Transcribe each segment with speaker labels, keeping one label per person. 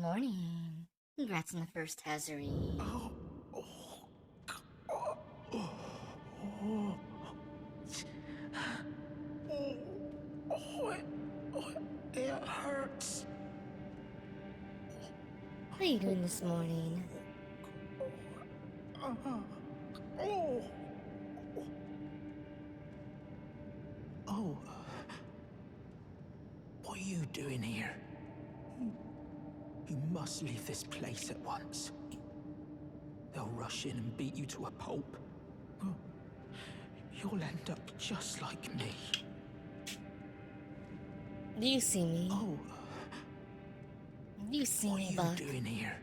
Speaker 1: morning. Congrats on the first AsuReDi.
Speaker 2: It hurts.
Speaker 1: What are you doing this morning?
Speaker 2: Oh. What are you doing here? You must leave this place at once. They'll rush in and beat you to a pulp. You'll end up just like me.
Speaker 1: Do you see me?
Speaker 2: Oh.
Speaker 1: Do you see
Speaker 2: What
Speaker 1: me,
Speaker 2: are you
Speaker 1: Buck?
Speaker 2: doing here?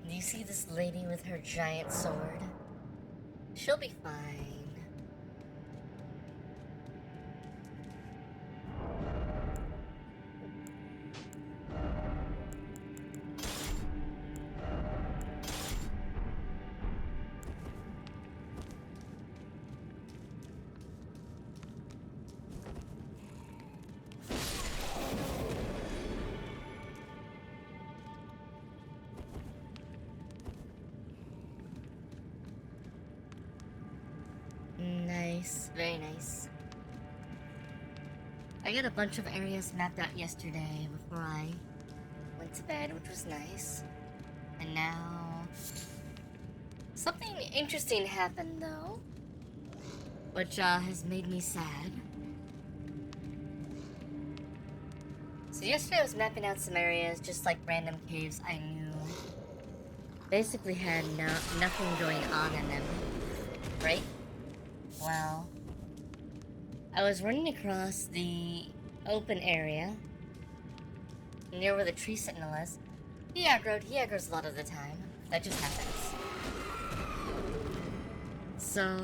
Speaker 1: Do you see this lady with her giant sword? She'll be fine. Nice, very nice. I got a bunch of areas mapped out yesterday before I went to bed, which was nice. And now... something interesting happened, though. Which, has made me sad. So yesterday I was mapping out some areas, just like random caves I knew basically had nothing going on in them, right? Well, I was running across the open area near where the tree sentinel is. He aggroed a lot of the time. That just happens. So...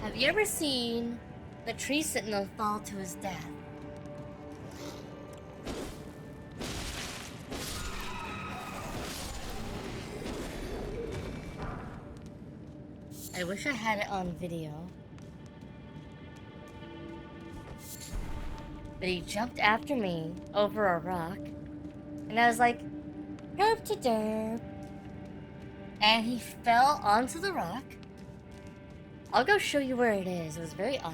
Speaker 1: have you ever seen the tree sentinel fall to his death? I wish I had it on video. But he jumped after me over a rock. And I was like, herp to derp. And he fell onto the rock. I'll go show you where it is. It was very odd.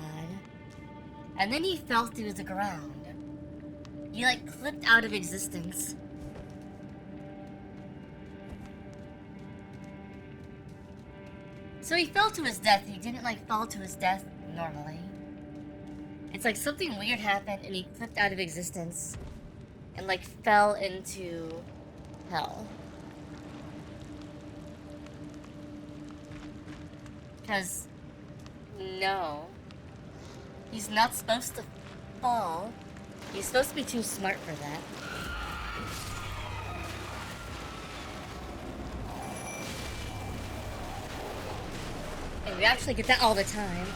Speaker 1: And then he fell through the ground. He like clipped out of existence. So he fell to his death. He didn't like fall to his death normally. It's like something weird happened and he clipped out of existence and like fell into hell. Because no, he's not supposed to fall. He's supposed to be too smart for that. And we actually get that all the time.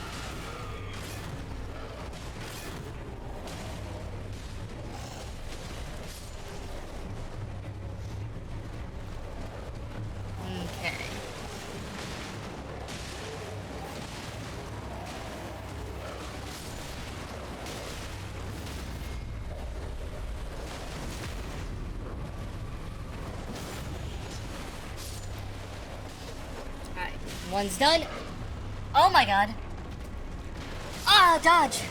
Speaker 1: Okay. Alright, one's done. Oh my god. Ah, dodge.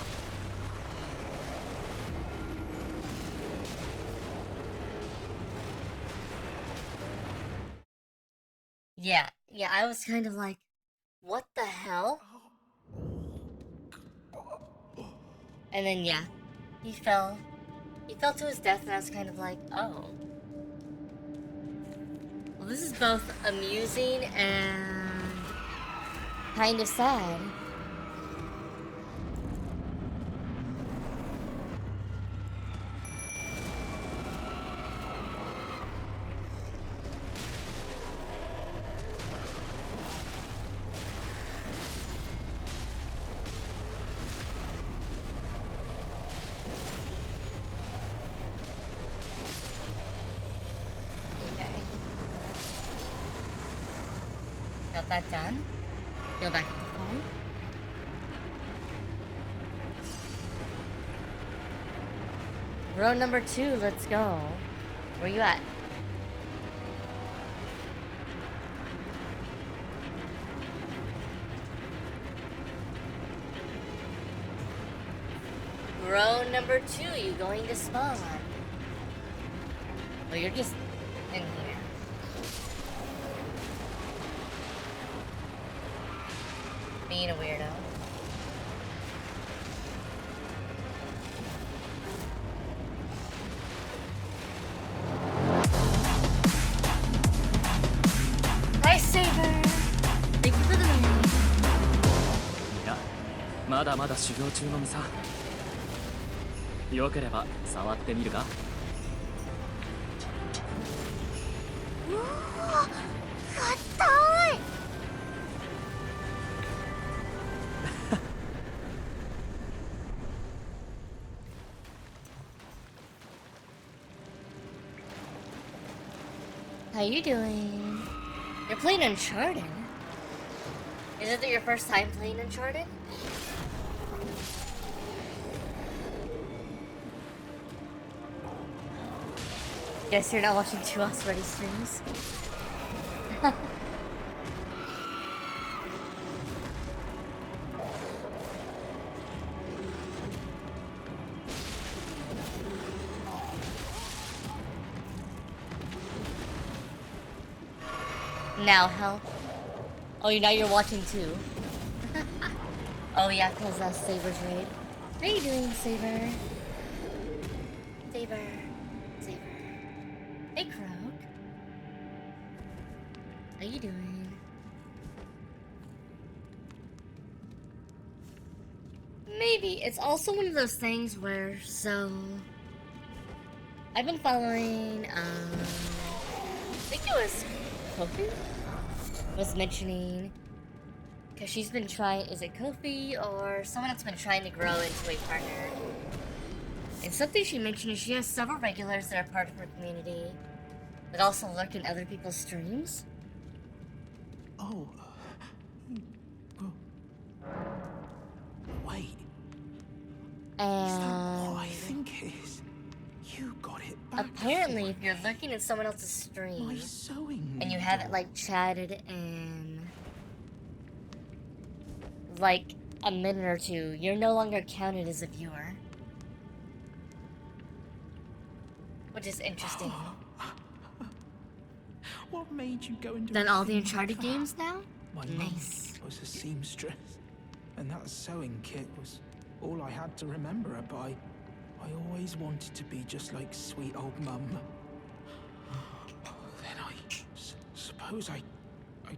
Speaker 1: Yeah, I was kind of like, what the hell? And then, yeah, he fell to his death, and I was kind of like, oh. Well, this is both amusing and kind of sad. Got that done. Go back to the phone. Row number 2, let's go. Where you at? Row number 2, you going to spawn? Well, you're just in here. Being a weirdo. Hi, Saber! Thank you for the raid.
Speaker 3: いや、まだまだ修行中の身さ。よければ触ってみるか。
Speaker 1: うわー、硬い。How you doing? You're playing Uncharted. Is it your first time playing Uncharted? Guess you're not watching two AsuReDi streams. Now help. Oh, now you're watching too. Oh yeah, cause that's Saber's raid. How you doing, Saber? Saber. Saber. Hey, Croak. How you doing? Maybe. It's also one of those things where, so... I've been following, I think it was Kofi? Was mentioning... Because she's been trying... Is it Kofi or someone that's been trying to grow into a partner? And something she mentioned is she has several regulars that are part of her community that also lurk in other people's streams.
Speaker 2: Oh. Wait. Is that what I think it is? You got it back.
Speaker 1: Apparently, if you're lurking in someone else's stream
Speaker 2: My sewing
Speaker 1: and you
Speaker 2: needle.
Speaker 1: haven't like chatted in like a minute or two, you're no longer counted as a viewer. Which is interesting.
Speaker 2: What made you go into
Speaker 1: Done
Speaker 2: a
Speaker 1: all the
Speaker 2: thing
Speaker 1: Uncharted
Speaker 2: like that?
Speaker 1: games now?
Speaker 2: My
Speaker 1: Nice.
Speaker 2: mum was a seamstress, and that sewing kit was all I had to remember her by. I always wanted to be just like sweet old mum. Then I suppose I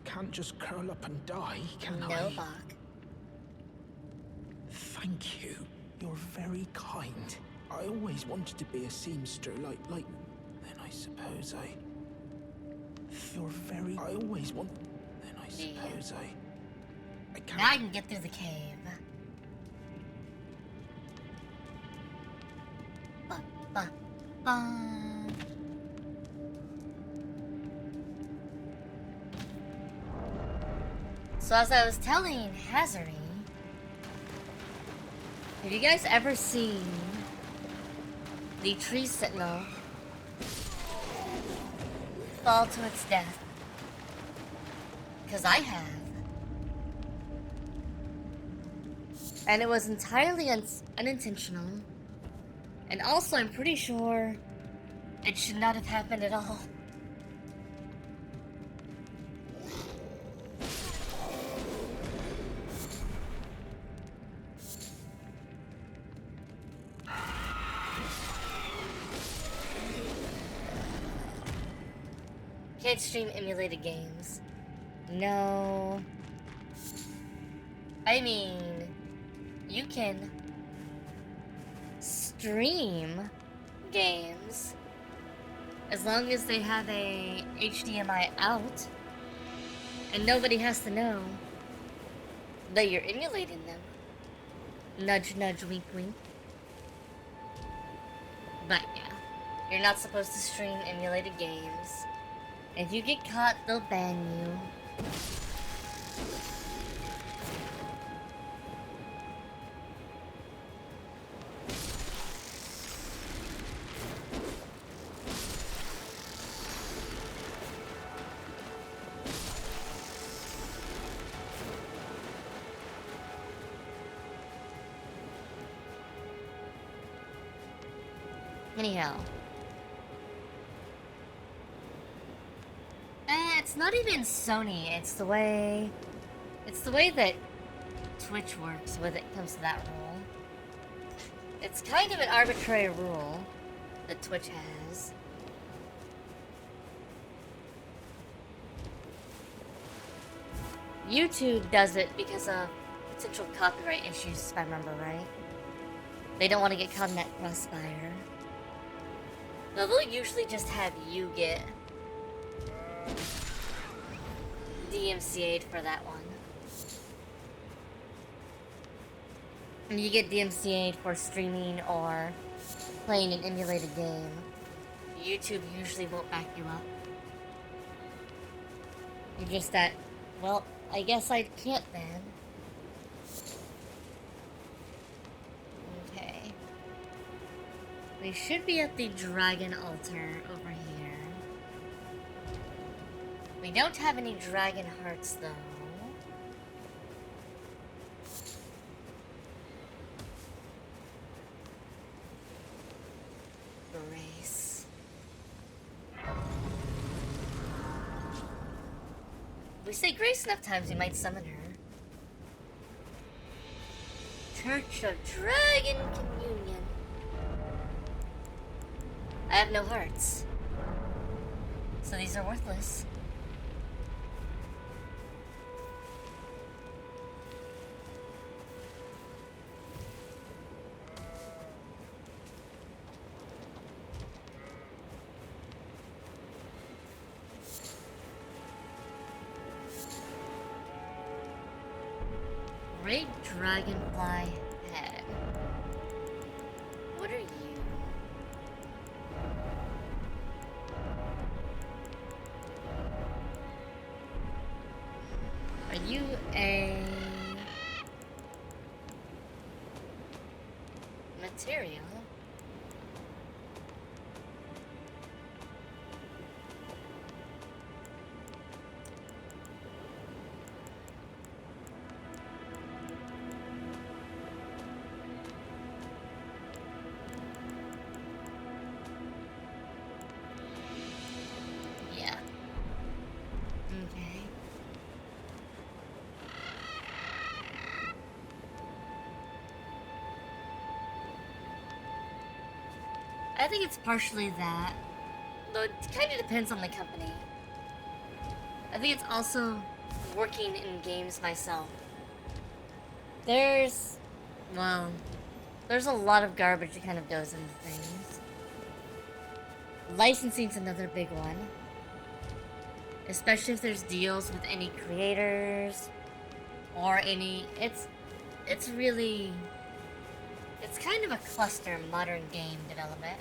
Speaker 2: can't just curl up and die, can I?
Speaker 1: No, Bach.
Speaker 2: Thank you. You're very kind. I always wanted to be a seamster, like. Then I suppose I. You're very. I always want. Then I suppose I can't.
Speaker 1: Now I can get through the cave. Ba, ba, ba. So as I was telling Hazari, have you guys ever seen the tree sentinel fall to its death? Because I have. And it was entirely unintentional. And also, I'm pretty sure it should not have happened at all. Can't stream emulated games. No. I mean, you can stream games as long as they have a HDMI out and nobody has to know that you're emulating them. Nudge, nudge, wink, wink. But yeah, you're not supposed to stream emulated games. If you get caught, they'll ban you. Anyhow. It's not even Sony, it's the way that Twitch works when it comes to that rule. It's kind of an arbitrary rule that Twitch has. YouTube does it because of potential copyright issues, if I remember right. They don't want to get caught in that crossfire. No, they'll usually just have you get DMCA'd for that one. And you get DMCA'd for streaming or playing an emulated game. YouTube usually won't back you up. You're just that, well, I guess I can't then. Okay. We should be at the dragon altar over here. We don't have any dragon hearts though. Grace. If we say Grace enough times, we might summon her. Church of Dragon Communion. I have no hearts, so these are worthless. Great dragonfly head. What are you? Are you a material? Yeah. Okay. I think it's partially that, though it kind of depends on the company. I think it's also working in games myself. There's a lot of garbage that kind of goes into things. Licensing's another big one. Especially if there's deals with any creators or any, it's kind of a cluster. Modern game development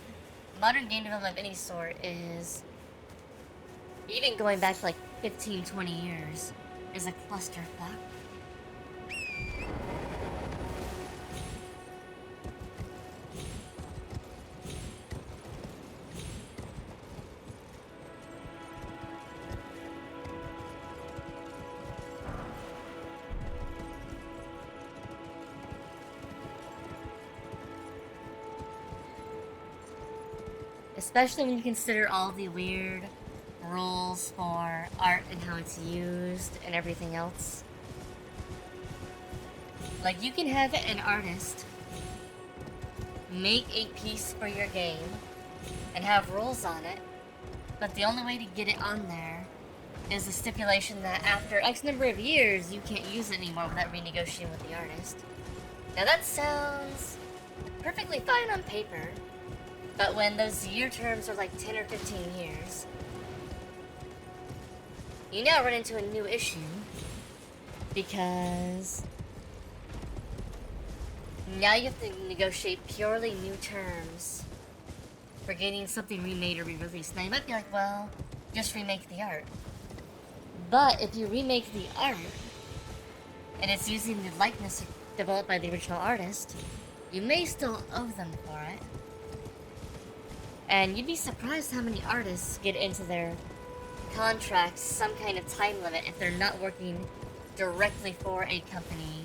Speaker 1: of any sort is, even going back to like 15-20 years, is a clusterfuck. Especially when you consider all the weird rules for art and how it's used and everything else. Like, you can have an artist make a piece for your game and have rules on it, but the only way to get it on there is a stipulation that after X number of years, you can't use it anymore without renegotiating with the artist. Now that sounds perfectly fine on paper, but when those year terms are like 10 or 15 years, you now run into a new issue, because now you have to negotiate purely new terms for getting something remade or re-released. Now you might be like, well, just remake the art. But if you remake the art, and it's using the likeness developed by the original artist, you may still owe them for it. And you'd be surprised how many artists get into their contracts some kind of time limit if they're not working directly for a company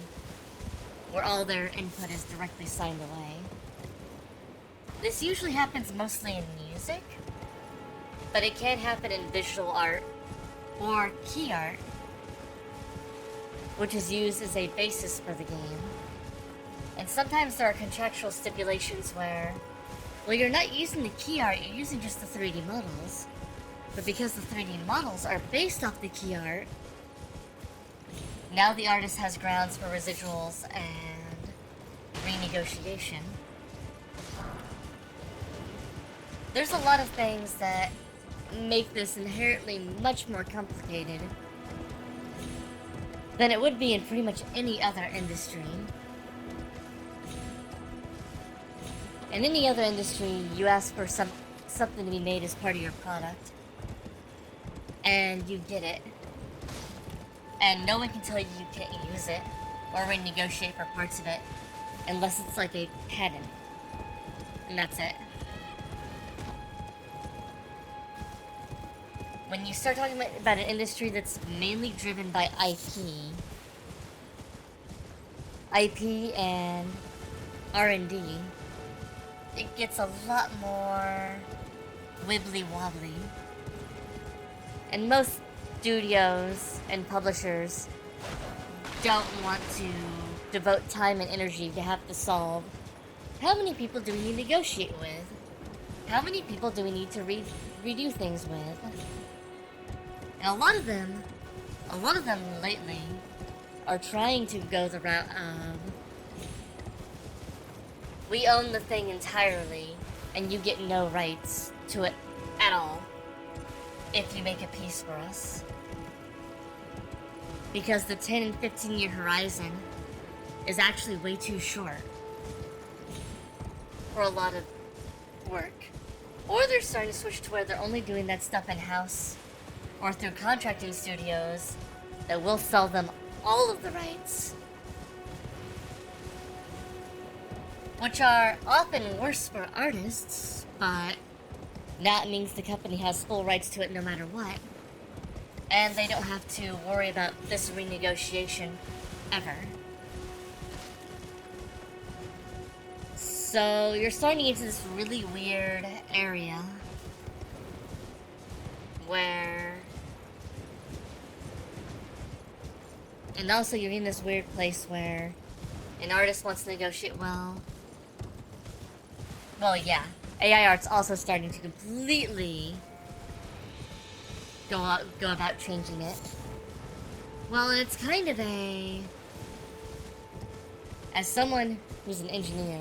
Speaker 1: where all their input is directly signed away. This usually happens mostly in music, but it can happen in visual art or key art, which is used as a basis for the game. And sometimes there are contractual stipulations where, well, you're not using the key art, you're using just the 3D models. But because the 3D models are based off the key art, now the artist has grounds for residuals and renegotiation. There's a lot of things that make this inherently much more complicated than it would be in pretty much any other industry. In any other industry, you ask for something to be made as part of your product, and you get it, and no one can tell you you can't use it or renegotiate for parts of it unless it's like a patent, and that's it. When you start talking about an industry that's mainly driven by IP and R&D, it gets a lot more wibbly-wobbly. And most studios and publishers don't want to devote time and energy to have to solve how many people do we need to negotiate with? How many people do we need to redo things with? And a lot of them lately are trying to go the route of, we own the thing entirely, and you get no rights to it at all if you make a piece for us. Because the 10 and 15 year horizon is actually way too short for a lot of work. Or they're starting to switch to where they're only doing that stuff in-house or through contracting studios that will sell them all of the rights, which are often worse for artists, but that means the company has full rights to it no matter what, and they don't have to worry about this renegotiation ever. So you're starting to get into this really weird area where, and also you're in this weird place where an artist wants to negotiate, well yeah, AI art's also starting to completely go about changing it. Well, it's kind of as someone who's an engineer,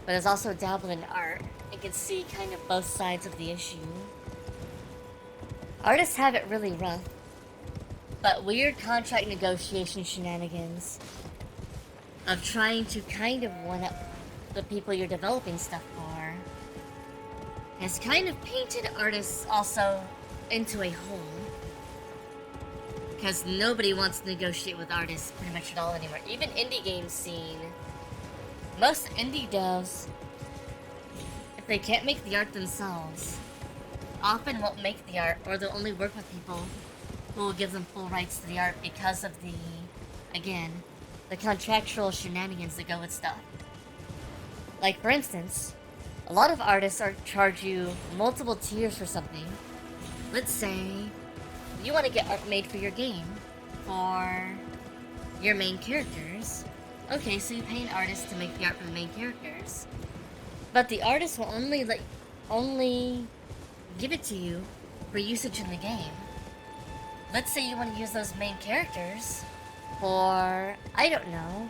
Speaker 1: but has also dabbled in art, and can see kind of both sides of the issue. Artists have it really rough, but weird contract negotiation shenanigans of trying to kind of one-up the people you're developing stuff for has kind of painted artists also into a hole. Because nobody wants to negotiate with artists pretty much at all anymore. Even indie game scene, most indie devs, if they can't make the art themselves, often won't make the art, or they'll only work with people who will give them full rights to the art because of the, again, the contractual shenanigans that go with stuff. Like, for instance, a lot of artists charge you multiple tiers for something. Let's say you want to get art made for your game, for your main characters. Okay, so you pay an artist to make the art for the main characters. But the artist will only give it to you for usage in the game. Let's say you want to use those main characters for, I don't know,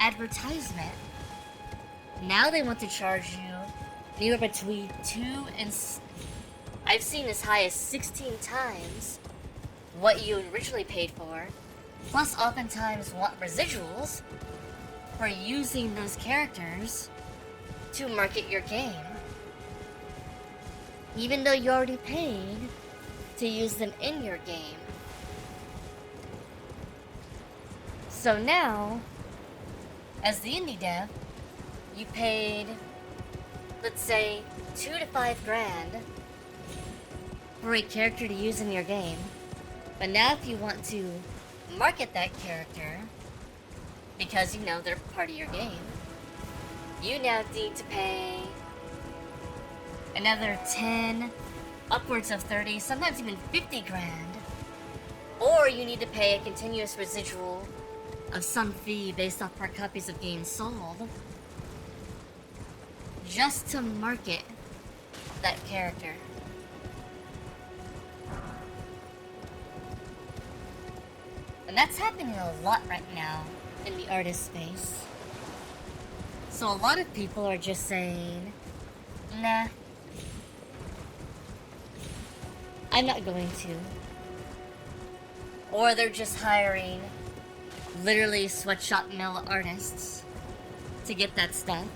Speaker 1: advertisement. Now they want to charge you anywhere between 2 and I've seen as high as 16 times what you originally paid for, plus oftentimes want residuals for using those characters to market your game, even though you already paid to use them in your game. So now, as the indie dev, you paid, let's say, 2 to 5 grand for a character to use in your game. But now if you want to market that character, because you know they're part of your game, you now need to pay another 10, upwards of 30, sometimes even 50 grand. Or you need to pay a continuous residual of some fee based off per copies of games sold, just to market that character. And that's happening a lot right now in the artist space. So a lot of people are just saying, nah, I'm not going to. Or they're just hiring literally sweatshop mill artists to get that stuff.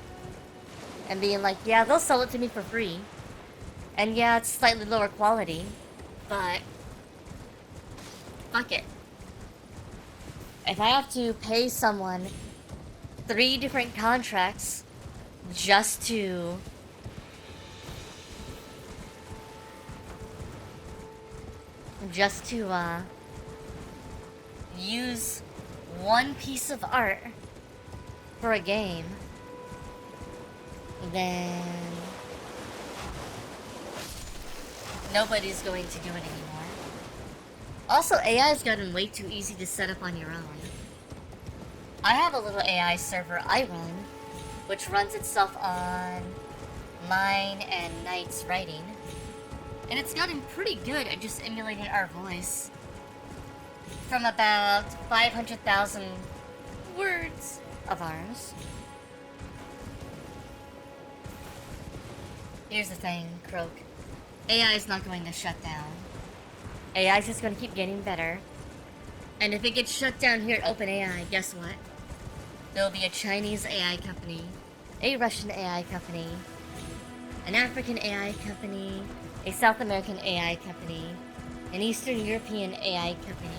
Speaker 1: And being like, yeah, they'll sell it to me for free. And yeah, it's slightly lower quality, but fuck it. If I have to pay someone 3 different contracts just to use one piece of art for a game, then nobody's going to do it anymore. Also, AI has gotten way too easy to set up on your own. I have a little AI server I run, which runs itself on mine and Knight's writing, and it's gotten pretty good at just emulating our voice from about 500,000 words of ours. Here's the thing, Croak. AI is not going to shut down. AI is just going to keep getting better. And if it gets shut down here at OpenAI, guess what? There will be a Chinese AI company, a Russian AI company, an African AI company, a South American AI company, an Eastern European AI company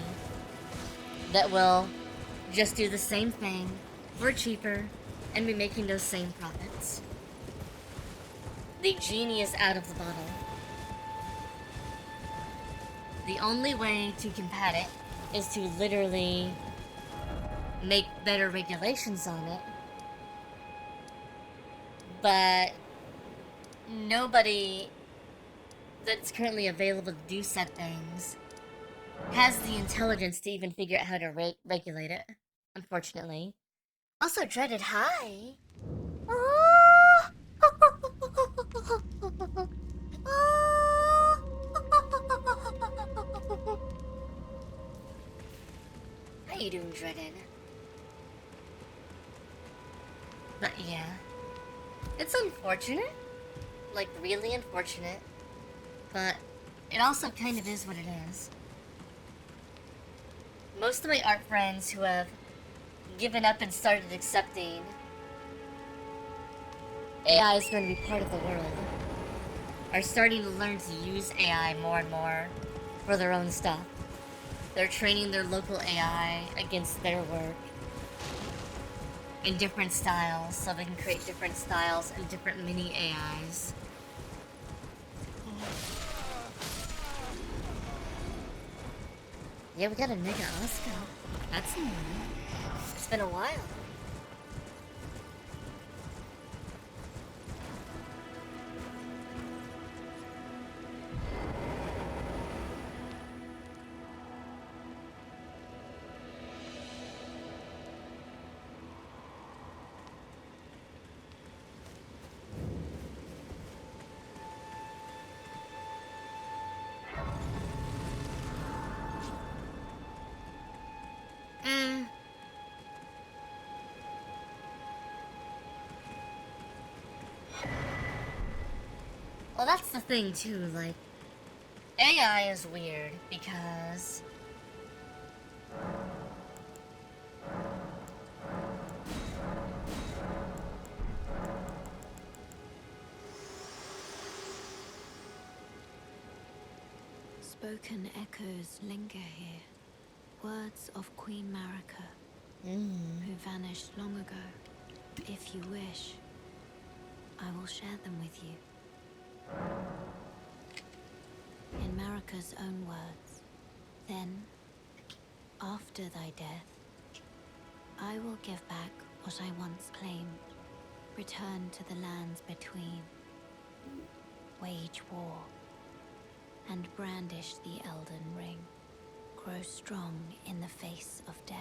Speaker 1: that will just do the same thing for cheaper and be making those same profits. The genie is out of the bottle. The only way to combat it is to literally make better regulations on it. But nobody that's currently available to do said things has the intelligence to even figure out how to regulate it, unfortunately. Also, Dreaded, hi! How you doing, Dreaded? But yeah, it's unfortunate, like really unfortunate, but it also kind of is what it is. Most of my art friends who have given up and started accepting AI is going to be part of the world are starting to learn to use AI more and more for their own stuff. They're training their local AI against their work in different styles, so they can create different styles and different mini AIs. Yeah, we got a Mega Oscar. That's new. It's been a while. Well, that's the thing too, like, AI is weird because
Speaker 4: spoken echoes linger here. Words of Queen Marika, who vanished long ago. If you wish, I will share them with you. In Marika's own words, then, after thy death, I will give back what I once claimed, return to the lands between. wage war and brandish the Elden Ring. Grow strong in the face of death.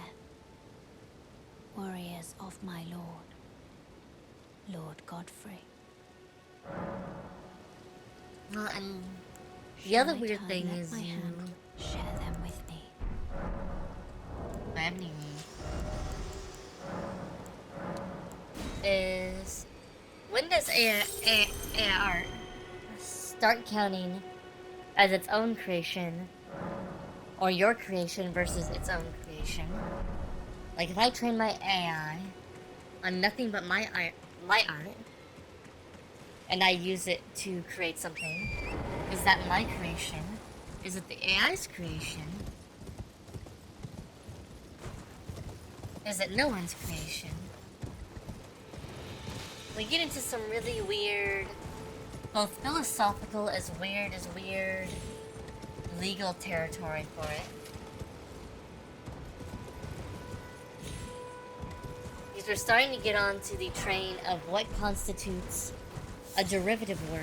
Speaker 4: Warriors of my lord, Lord Godfrey.
Speaker 1: Well, and the other
Speaker 4: Shall I
Speaker 1: weird
Speaker 4: turn
Speaker 1: thing
Speaker 4: let
Speaker 1: is
Speaker 4: my
Speaker 1: you
Speaker 4: hand share them with me.
Speaker 1: Gravity is when does AR start counting as its own creation, or your creation versus its own creation? Like if I train my AI on nothing but my art, and I use it to create something, is that my creation? Is it the AI's creation? Is it no one's creation? We get into some really weird, both philosophical as weird legal territory for it. Because we're starting to get onto the train of what constitutes a derivative work.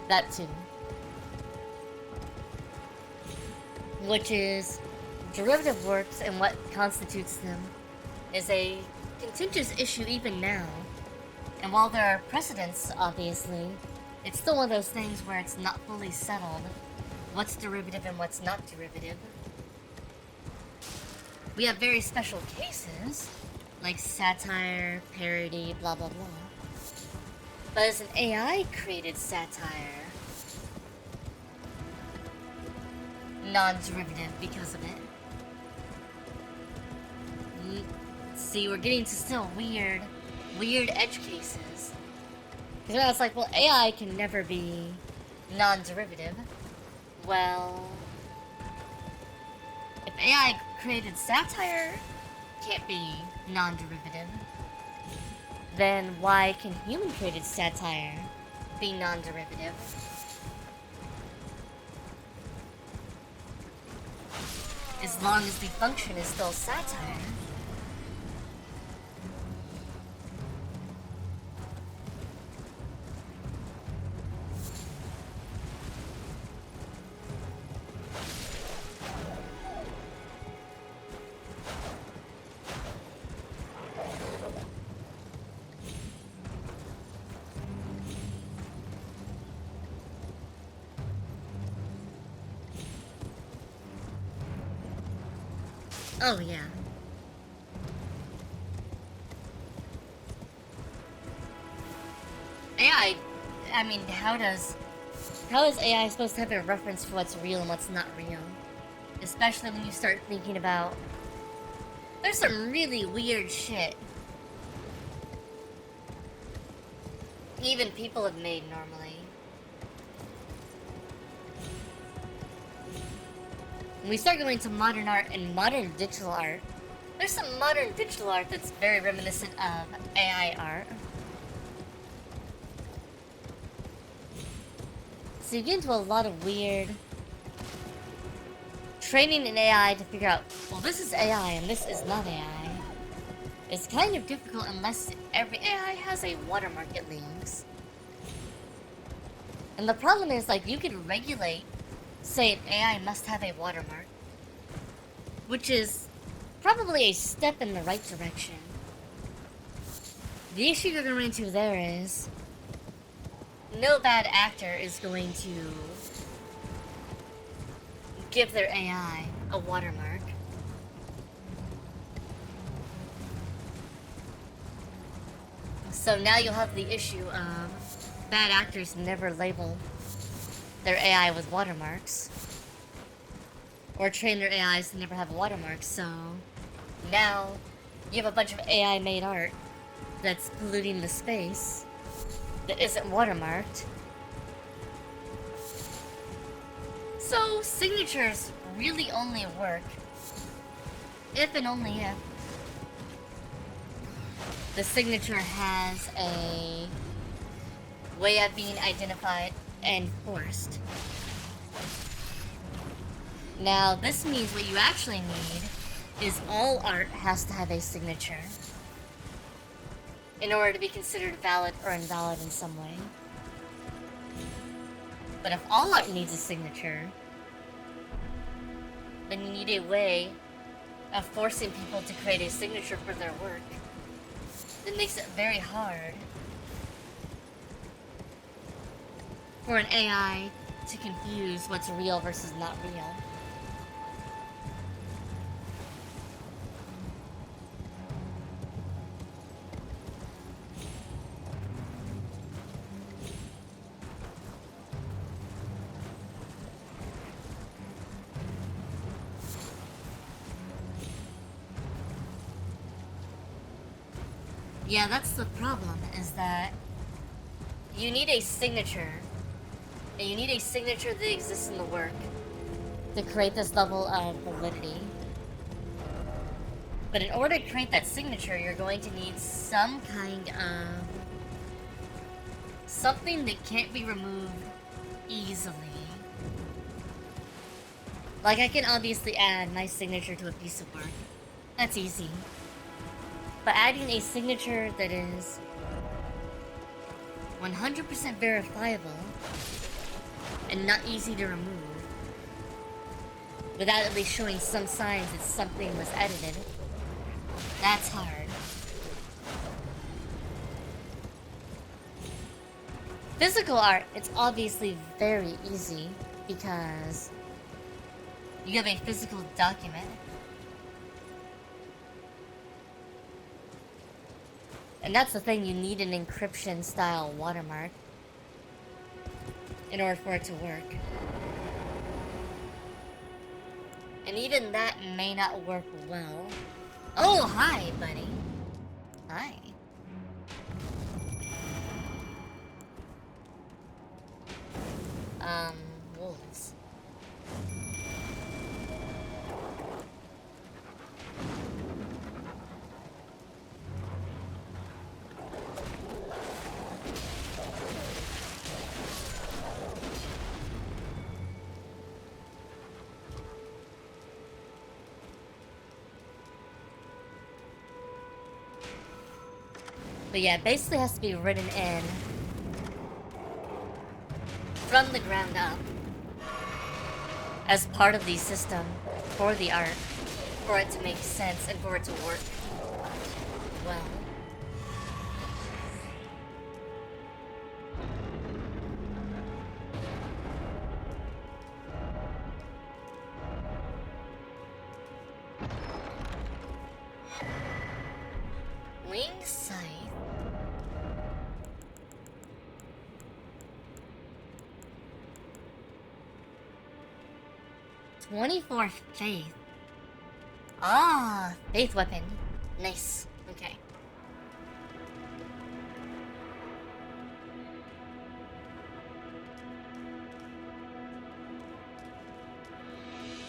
Speaker 1: That too. Which is, derivative works and what constitutes them is a contentious issue even now. And while there are precedents, obviously, it's still one of those things where it's not fully settled what's derivative and what's not derivative. We have very special cases, like satire, parody, blah blah blah. But as an AI-created satire, non-derivative because of it. See, we're getting to still weird edge cases. Because now it's like, well, AI can never be non-derivative. Well, if AI created satire can't be non-derivative, then why can human-created satire be non-derivative? As long as the function is still satire. Oh, yeah. AI, I mean, how is AI supposed to have a reference for what's real and what's not real? Especially when you start thinking about, there's some really weird shit even people have made normally. When we start going to modern art and modern digital art, there's some modern digital art that's very reminiscent of AI art. So you get into a lot of weird training an AI to figure out, well, this is AI and this is not AI. It's kind of difficult unless every AI has a watermark it leaves. And the problem is, like, you could regulate, say an AI must have a watermark, which is probably a step in the right direction. The issue you're going to run into there is, no bad actor is going to give their AI a watermark. So now you'll have the issue of bad actors never label their AI with watermarks, or train their AIs to never have watermarks. So now you have a bunch of AI made art that's polluting the space that isn't watermarked. So signatures really only work if and only if the signature has a way of being identified and forced. Now, this means what you actually need is all art has to have a signature in order to be considered valid or invalid in some way. But if all art needs a signature, then you need a way of forcing people to create a signature for their work. That makes it very hard for an AI to confuse what's real versus not real. Yeah, that's the problem, is that you need a signature, and you need a signature that exists in the work to create this level of validity. But in order to create that signature, you're going to need some kind of something that can't be removed easily. Like, I can obviously add my signature to a piece of work. That's easy. But adding a signature that is 100% verifiable and not easy to remove, without at least showing some signs that something was edited, that's hard. Physical art, it's obviously very easy because you have a physical document. And that's the thing, you need an encryption style watermark in order for it to work. And even that may not work well. Oh, hi, buddy. Hi. Wolves. But yeah, it basically has to be written in from the ground up as part of the system for the art, for it to make sense and for it to work well. Wing scythe. 24 faith. Ah, faith weapon. Nice. Okay.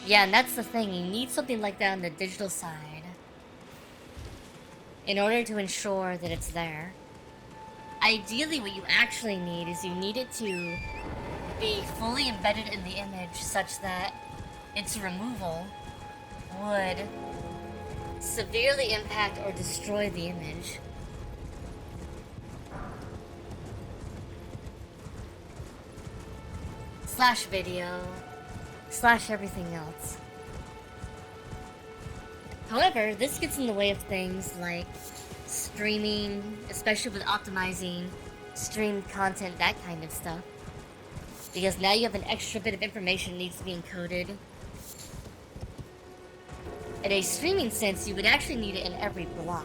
Speaker 1: Yeah, and that's the thing. You need something like that on the digital side in order to ensure that it's there. Ideally, what you actually need is you need it to be fully embedded in the image such that its removal would severely impact or destroy the image. Slash video, slash everything else. However, this gets in the way of things like streaming, especially with optimizing streamed content, that kind of stuff. Because now you have an extra bit of information that needs to be encoded. In a streaming sense, you would actually need it in every block.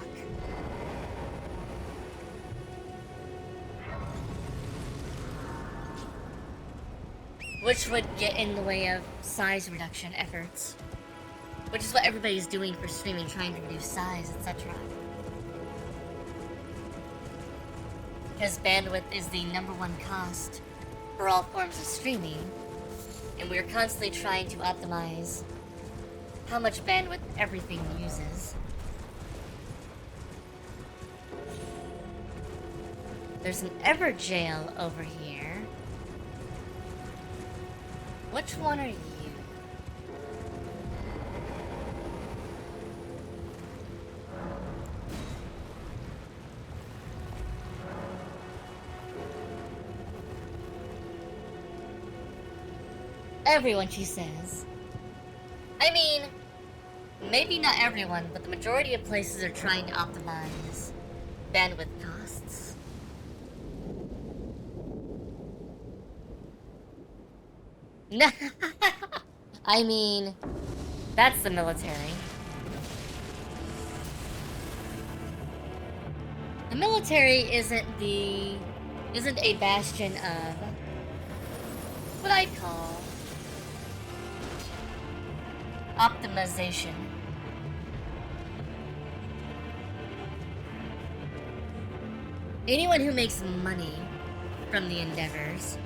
Speaker 1: Which would get in the way of size reduction efforts. Which is what everybody's doing for streaming, trying to reduce size, etc. Because bandwidth is the #1 cost for all forms of streaming, and we're constantly trying to optimize how much bandwidth everything uses. There's an Everjail over here. Which one are you? Everyone, she says. I mean, maybe not everyone, but the majority of places are trying to optimize bandwidth costs. I mean, that's the military. The military isn't a bastion of what I'd call optimization. Anyone who makes money from the endeavors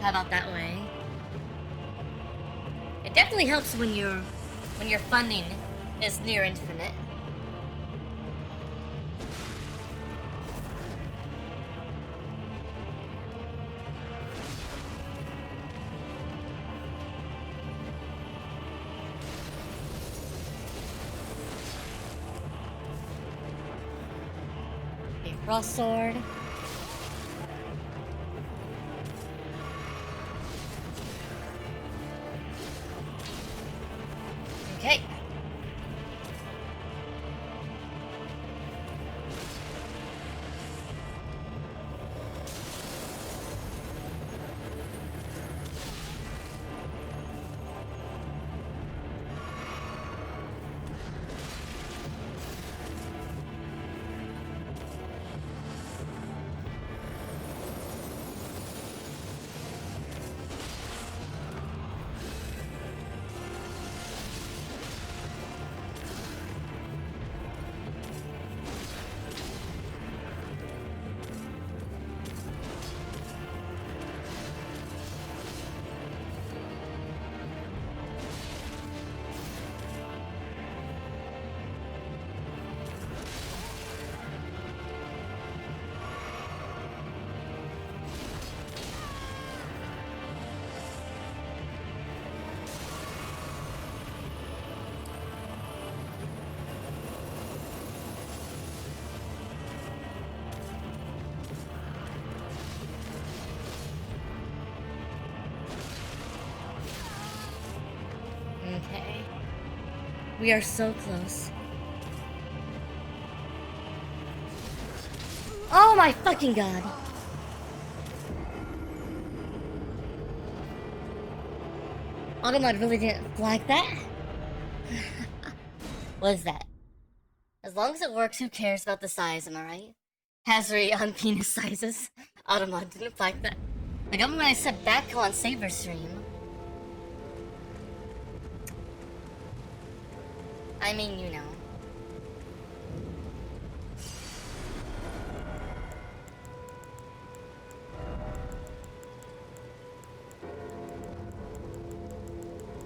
Speaker 1: how about that way? It definitely helps when your funding is near infinite. Okay, frost sword. Okay. Okay. We are so close. Oh my fucking god. Automod really didn't flag that? What is that? As long as it works, who cares about the size, am I right? AsuReDi on penis sizes. Automod didn't flag that. Like, when I said back on Saber stream. I mean, you know.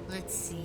Speaker 1: Let's see.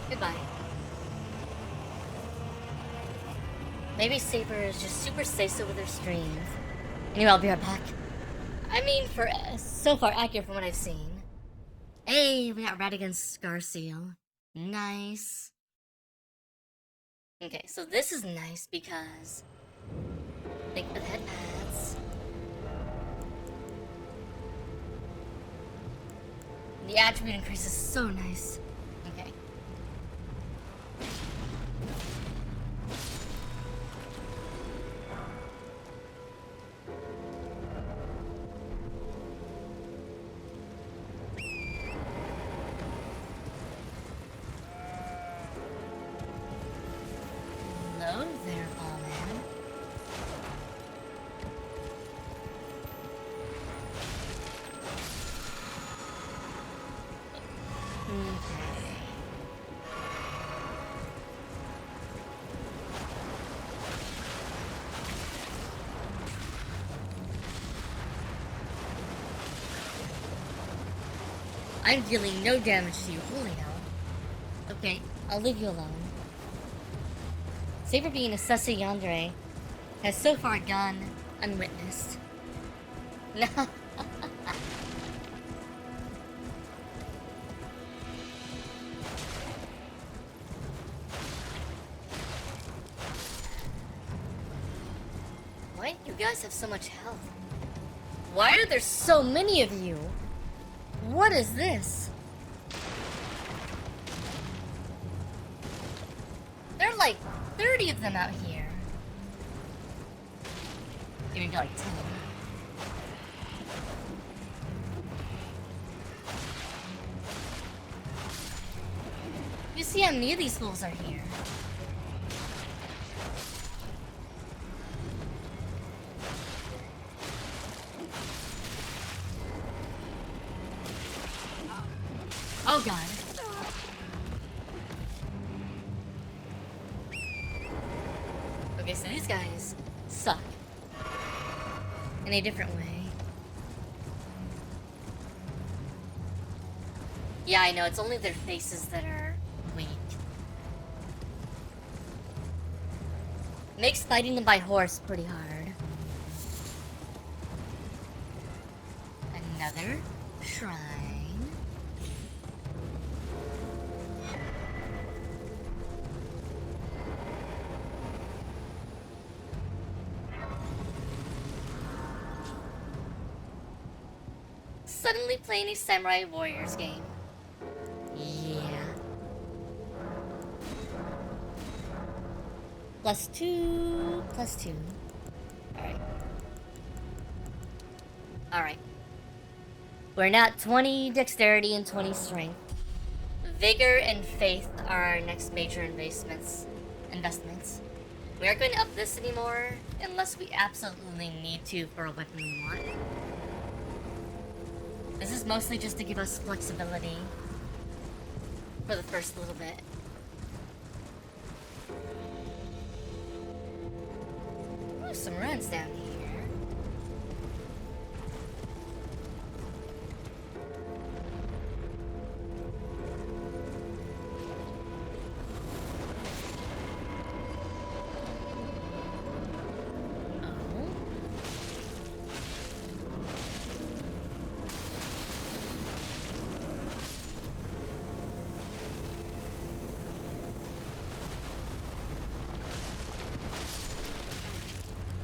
Speaker 1: Goodbye. Maybe Saber is just super say-so with her streams. Anyway, I'll be right back. I mean, so far accurate from what I've seen. Hey, we got Radigan's Scar Seal. Nice. Okay, so this is nice because think of head pads. The attribute increase is so nice. Okay. Hello there, Ballman. I'm dealing no damage to you, holy hell. Okay, I'll leave you alone. Saber being a sussy yandere has so far gone unwitnessed. No. Why do you guys have so much health? Why are there so many of you? What is this? There are like 30 of them out here. Maybe like 10. You see how many of these fools are here? Oh god. Okay, so these guys suck. In a different way. Yeah, I know, it's only their faces that are weak. Makes fighting them by horse pretty hard. Another shrine. Suddenly playing a Samurai Warriors game. Yeah. +2, +2. Alright. Alright. We're not 20 dexterity and 20 strength. Vigor and faith are our next major investments. We aren't going to up this anymore unless we absolutely need to for a weapon we want. This is mostly just to give us flexibility for the first little bit. Ooh, some runs down here.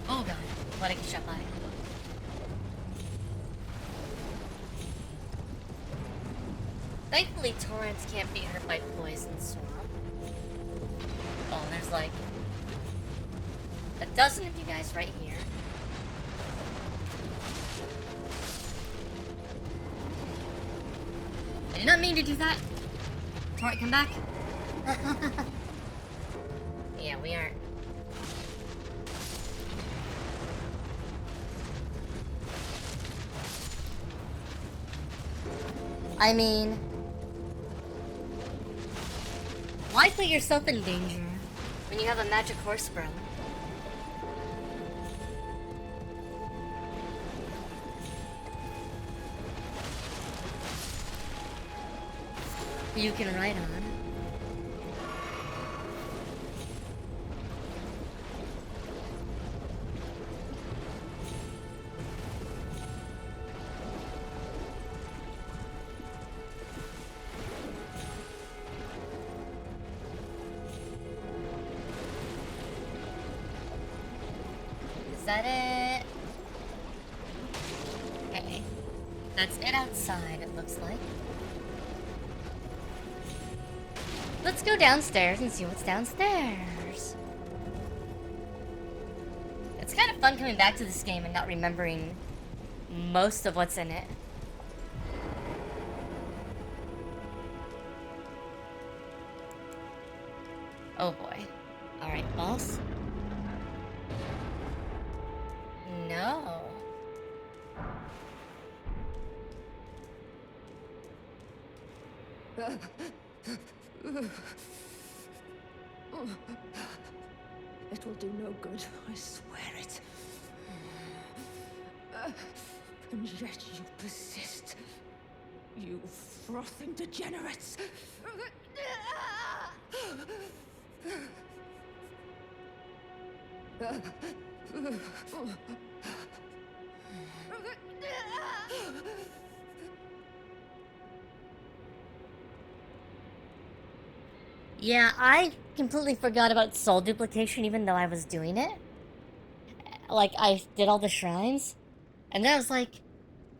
Speaker 1: Oh god, what I get shot by. Thankfully, torrents can't be hurt by poison swamp. Oh, there's like a dozen of you guys right here. I did not mean to do that. Torrent, come back. Yeah, we aren't. I mean, why put yourself in danger when you have a magic horse, bro? You can ride on. that it? Okay. That's it outside, it looks like. Let's go downstairs and see what's downstairs. It's kind of fun coming back to this game and not remembering most of what's in it. Oh boy. Alright, boss. No.
Speaker 5: It will do no good, I swear it. And yet you persist. You frothing degenerates.
Speaker 1: Yeah, I completely forgot about soul duplication even though I was doing it. Like, I did all the shrines. And then I was like,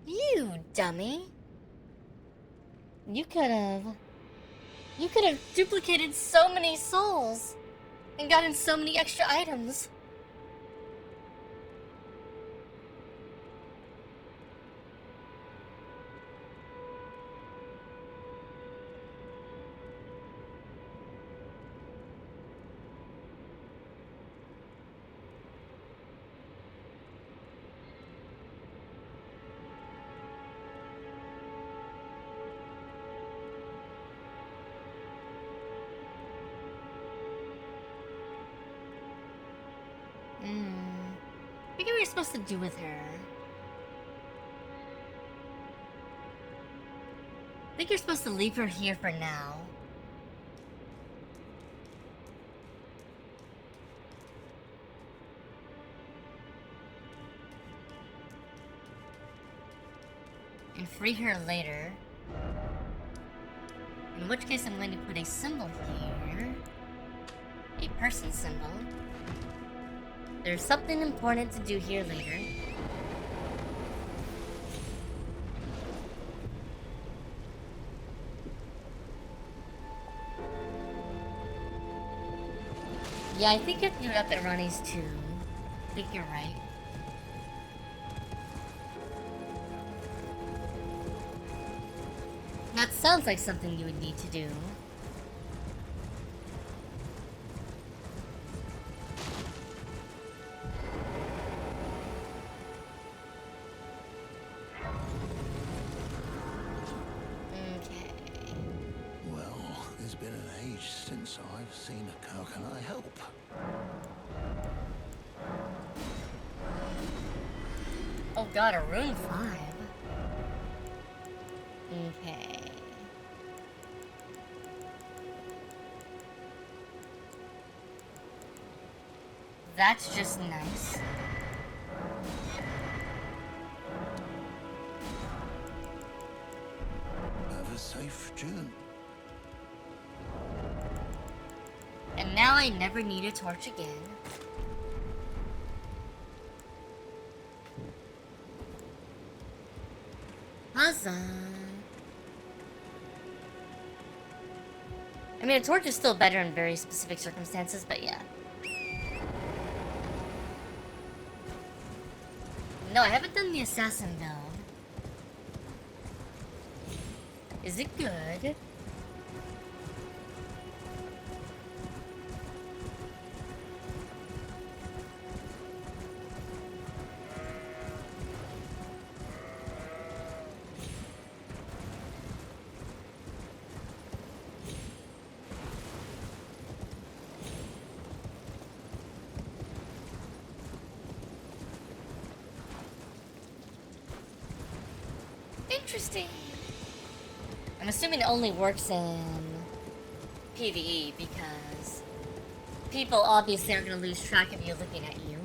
Speaker 1: you dummy. You could have duplicated so many souls and gotten so many extra items. I forget what you're supposed to do with her. I think you're supposed to leave her here for now. And free her later. In which case I'm going to put a symbol here. A person symbol. There's something important to do here later. Yeah, I think you have to do it up at Ronnie's too. I think you're right. That sounds like something you would need to do.
Speaker 2: Since I've seen it, how can I help?
Speaker 1: Oh god, a rune 5. Okay. That's just nice.
Speaker 2: Have a safe journey.
Speaker 1: And now I never need a torch again. Huzzah! I mean, a torch is still better in very specific circumstances, but yeah. No, I haven't done the assassin build. Is it good? Interesting. I'm assuming it only works in PvE because people obviously aren't going to lose track of you looking at you.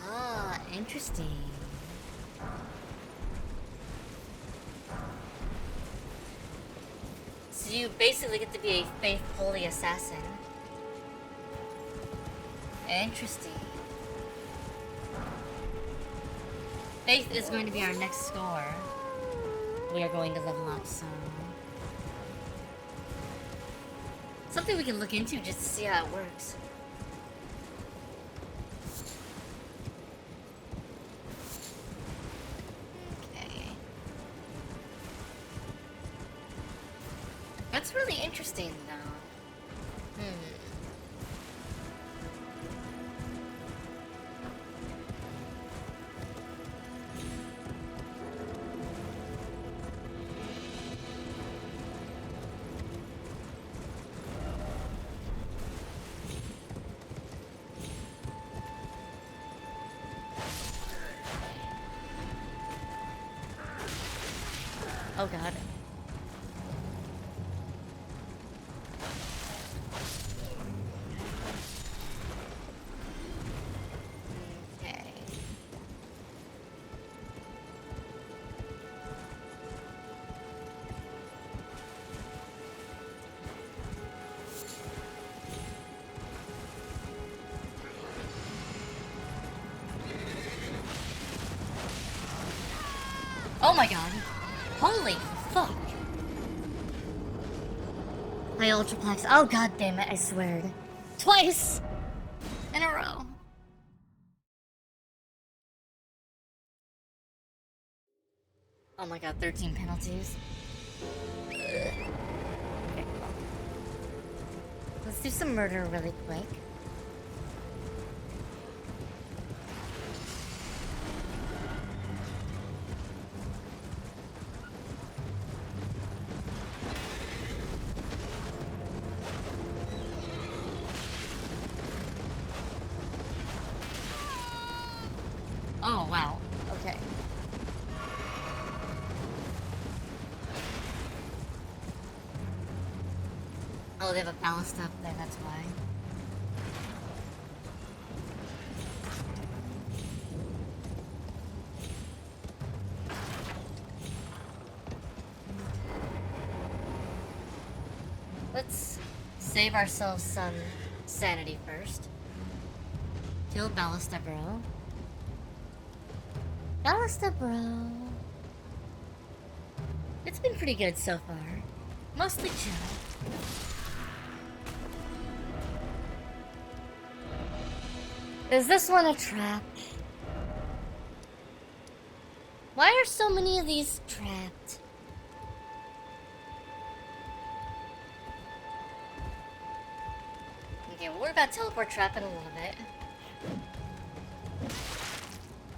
Speaker 1: Ah, interesting. So you basically get to be a faith holy assassin. Interesting. Faith is going to be our next score. We are going to level up, so... something we can look into just to see how it works. Okay. That's really interesting, though. Oh god. Okay. Oh my god. Holy fuck. My ultraplex. Oh god damn it, I swear. Twice in a row. Oh my god, 13 penalties. Ugh. Okay, well. Let's do some murder really quick. Oh, wow. Okay. Oh, they have a ballast up there, that's why. Let's save ourselves some sanity first. Kill Ballista Bro. Ballista Bro. It's been pretty good so far. Mostly chill. Is this one a trap? Why are so many of these trapped? Okay, we'll worry about teleport trap in a little bit.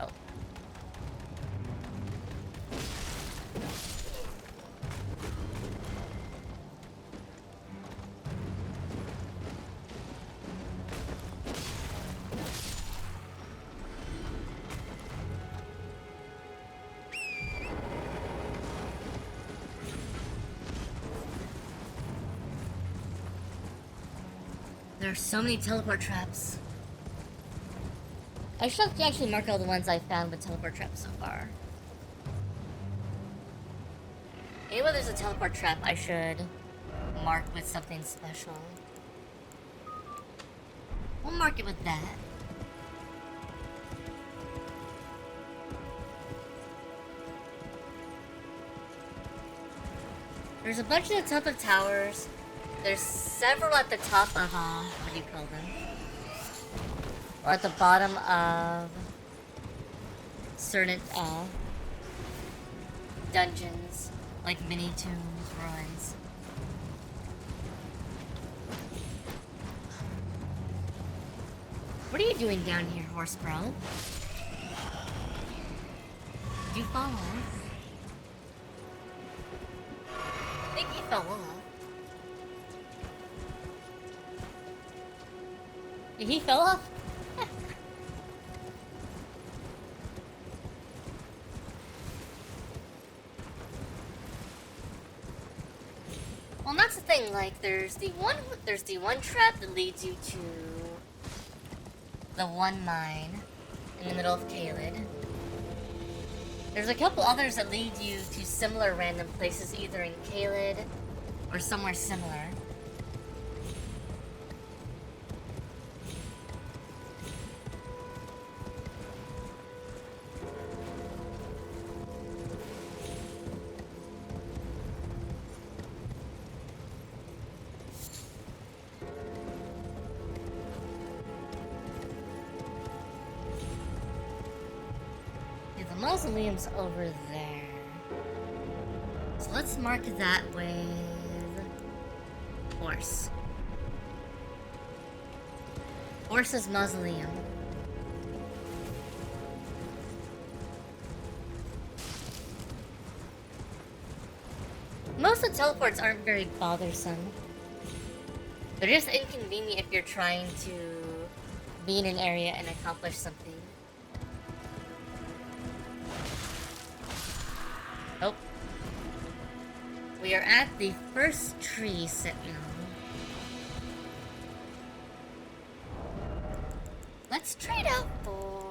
Speaker 1: Oh. There are so many teleport traps. I should actually mark all the ones I found with teleport traps so far. Anyway, there's a teleport trap I should mark with something special. We'll mark it with that. There's a bunch at the top of towers. There's several at the top of, what do you call them? Or at the bottom of certain, dungeons, like mini tombs, ruins. What are you doing down here, horse bro? Did you fall off? I think he fell off. He fell off? Well, that's the thing, like, there's the one trap that leads you to the one mine in the middle of Caelid. There's a couple others that lead you to similar random places, either in Caelid or somewhere similar. The mausoleum's over there. So let's mark that with horse. Horse's mausoleum. Most of the teleports aren't very bothersome. They're just inconvenient if you're trying to be in an area and accomplish something. Oh. We are at the first tree sentinel. Let's trade out for...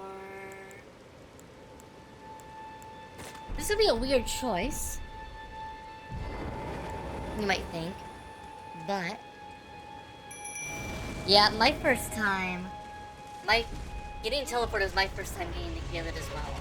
Speaker 1: This would be a weird choice, you might think, but... Yeah, my first time... Getting teleported was my first time getting to kill it as well.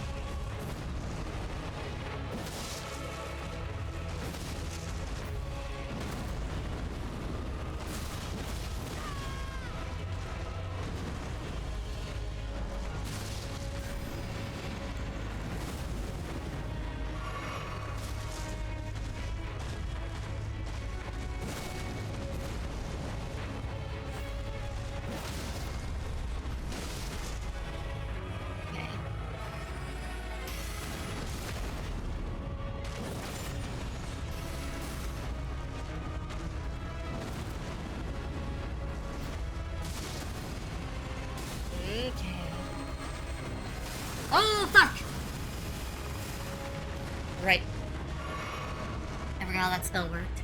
Speaker 1: Oh, fuck! Right. I forgot how that spell worked.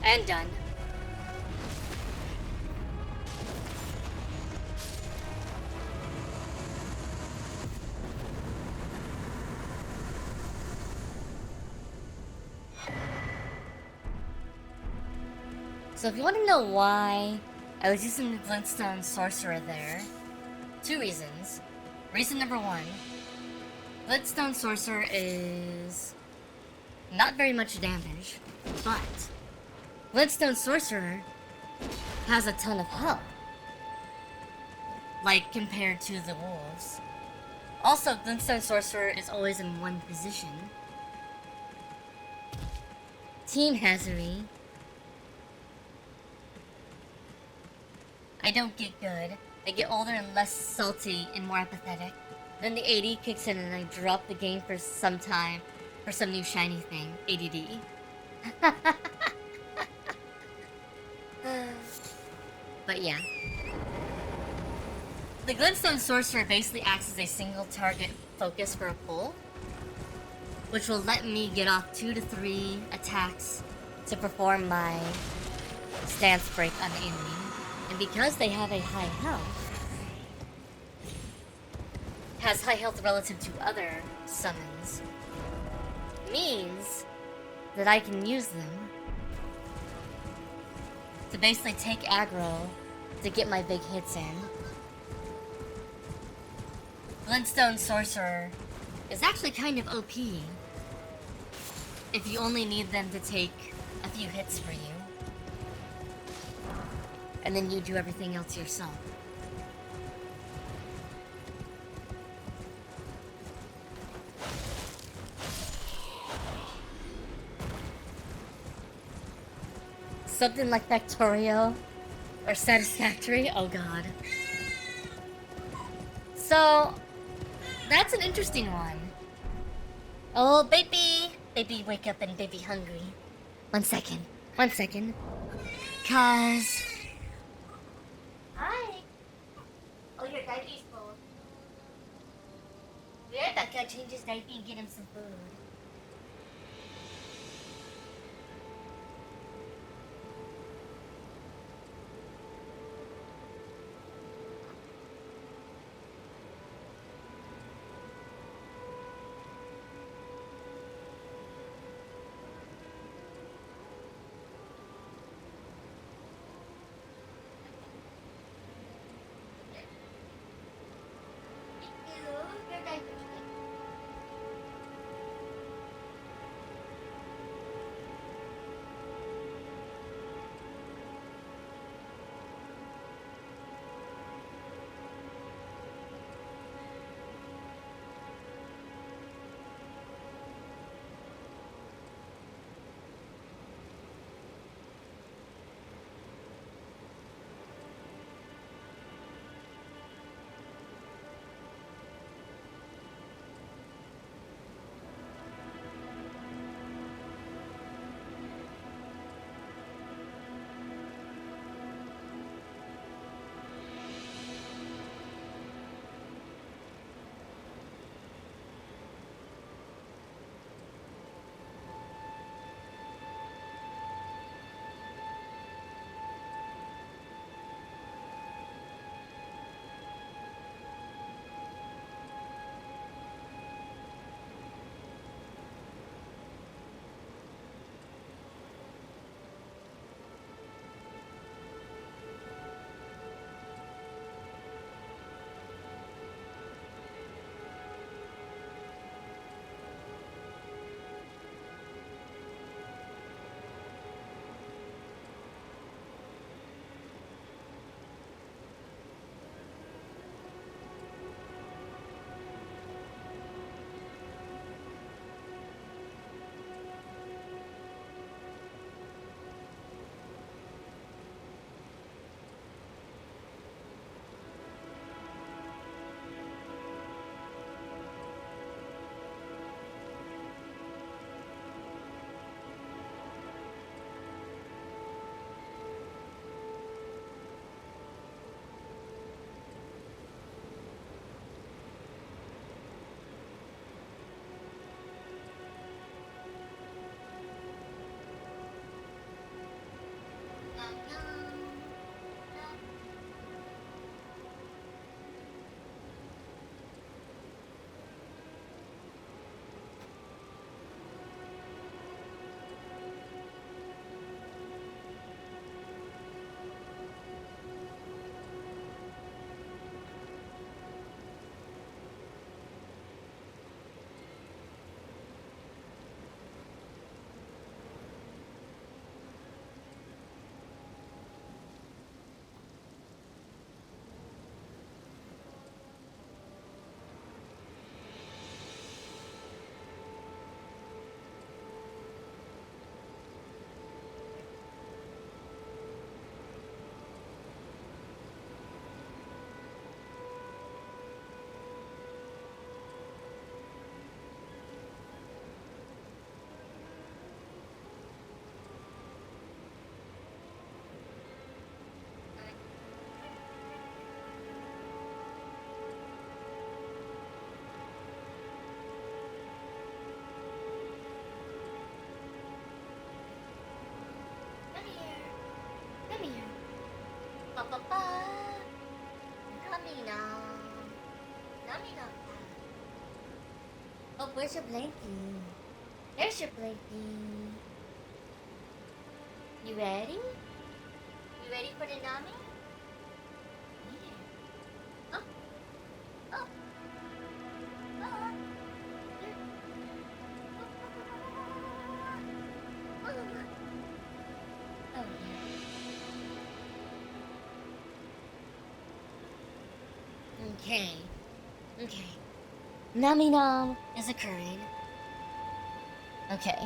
Speaker 1: And done. So if you want to know why I was using the glintstone sorcerer there, two reasons. Reason number one, glintstone sorcerer is not very much damage, but glintstone sorcerer has a ton of health, like compared to the wolves. Also, glintstone sorcerer is always in one position. Team AsuReDi. I don't get good. I get older and less salty and more apathetic. Then the AD kicks in and I drop the game for some time for some new shiny thing. ADD. But yeah. The glintstone sorcerer basically acts as a single target focus for a pull, which will let me get off 2 to 3 attacks to perform my stance break on the enemy. And because they have a high health, has high health relative to other summons, means that I can use them to basically take aggro to get my big hits in. Glintstone sorcerer is actually kind of OP if you only need them to take a few hits for you. And then you do everything else yourself. Something like Factorio or Satisfactory? Oh god. So, that's an interesting one. Oh, baby! Baby, wake up and baby hungry. 1 second. 1 second. because... Hi! Oh, your diaper's full. We're about to change his diaper and get him some food. Your diaper's full. Come here. Pa. Nami now. Nami now. Oh, where's your blankie? There's your blankie. You ready? You ready for the Nami? Yeah. Oh. Oh. Oh. Oh, yeah. Okay. Nami Nom is occurring. Okay.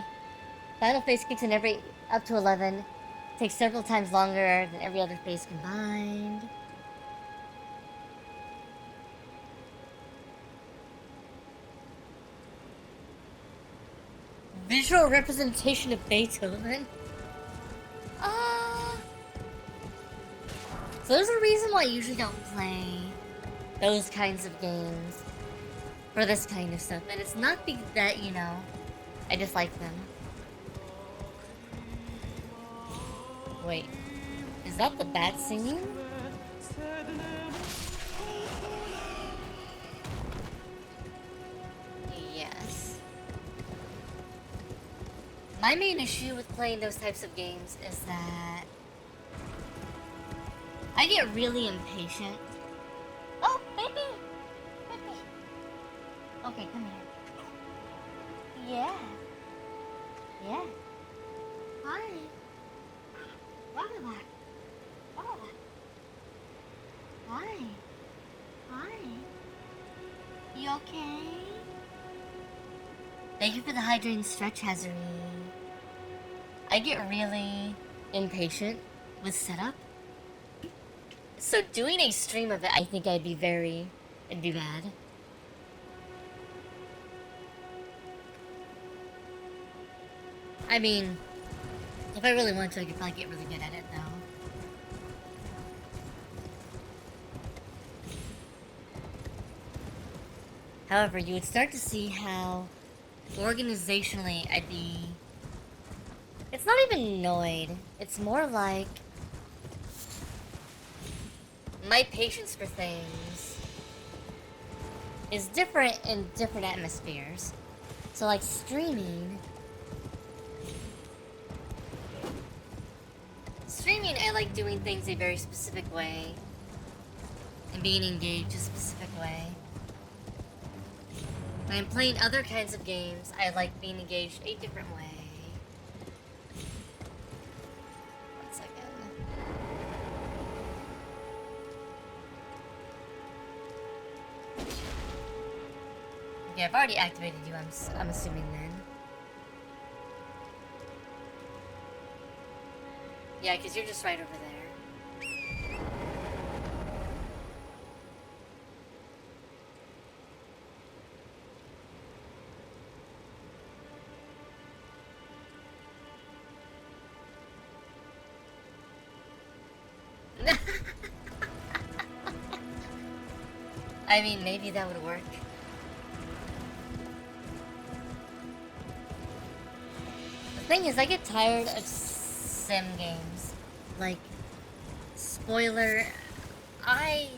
Speaker 1: Final phase kicks in every up to 11. Takes several times longer than every other phase combined. Visual representation of Beethoven? So there's a reason why I usually don't play those kinds of games for this kind of stuff. And it's not that, you know, I dislike them. Wait, is that the bat singing? Yes. My main issue with playing those types of games is that I get really impatient. Oh, baby! Baby! Okay, come here. Yeah. Yeah. Hi. Welcome back. Welcome back. Hi. Hi. You okay? Thank you for the hydrating stretch, AsuReDi. I get really impatient with setup. So doing a stream of it, I think it'd be bad. I mean, if I really wanted to, I could probably get really good at it, though. However, you would start to see how organizationally I'd be... It's not even annoyed. It's more like my patience for things is different in different atmospheres. So like streaming, I like doing things a very specific way and being engaged a specific way. When I'm playing other kinds of games, I like being engaged a different way. One second. Okay, I've already activated you, I'm assuming then. Yeah, because you're just right over there. I mean, maybe that would work. The thing is, I get tired of sim games. Like, spoiler, I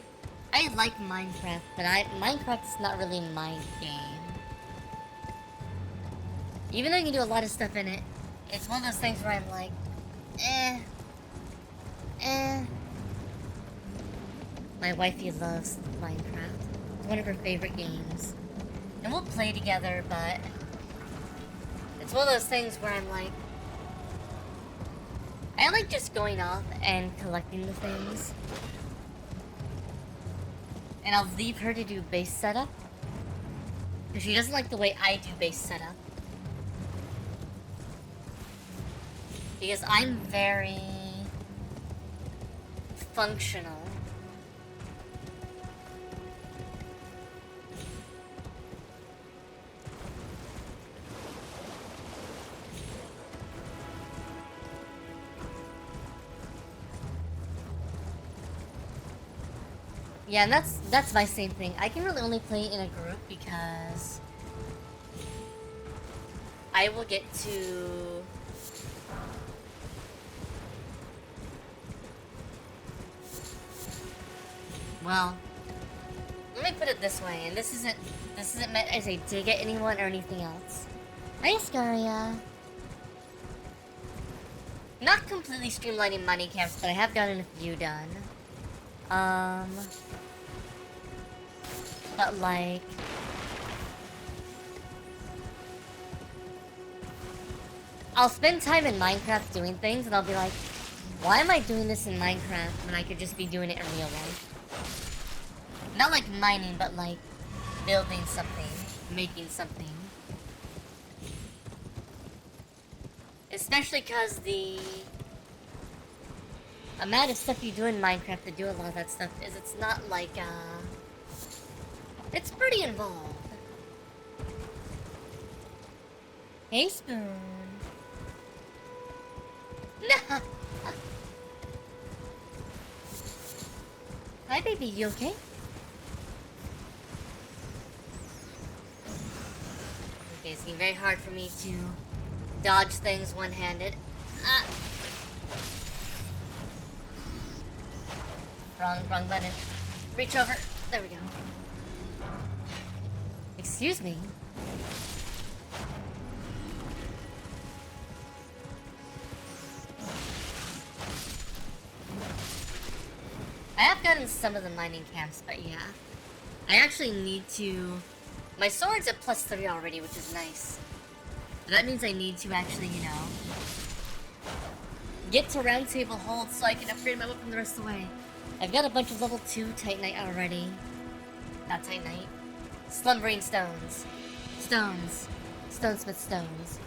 Speaker 1: like Minecraft, but Minecraft is not really my game. Even though you can do a lot of stuff in it, it's one of those things where I'm like, My wifey loves Minecraft. It's one of her favorite games. And we'll play together, but it's one of those things where I'm like, I like just going off and collecting the things. And I'll leave her to do base setup. Because she doesn't like the way I do base setup. Because I'm very functional. Yeah, and that's my same thing. I can really only play in a group because I will get to well, let me put it this way, and this isn't meant as a dig at anyone or anything else. Hi, Scaria. Not completely streamlining money camps, but I have gotten a few done. But like, I'll spend time in Minecraft doing things, and I'll be like, why am I doing this in Minecraft when I could just be doing it in real life? Not like mining, but like building something, making something. Especially because the amount of stuff you do in Minecraft to do a lot of that stuff is, it's not like, it's pretty involved. Hey, Spoon. No. Hi, baby. You okay? Okay, it's getting very hard for me to dodge things one-handed. Ah! Wrong button. Reach over. There we go. Excuse me. I have gotten some of the mining camps, but yeah. I actually need to... My sword's at +3 already, which is nice. That means I need to actually, you know... get to round table hold so I can upgrade my weapon the rest of the way. I've got a bunch of level 2 Titanite already. Not Titanite. Slumbering stones. Stones. Stonesmith stones.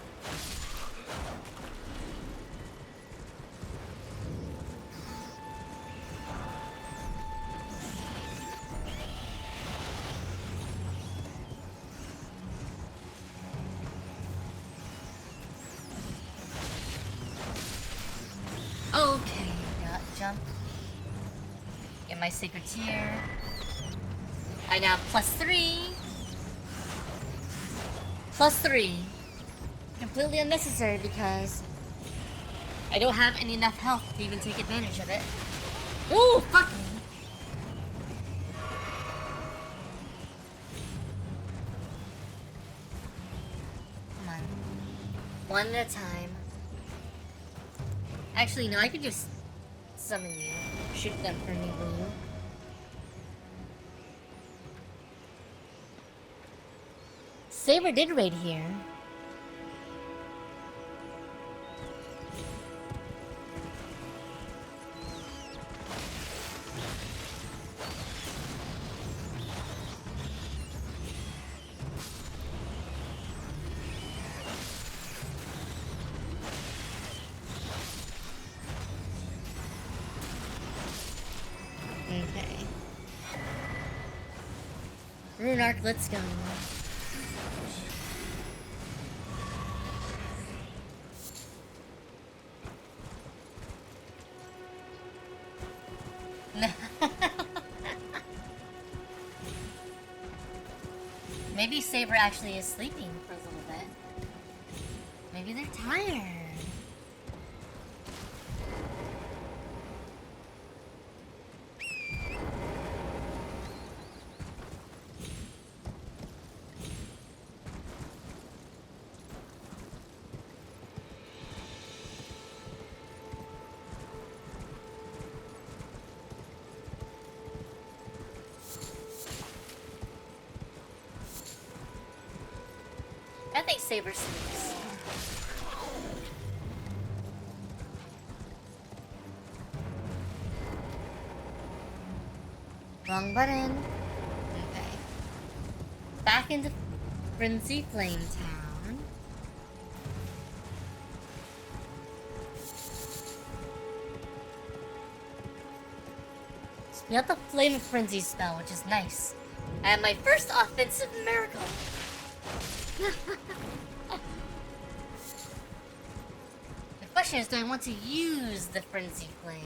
Speaker 1: Okay, got jump. Get my sacred tier. I now have +3. +3. Completely unnecessary because I don't have enough health to even take advantage of it. Ooh, fuck me. Come on. One at a time. Actually, no, I could just summon you. Shoot them for me, will you? Saber did raid here. Okay. Rune Arc, let's go. Maybe Saber actually is sleeping for a little bit. Maybe they're tired. I think Saber sleeps. Wrong button. Okay. Back into Frenzy Flame Town. We got the Flame of Frenzy spell, which is nice. I have my first offensive miracle. The question is, do I want to use the Frenzy Flame?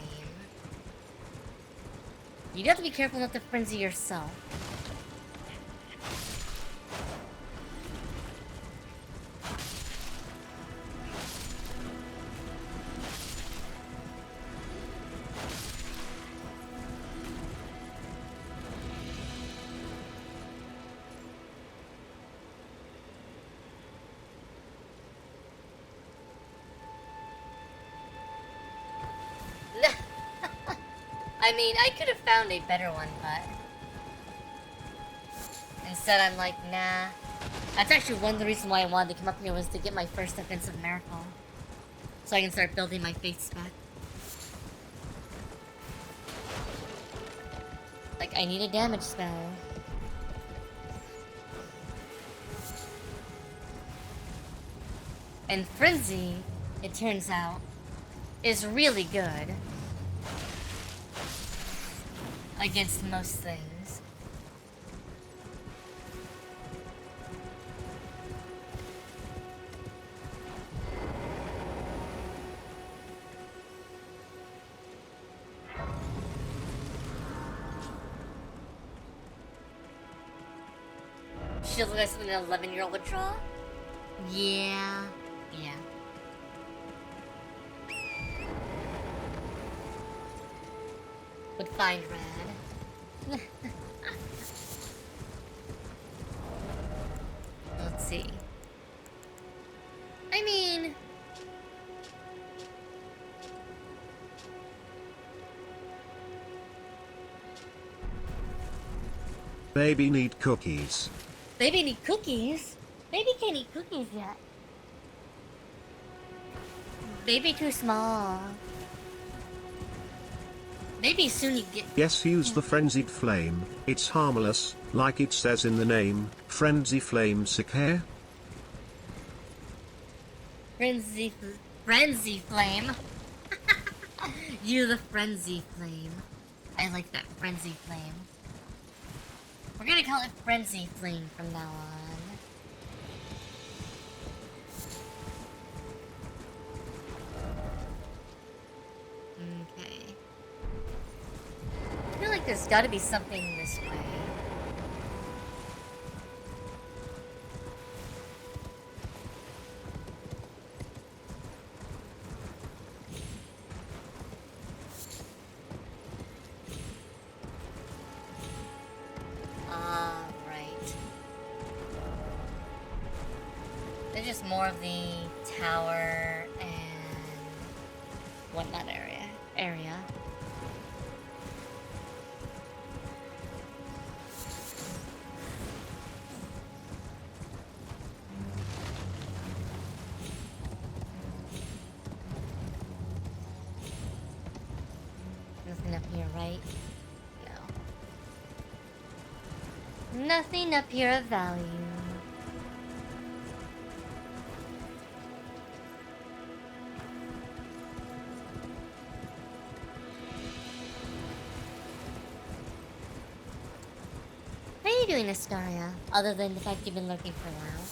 Speaker 1: You have to be careful not to frenzy yourself. I mean, I could have found a better one, but instead I'm like, nah. That's actually one of the reasons why I wanted to come up here, was to get my first offensive miracle, so I can start building my faith spec. Like, I need a damage spell. And Frenzy, it turns out, is really good against most things. feels like something an 11-year-old would draw. Yeah. Yeah. Would find rad. Let's see. I mean...
Speaker 6: Baby need cookies.
Speaker 1: Baby need cookies? Baby can't eat cookies yet. Baby too small. Maybe soon you get...
Speaker 6: Yes, use the frenzied flame. It's harmless, like it says in the name. Frenzy flame sick.
Speaker 1: Frenzy flame. You the frenzy flame. I like that frenzy flame. We're gonna call it frenzy flame from now on. Okay. I feel like there's gotta be something this way. Right. There's just more of the tower and whatnot area. Nothing up here, right? No. Nothing up here of value. How are you doing, Astaria? Other than the fact you've been looking for a while.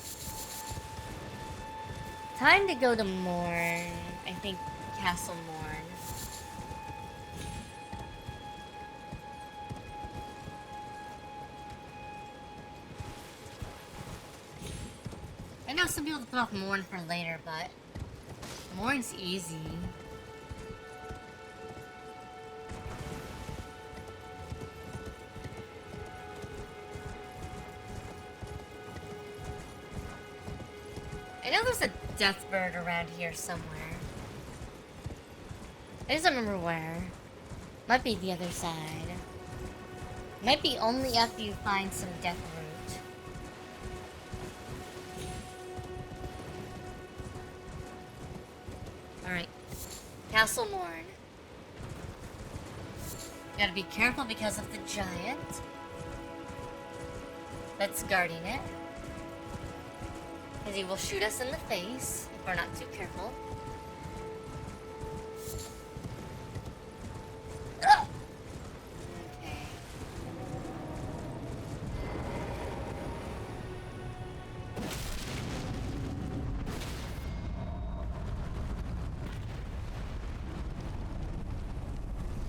Speaker 1: Time to go to Morn. I think Castle Morn. I know some people put off Morn for later, but Morn's easy. I know there's a death bird around here somewhere. I just don't remember where. Might be the other side. Might be only after you find some death root. Alright. Castle Morn. Gotta be careful because of the giant that's guarding it. Because he will shoot us in the face if we're not too careful. Ugh! Okay.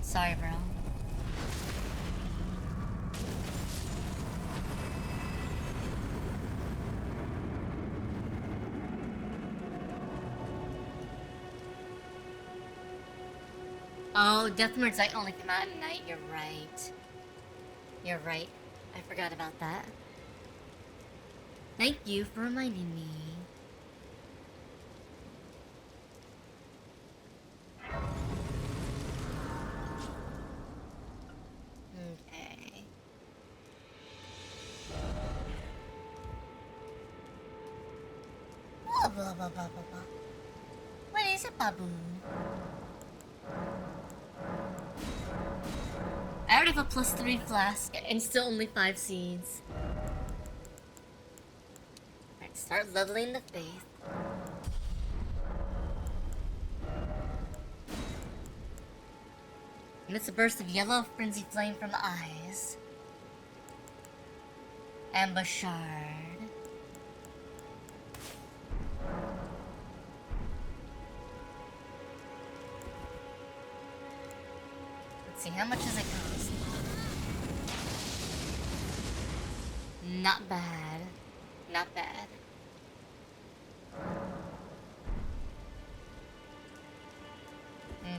Speaker 1: Sorry, bro. Oh, Death Birds Night only come out at night. You're right. You're right. I forgot about that. Thank you for reminding me. Okay. Blah, blah, blah, blah, blah, blah. What is a baboon? I already have a +3 flask and still only 5 seeds. Alright, start leveling the faith. Emits a burst of yellow frenzy flame from the eyes. Ambushard. Let's see, how much does it cost? Not bad. Not bad.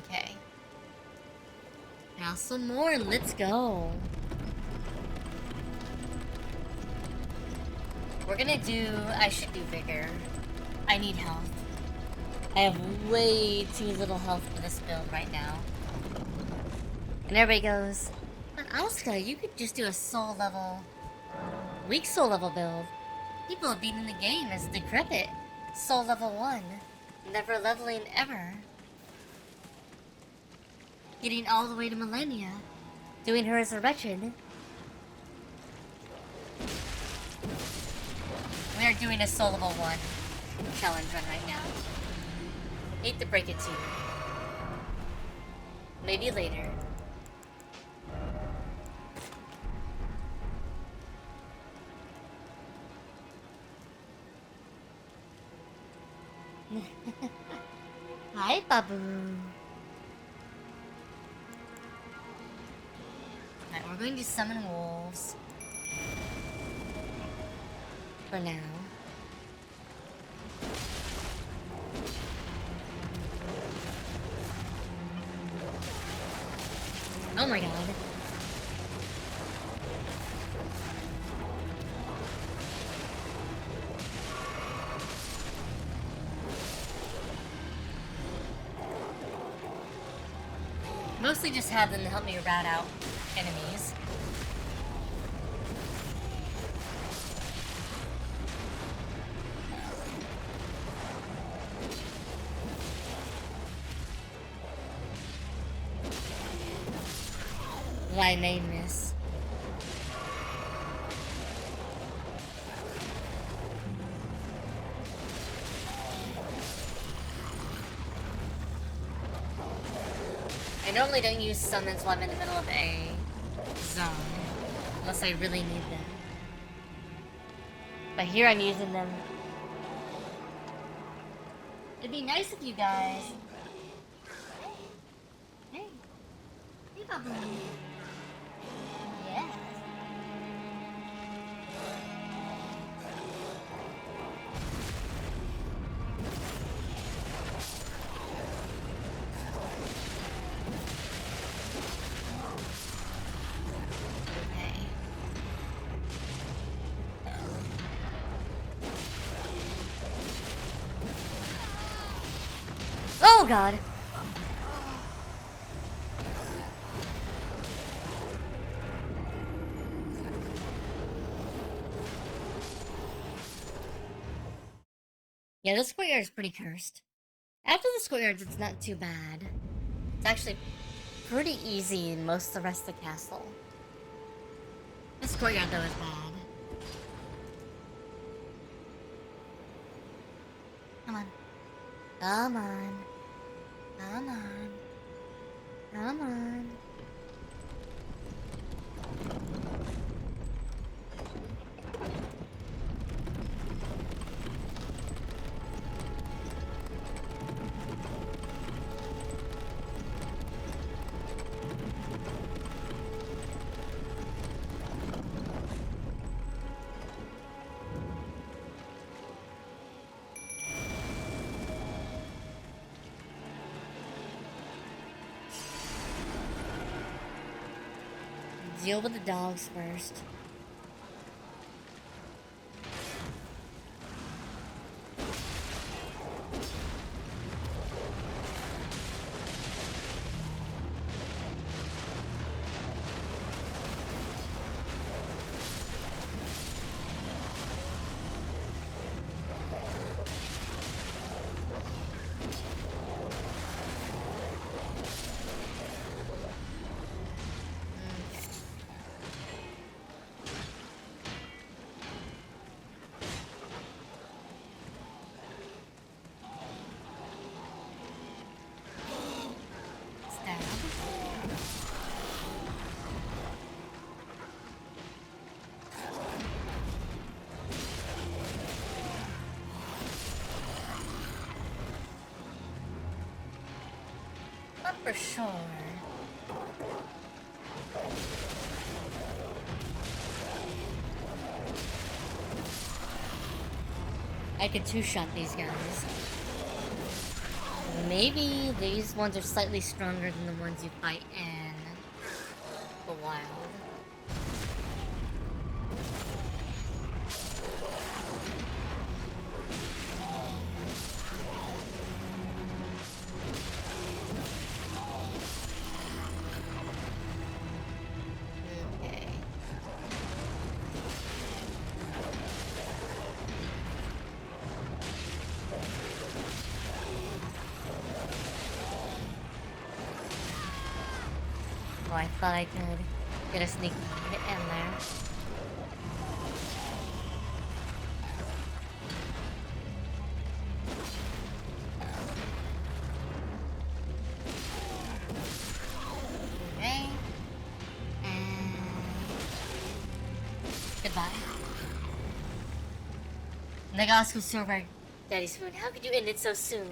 Speaker 1: Okay. Now some more, let's go. We're gonna do, I should do Vigor. I need health. I have way too little health for this build right now. And everybody goes, but Asuka, you could just do a soul level, weak soul level build. People have beaten the game as decrepit. Soul level 1. Never leveling ever. Getting all the way to Millennia. Doing her as a wretched. We are doing a soul level 1 challenge run right now. Hate to break it to you. Maybe later. Hi, Babu. Alright, we're going to summon wolves. For now. Oh my god. Mostly just have them to help me rat out enemies. Why name this? I normally don't use summons while I'm in the middle of a zone, unless I really need them. But here I'm using them. It'd be nice if you guys... Hey. Hey, Babu. Yeah. Oh god. Yeah, this courtyard is pretty cursed. After the courtyards, it's not too bad. It's actually pretty easy in most of the rest of the castle. This courtyard, though, is bad. Come on. Come on. Come on. Come on. Deal with the dogs first. For sure. I could two-shot these guys. Maybe these ones are slightly stronger than the ones you fight in the wild. Oh, I thought I could get a sneak hit in there. Okay. And goodbye. Nagasku server, Daddy Spoon. How could you end it so soon?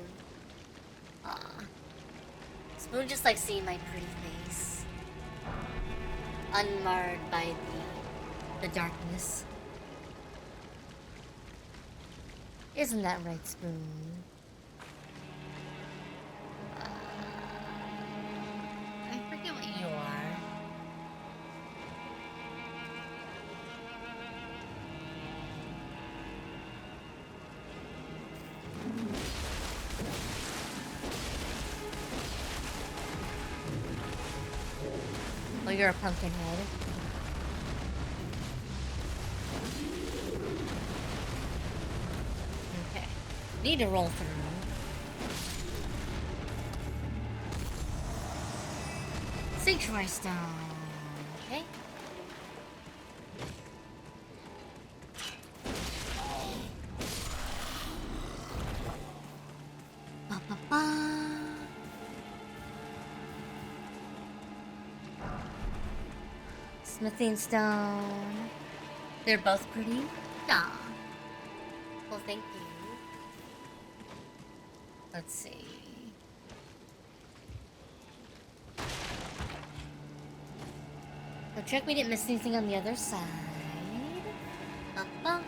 Speaker 1: Aw. Spoon just likes seeing my pretty face, unmarred by the darkness. Isn't that right, Spoon? I forget what you are. Oh, you're a pumpkin head. Okay. Need to roll through. Sanctuary Stone. Okay. Ba ba ba. Smithing Stone. They're both pretty? Nah. Well, thank you. Let's see. So check we didn't miss anything on the other side. Ow,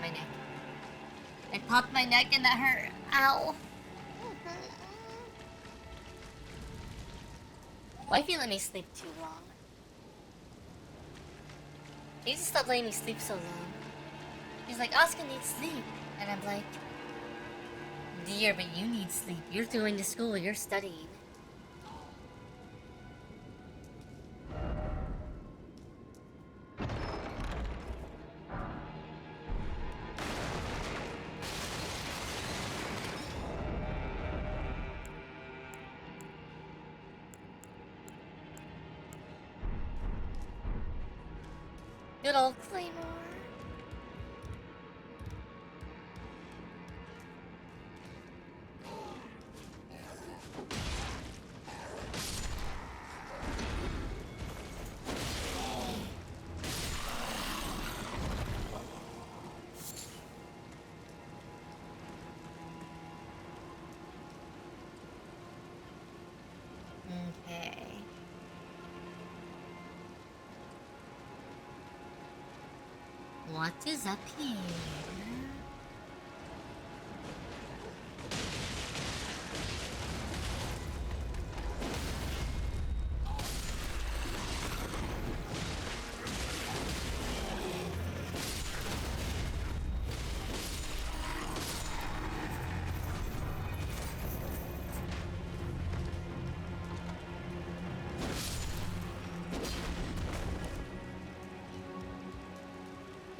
Speaker 1: my neck. I popped my neck and that hurt. Ow. Why if you let me sleep too long? He just stopped letting me sleep so long. He's like, Oscar needs sleep. And I'm like, dear, but you need sleep. You're going to school, you're studying. Good old Claymore. Okay. What is up here?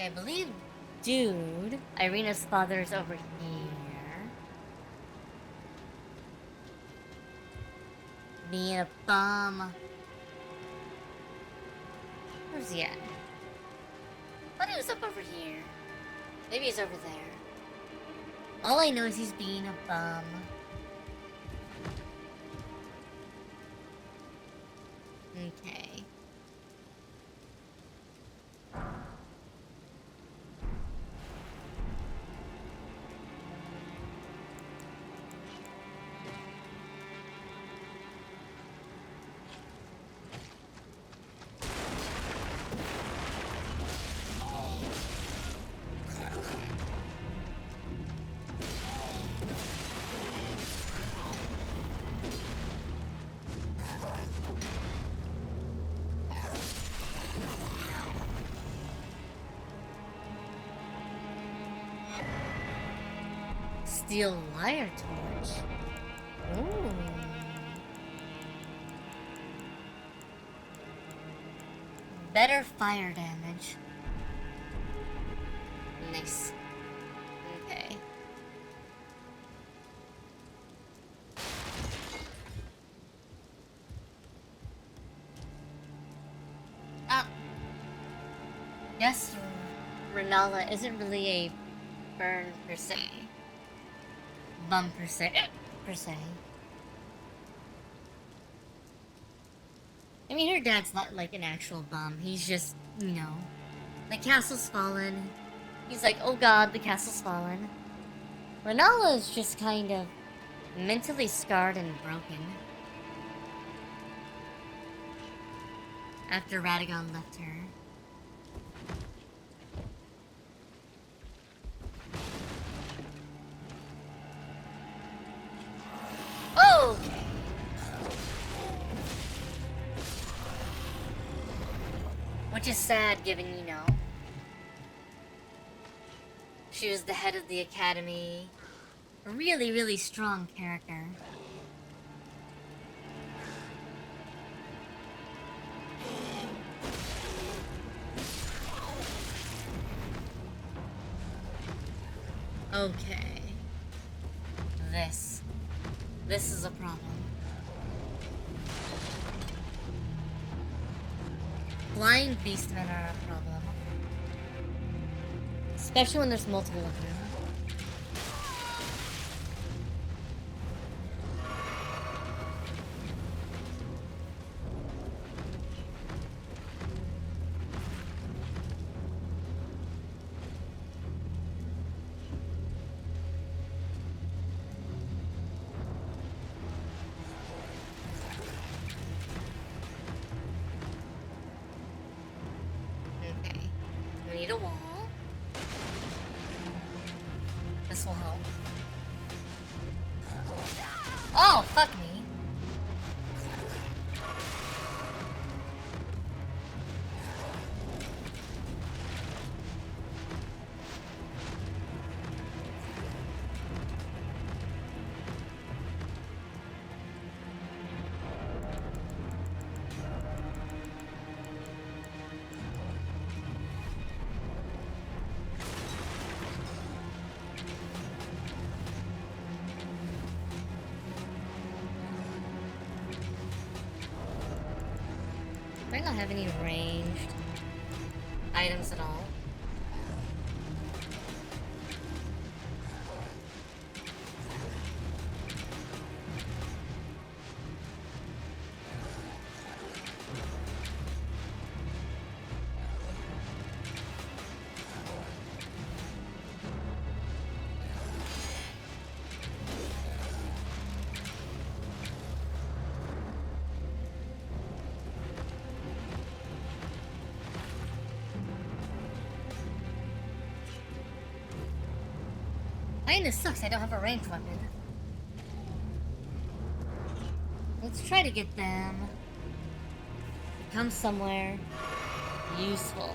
Speaker 1: I believe dude, Irina's father's over here. Being a bum. Where's he at? I thought he was up over here. Maybe he's over there. All I know is he's being a bum. Okay. Steel wire torch. Ooh. Better fire damage. Nice. Okay. Yes, Renala isn't really a burn per se. Bum per se. I mean, her dad's not like an actual bum. He's just, you know, the castle's fallen. He's like, oh god, the castle's fallen. Renala is just kind of mentally scarred and broken. After Radagon left her. Okay. Which is sad, given, you know, she was the head of the academy. A really, really strong character. Okay. This is a problem. Flying beastmen are a problem. Especially when there's multiple of them. Need a wall. This will help. Oh, fuck me. I don't have any ranged items at all. Kinda sucks I don't have a ranged weapon. Let's try to get them to come somewhere useful.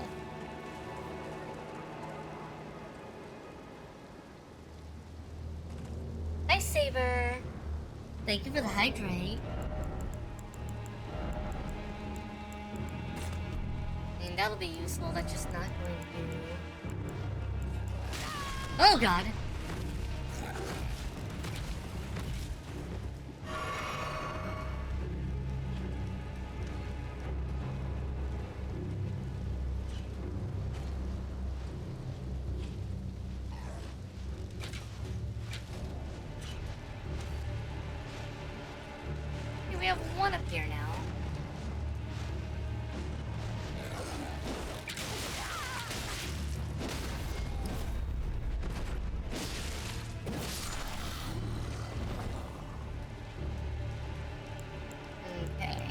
Speaker 1: Hi, Saber. Thank you for the hydrate. I mean, that'll be useful. That's just not going to... Oh, God. We have one up here now. Okay.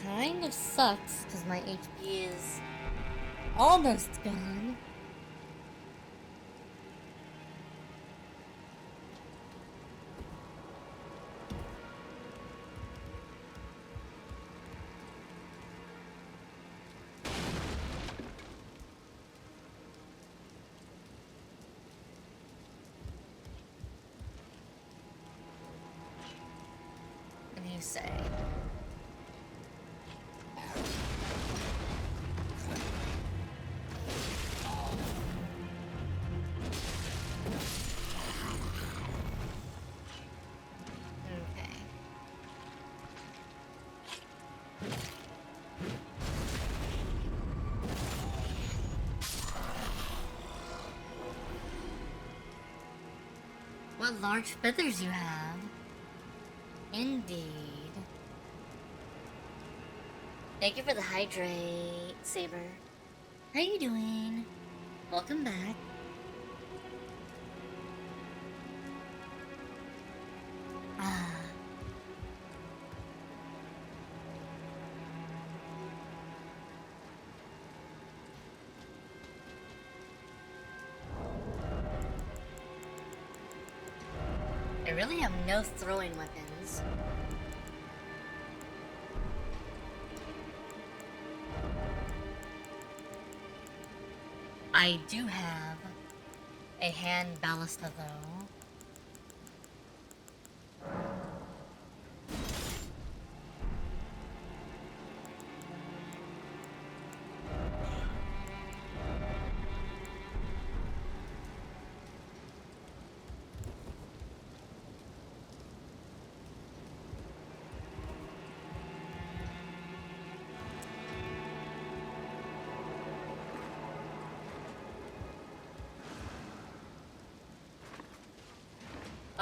Speaker 1: kind of sucks because my HP is almost gone. What do you say? Okay. What large feathers you have. Indeed. Thank you for the hydrate, Saber. How you doing? Welcome back. Ah. I really have no throwing weapons. I do have a hand ballista though.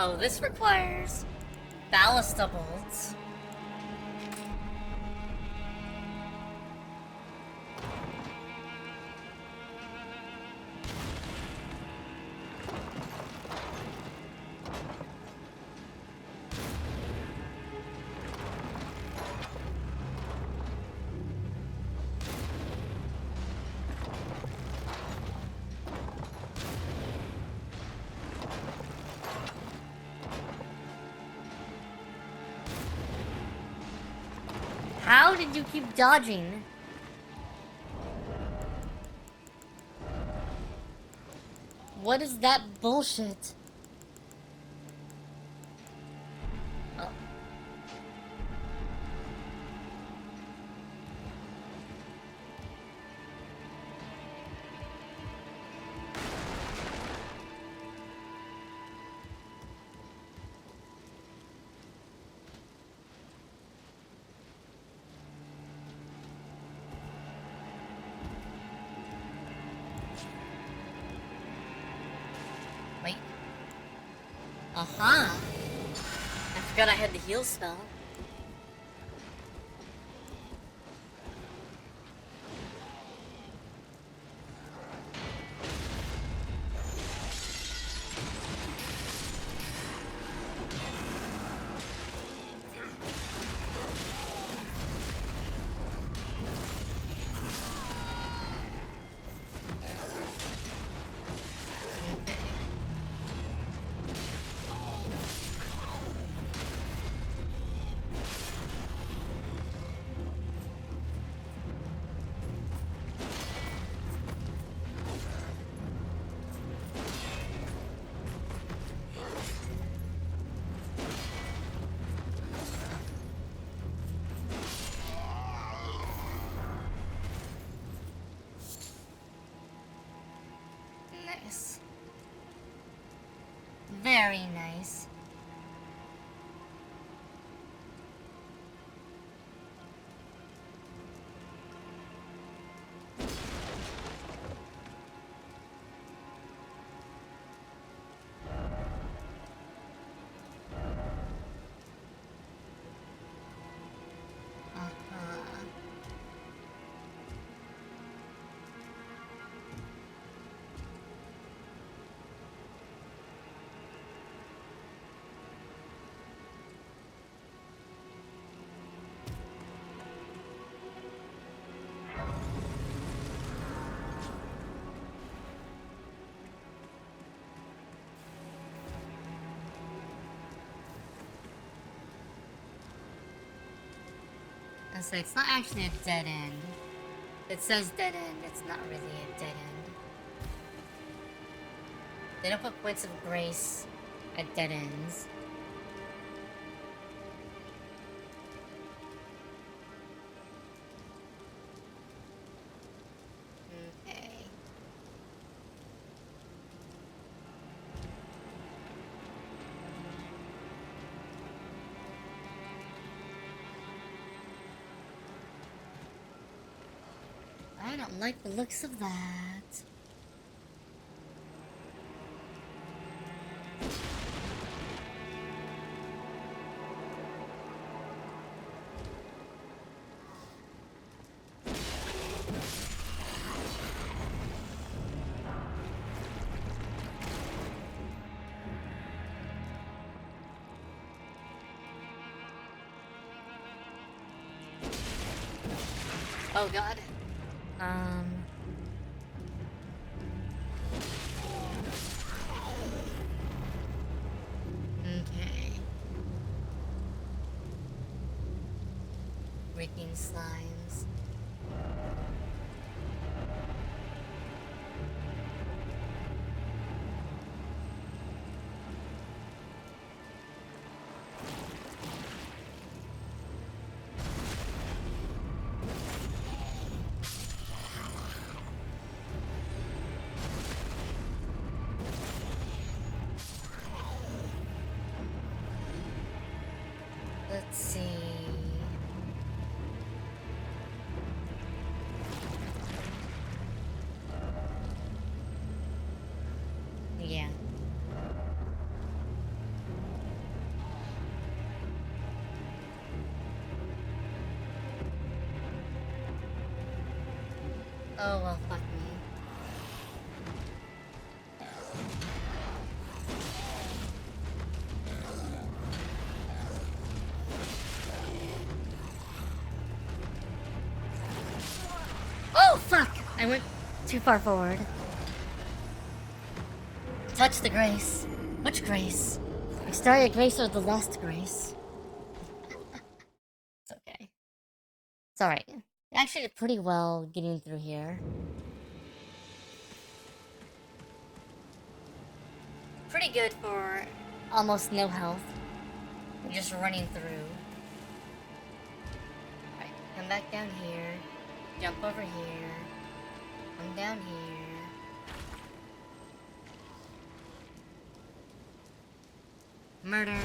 Speaker 1: Oh, this requires ballista bolts. How did you keep dodging? What is that bullshit? Oh. Wait. Uh-huh. I forgot I had the heal spell. Nice. Very nice. Uh-huh. I say it's not actually a dead end. It says dead end, it's not really a dead end. They don't put points of grace at dead ends. Okay. I don't like the looks of that. Oh god. Okay. Reeking slimes. Let's see. Yeah. Oh well, fuck me. Oh fuck! I went too far forward. Touch the grace. Which grace? Exterior grace or the last grace? It's okay. It's alright. Actually did pretty well getting through here. Pretty good for almost no health. Just running through. Alright, come back down here. Jump over here. Come down here. Murder.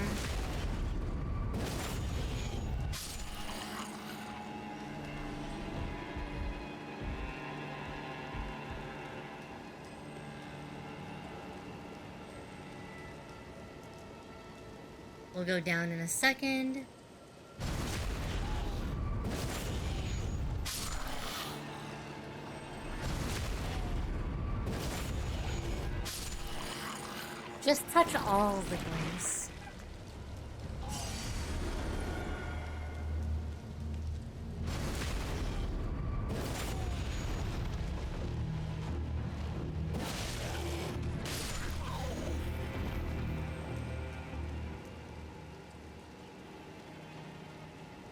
Speaker 1: We'll go down in a second. Just touch all of the grace.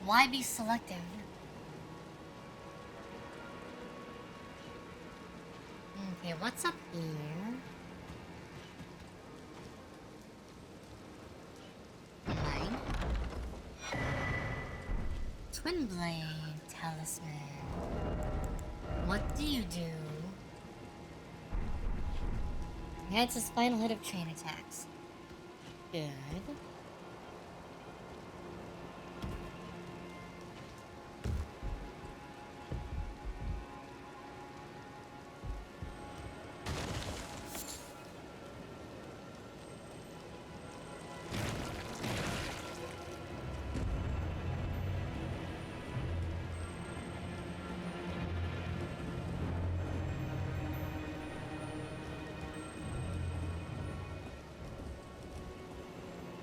Speaker 1: Why be selective? Okay, what's up here? Mine. Twin Blade Talisman. What do you do? Enhances final hit of chain attacks. Good.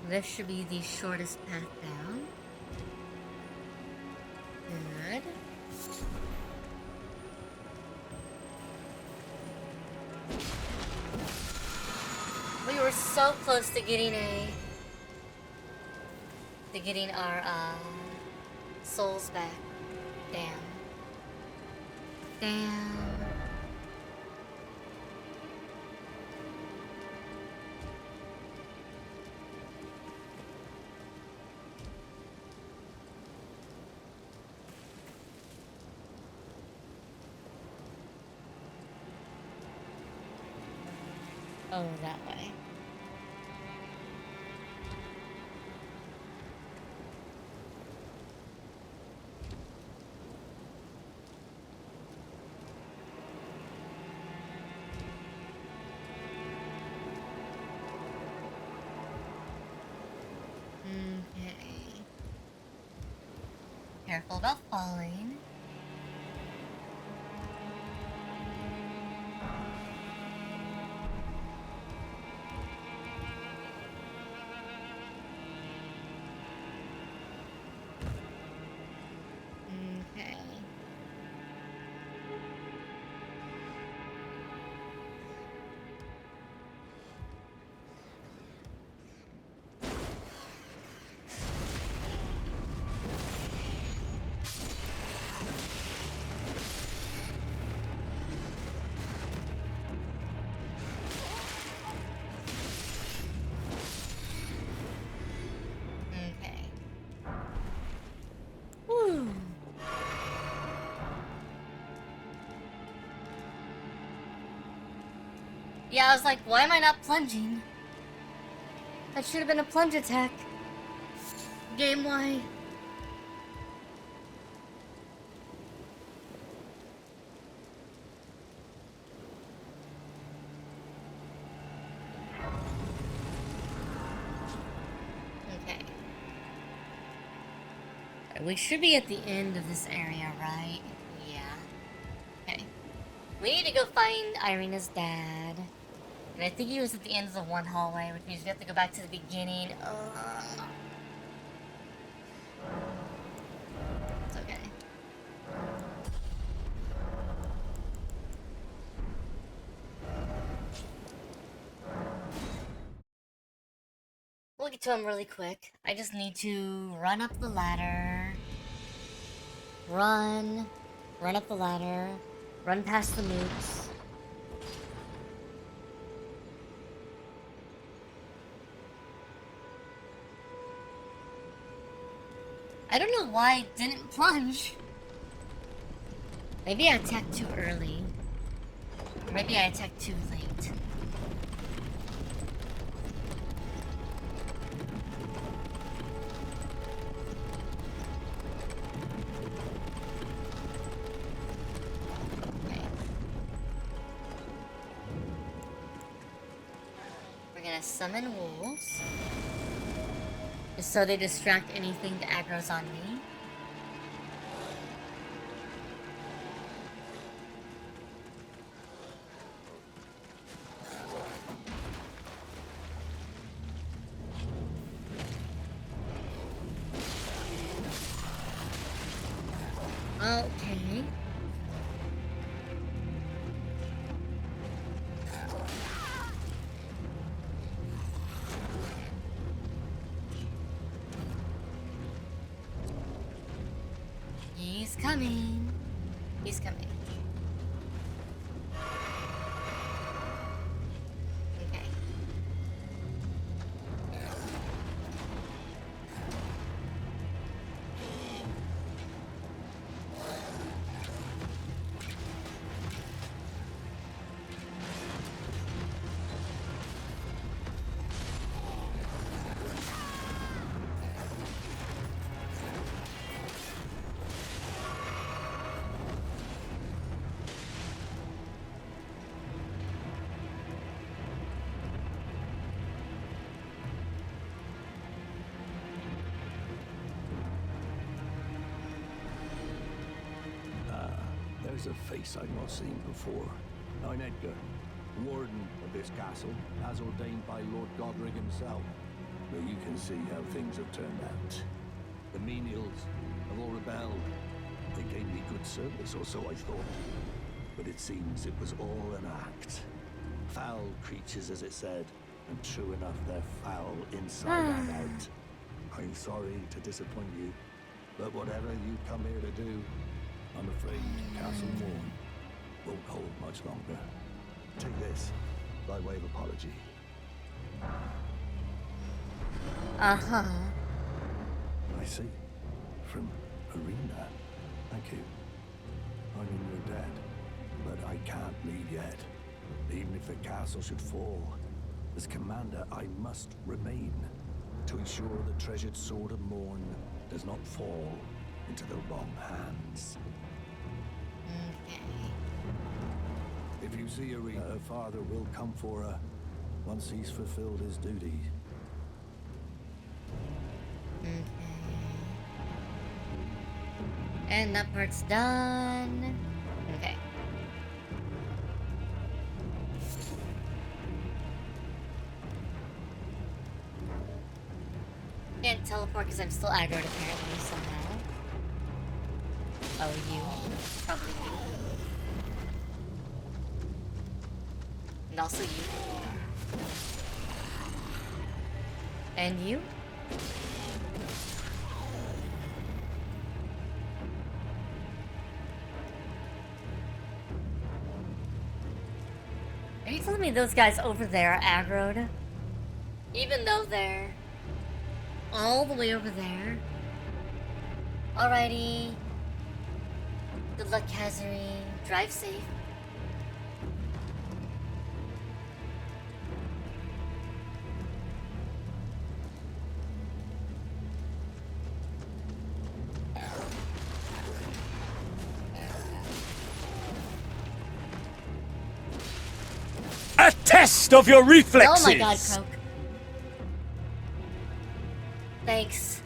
Speaker 1: This should be the shortest path down. Good. We were so close to getting our souls back. Damn. Oh, that way. Okay. Careful about falling. Okay. Okay. Whew. Yeah, I was like, why am I not plunging? That should have been a plunge attack. Game wide. Okay. We should be at the end of this area, right? Yeah. Okay. We need to go find Irina's dad. And I think he was at the end of the one hallway, which means we have to go back to the beginning. It's okay. We'll get to him really quick. I just need to run up the ladder. Run up the ladder. Run past the mooks. I don't know why I didn't plunge. Maybe I attacked too early. Or maybe I attacked too late. Okay. We're gonna summon wolves. Just so they distract anything that aggro's on me. Okay. He's coming. He's coming. Okay.
Speaker 7: There's a face I've not seen before. I'm Edgar, warden of this castle, as ordained by Lord Godric himself. But you can see how things have turned out. The menials have all rebelled. They gave me good service, or so I thought. But it seems it was all an act. Foul creatures, as it said, and true enough, they're foul inside and out. I'm sorry to disappoint you, but whatever you come here to do, I'm afraid Castle Morn won't hold much longer. Take this, by way of apology.
Speaker 1: Uh-huh.
Speaker 7: I see. From Arena. Thank you. I mean, you're dead. But I can't leave yet. Even if the castle should fall, as commander, I must remain to ensure the treasured sword of Morn does not fall into the wrong hands.
Speaker 1: Okay.
Speaker 7: If you see Arena, her father will come for her once he's fulfilled his duty.
Speaker 1: Okay. And that part's done. Okay. Can't teleport because I'm still aggroed apparently somehow. Oh, you. Probably you. And also you. And you? Are you telling me those guys over there are aggroed? Even though they're all the way over there? Alrighty. Good luck, Kazuri. Drive safe.
Speaker 3: A test of your reflexes!
Speaker 1: Oh my god, Croak. Thanks.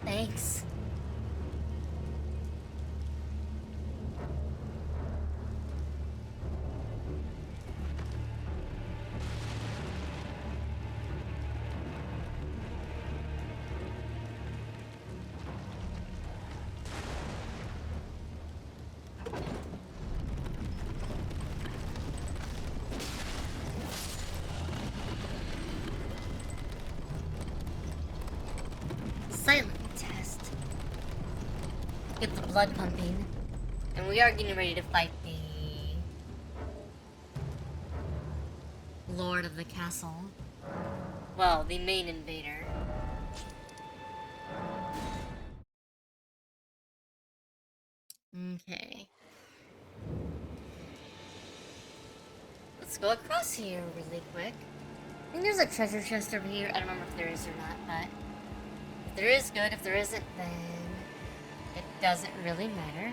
Speaker 1: Thanks. Silent test. Get the blood pumping. And we are getting ready to fight the Lord of the Castle. Well, the main invader. Okay. Let's go across here really quick. I think there's a treasure chest over here. I don't remember if there is or not, but if there is, good. If there isn't, then it doesn't really matter.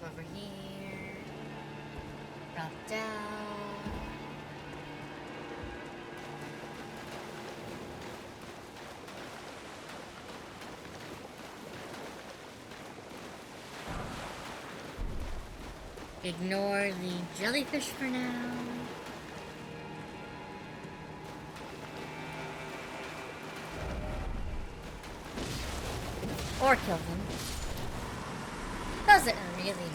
Speaker 1: Over here. Drop down. Ignore the jellyfish for now. Or kill them. Doesn't really matter.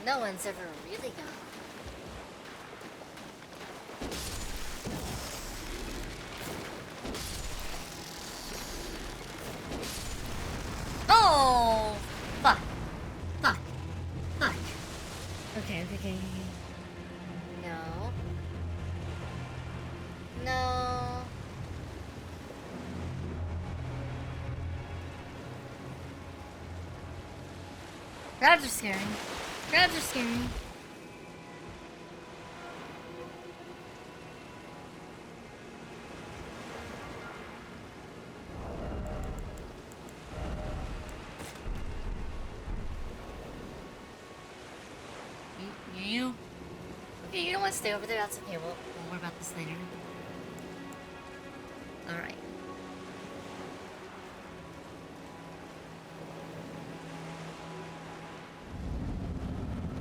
Speaker 1: No one's ever really gone. Oh! Fuck. Fuck. Fuck. Okay. No. No. Crabs are scary. Crabs are scary. You? Okay, you don't want to stay over there? That's okay. We'll worry about this later. Alright.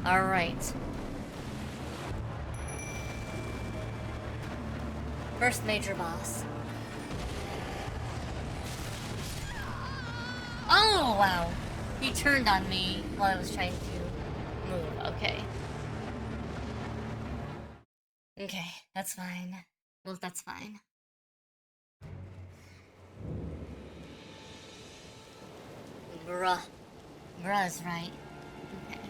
Speaker 1: Alright. First major boss. Oh, wow. He turned on me while I was trying to move. Okay. Okay, that's fine. Well, that's fine. Bruh. Bruh is right. Okay.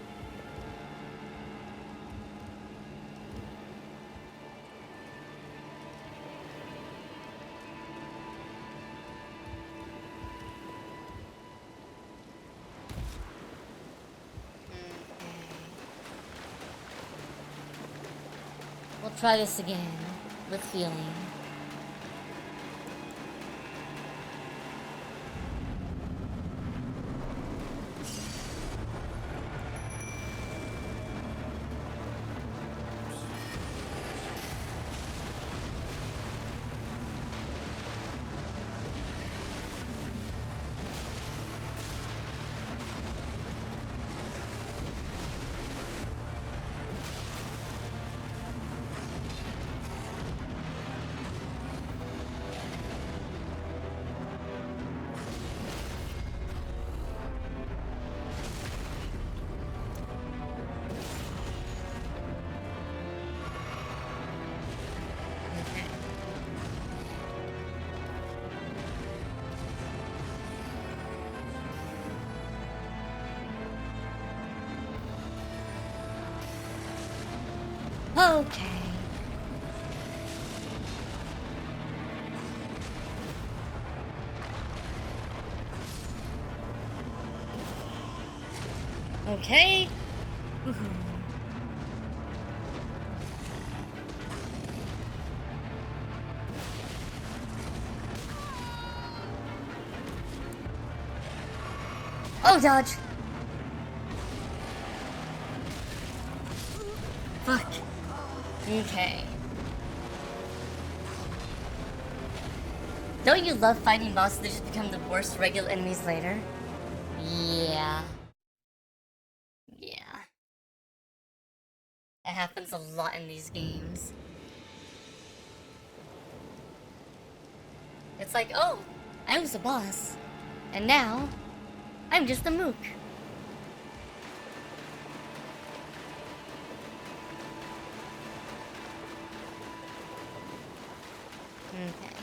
Speaker 1: We'll try this again with feeling. Okay. Okay. Oh, dodge. Fuck. Okay. Don't you love fighting bosses that just become the worst regular enemies later? Yeah. Yeah. It happens a lot in these games. It's like, oh, I was a boss. And now, I'm just a mook. Okay.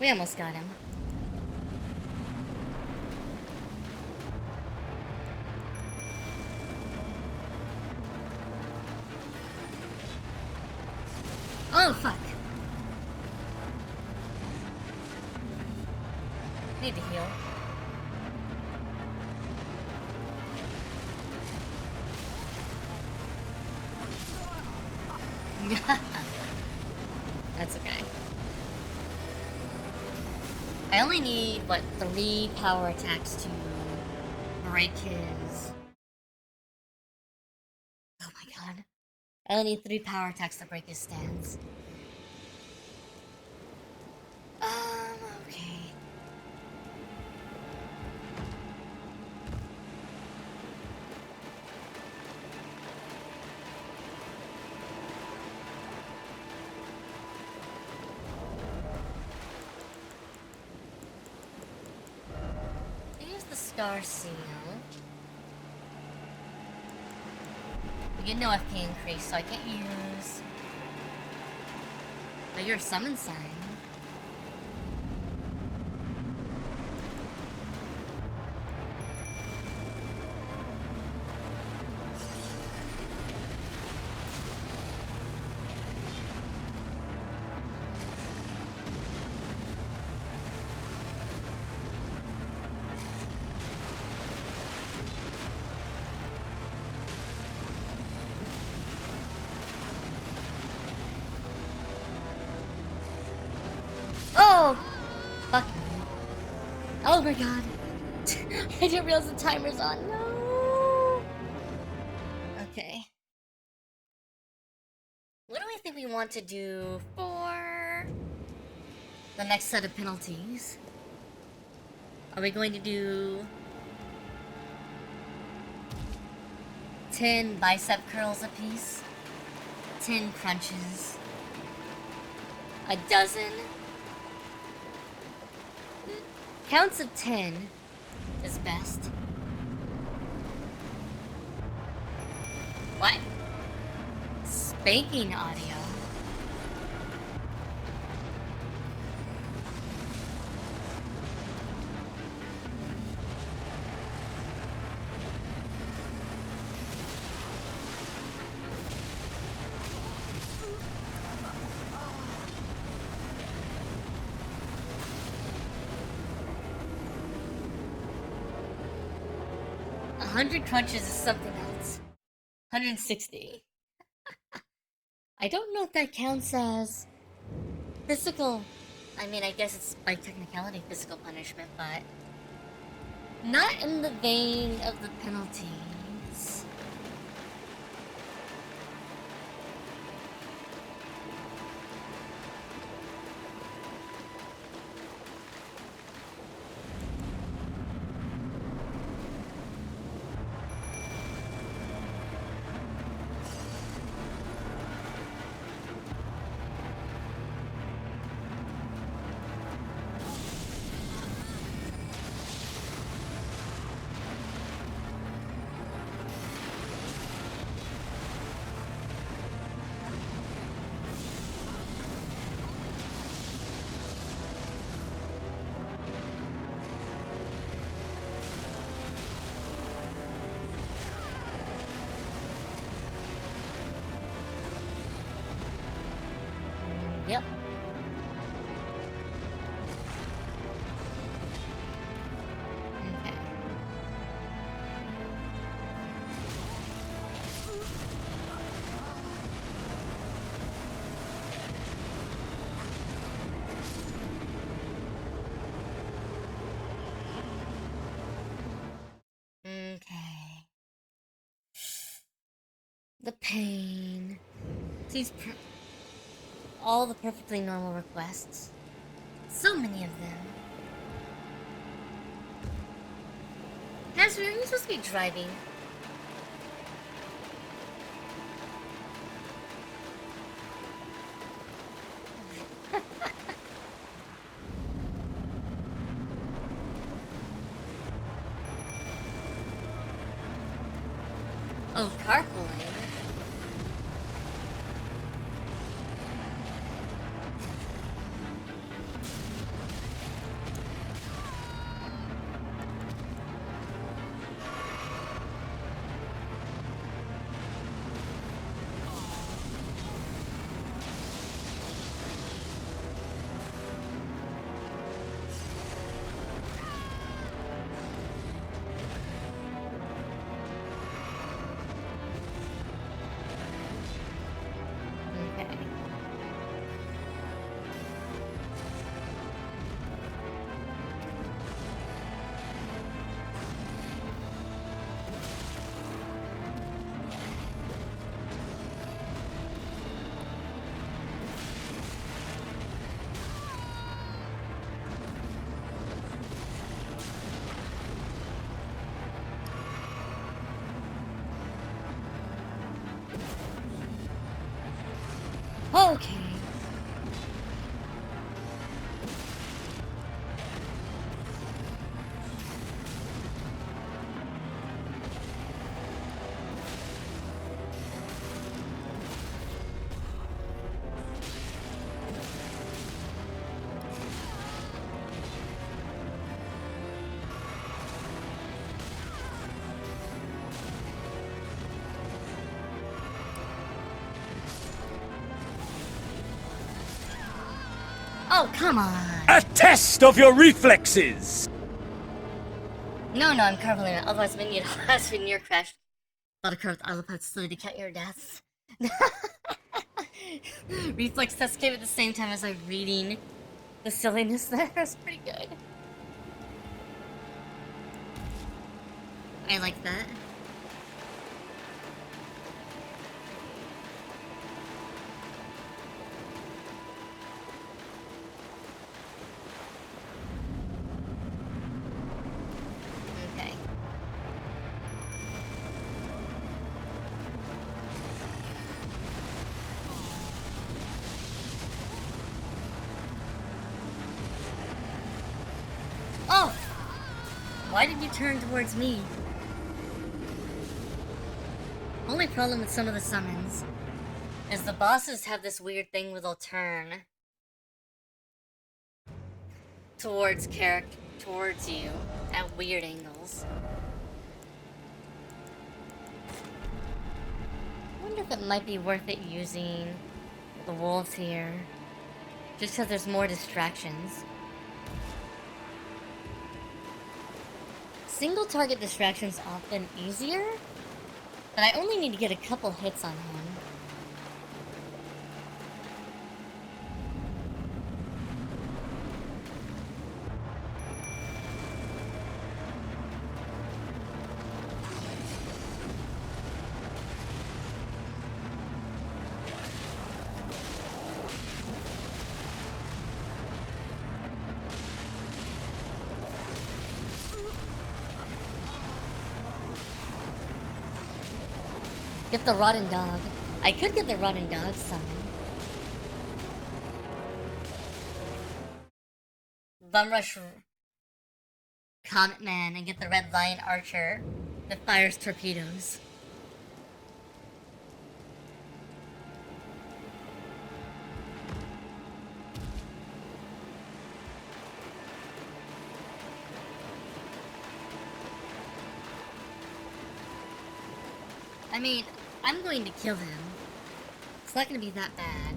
Speaker 1: We almost got him. Oh, fuck. Need to heal. That's okay. I only need, what, 3 power attacks to break his... Oh my god. I only need 3 power attacks to break his stance. Okay. Here's the star seal. You get no FP increase, so I can't use... But you're a summon sign. Oh! Fuck. Oh my god. I didn't realize the timer's on. No! Okay. What do we think we want to do for the next set of penalties? Are we going to do... 10 bicep curls apiece, 10 crunches, a dozen. Counts of 10 is best. What? Spanking audio. A 100 crunches is something else. 160. I don't know if that counts as physical. I mean, I guess it's by technicality physical punishment, but not in the vein of the penalties. Yep. Okay. Okay. The pain. These all the perfectly normal requests. So many of them. Hazard, are you supposed to be driving? Oh, carpooling. Okay. Oh, come on.
Speaker 8: A test of your reflexes!
Speaker 1: No, I'm carpooling. Otherwise, minion has been near crashed. Thought a curved autopilot slowly to count your deaths. Reflex test came at the same time as I reading the silliness there. It's pretty good. I like that. Why did you turn towards me? Only problem with some of the summons is the bosses have this weird thing where they'll turn towards you at weird angles. I wonder if it might be worth it using the wolves here, just because there's more distractions. Single target distractions often easier, but I only need to get a couple hits on him. Get the rotten dog. I could get the rotten dog summon. Bumrush Comet Man and get the red lion archer that fires torpedoes. I mean, I'm going to kill him. It's not going to be that bad.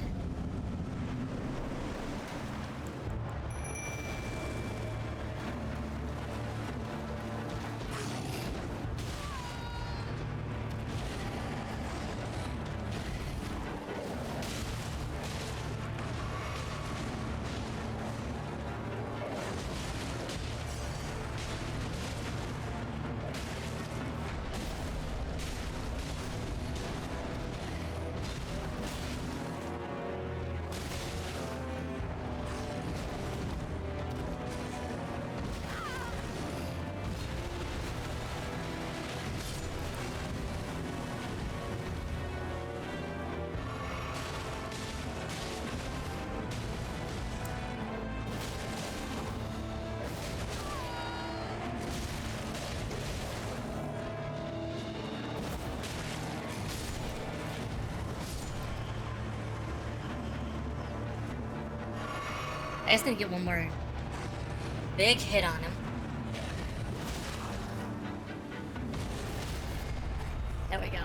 Speaker 1: I just need to get one more big hit on him. There we go.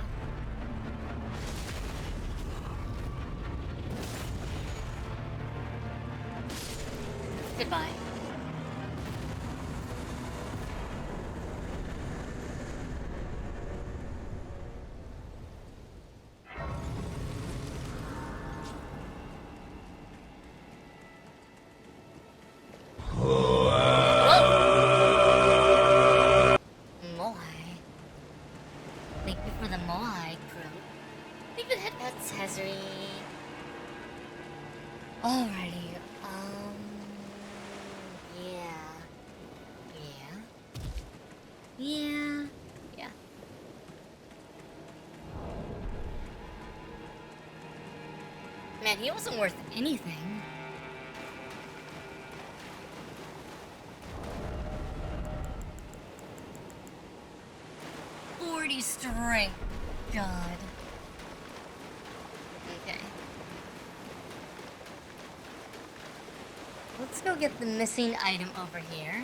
Speaker 1: Goodbye. Man, he wasn't worth anything. "40 strength. God. Okay. Let's go get the missing item over here.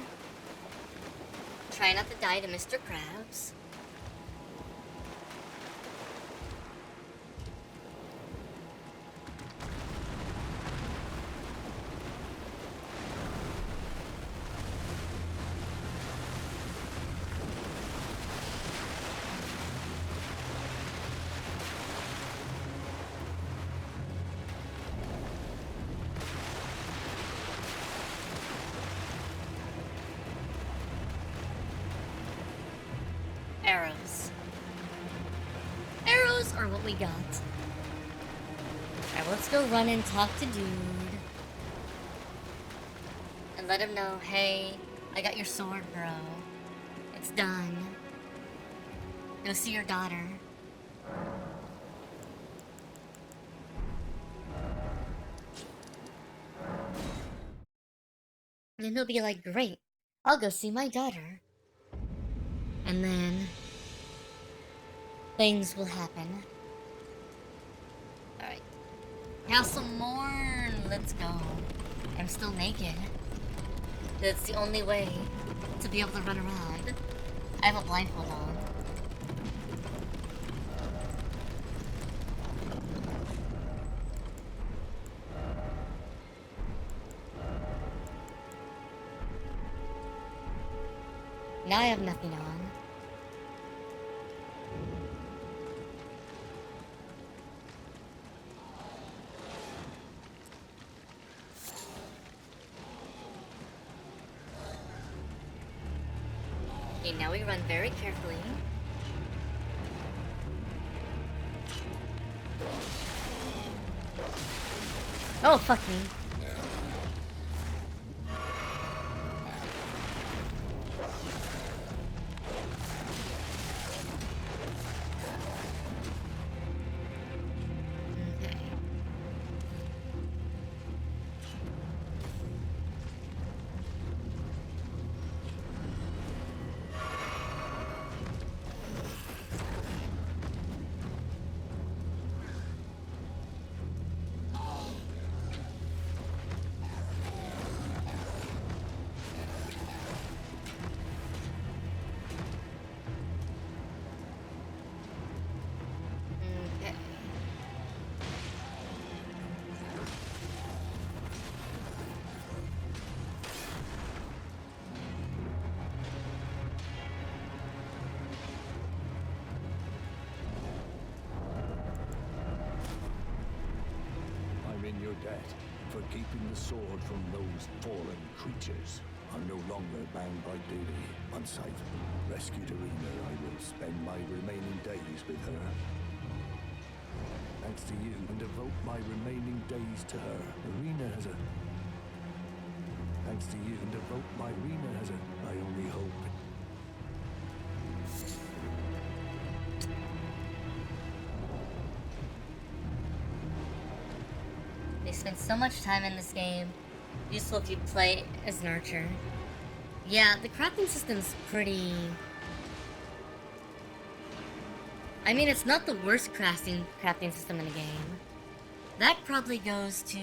Speaker 1: Try not to die to Mr. Krabs. Arrows. Arrows are what we got. Alright, let's go run and talk to Dude. And let him know, hey, I got your sword, bro. It's done. Go see your daughter. And he'll be like, great, I'll go see my daughter. And then things will happen. Alright. Castle Morn! Let's go. I'm still naked. That's the only way to be able to run around. I have a blindfold on. Now I have nothing on. Okay, now we run very carefully. Oh, fuck me. Okay. Okay.
Speaker 7: I'm in your debt for keeping the sword from those fallen creatures. I'm no longer bound by duty. Once I've rescued Arena, I will spend my remaining days with her. Thanks to you, and devote my remaining days to her. Arena has a... Thanks to you, and devote my Arena has a... I only hope.
Speaker 1: They spend so much time in this game. Useful if you play as an archer. Yeah, the crafting system's pretty... I mean, it's not the worst crafting system in the game. That probably goes to...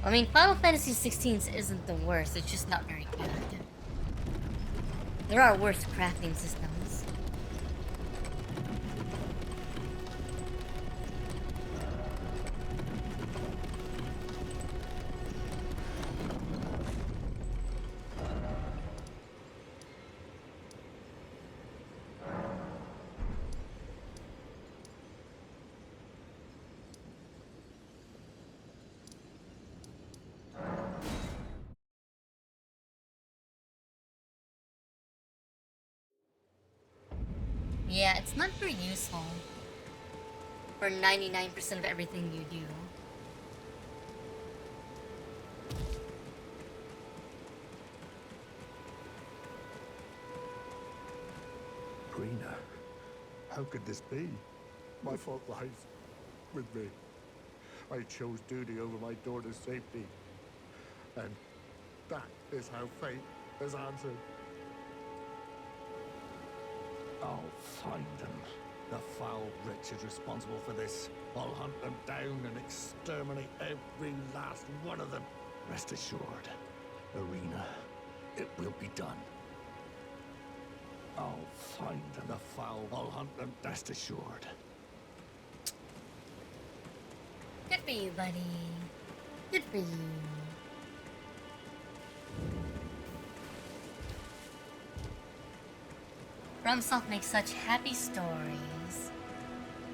Speaker 1: I mean, Final Fantasy 16 isn't the worst, it's just not very good. There are worse crafting systems. Yeah, it's not very useful for 99% of everything you do.
Speaker 7: Arena, how could this be? My fault lies with me. I chose duty over my daughter's safety. And that is how fate has answered. I'll find them. The foul wretches responsible for this. I'll hunt them down and exterminate every last one of them. Rest assured, Arena, it will be done. I'll find them. The foul. I'll hunt them. Rest assured.
Speaker 1: Good for you, buddy. Good for you. FromSoft makes such happy stories.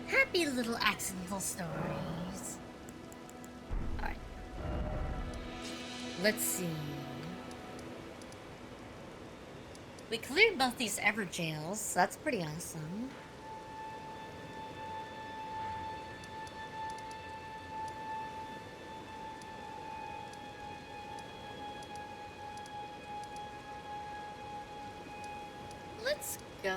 Speaker 1: Happy little accidental stories. Alright. Let's see. We cleared both these ever jails, so that's pretty awesome. Let's go.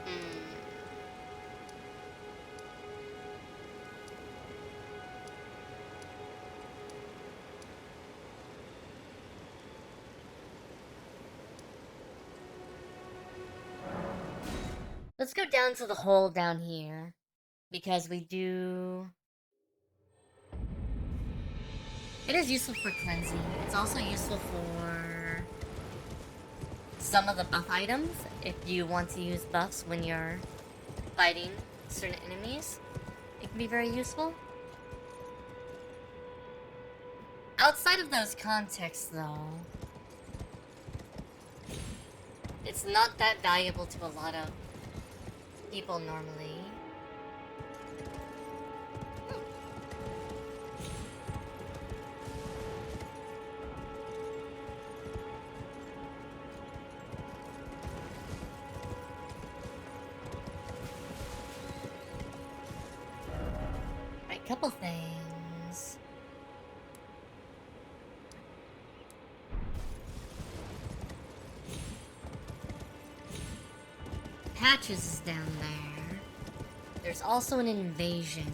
Speaker 1: Hmm. Let's go down to the hole down here. Because we do... It is useful for cleansing. It's also useful for some of the buff items. If you want to use buffs when you're fighting certain enemies, it can be very useful. Outside of those contexts, though, it's not that valuable to a lot of people normally. Right, couple things. Patches is down there. There's also an invasion.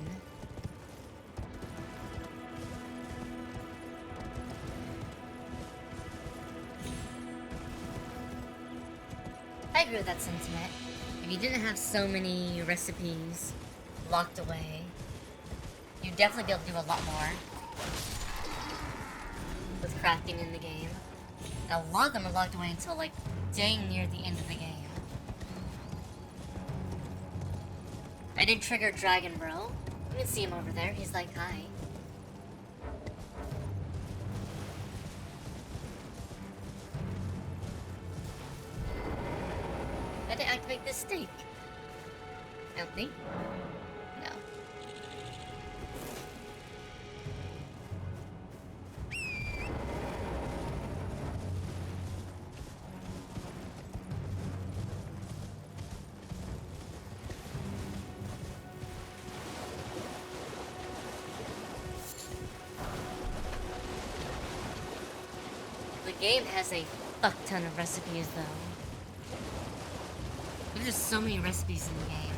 Speaker 1: I agree with that sentiment. If you didn't have so many recipes locked away, you'd definitely be able to do a lot more with crafting in the game. And a lot of them are locked away until like dang near the end of the game. I did trigger Dragon Bro. You can see him over there. He's like, hi. I didn't activate this stake. I don't think. No. The game has a fuck ton of recipes, though. There's just so many recipes in the game.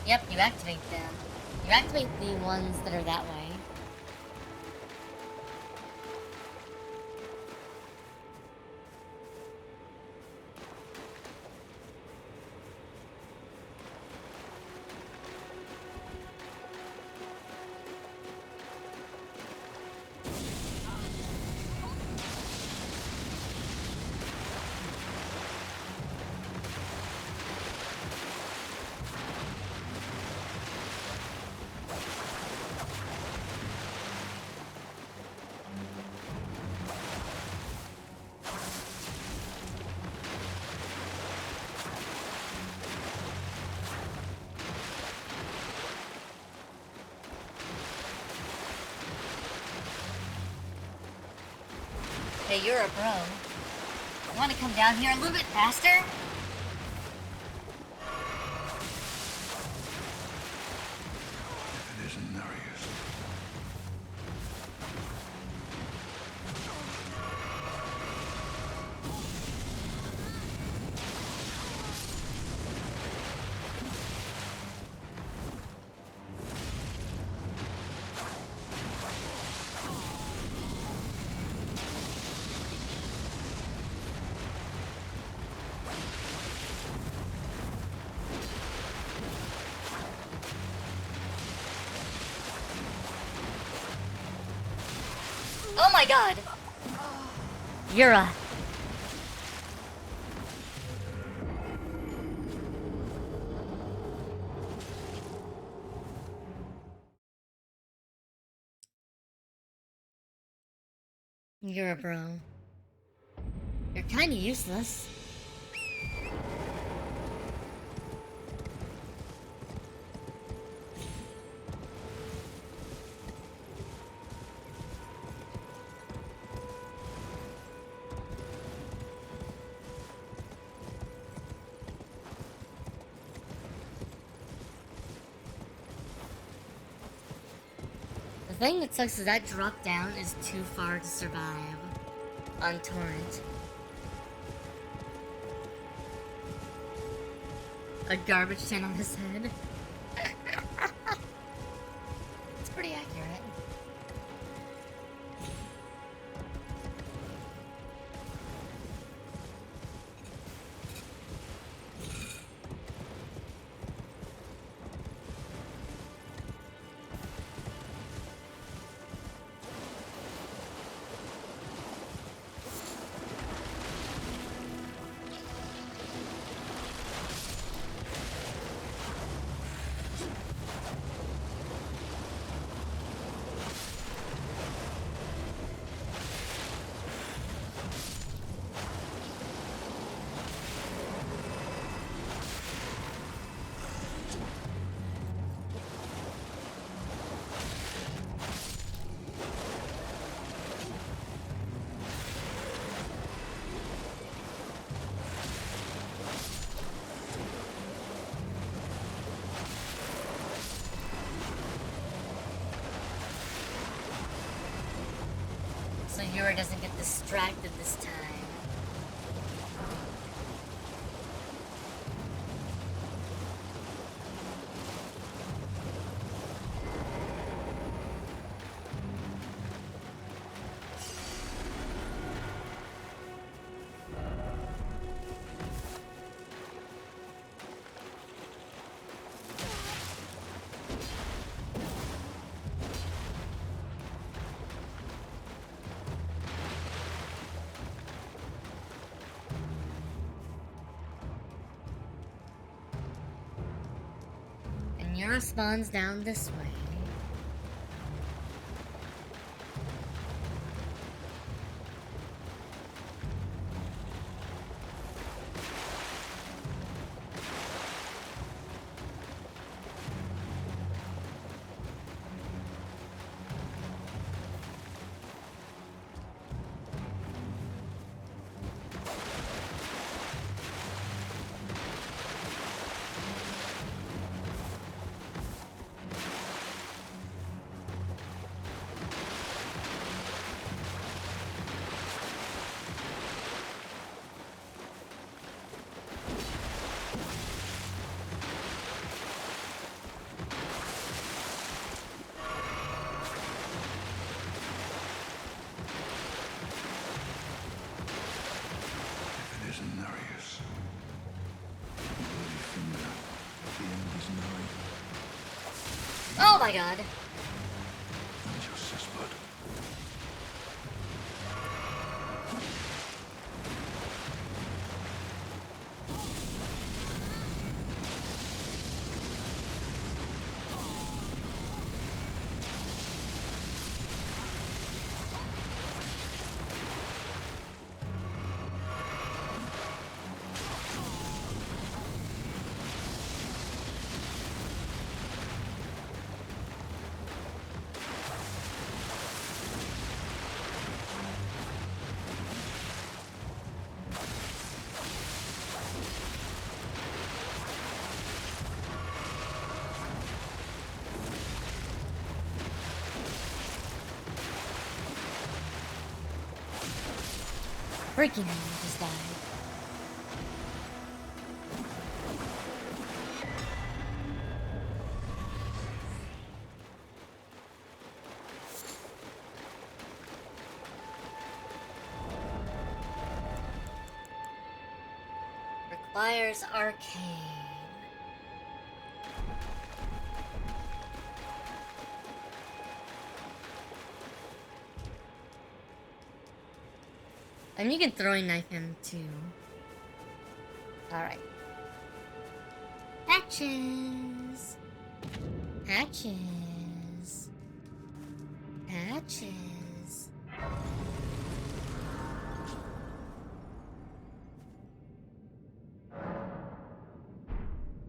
Speaker 1: Yep, you activate them. You activate the ones that are that way. Hey, you're a bro. You want to come down here a little bit faster?
Speaker 7: It isn't Nereus.
Speaker 1: Oh my god! Yura. You're a bro. You're kinda useless. The thing that sucks is that drop down is too far to survive on Torrent. A garbage tin on his head. It's pretty accurate. So Yura doesn't get distracted this time. Yura spawns down this way. Oh my god. Freaking hell, just died. Requires arcane. And you can throwing knife him too. Alright. Patches. Patches. Patches.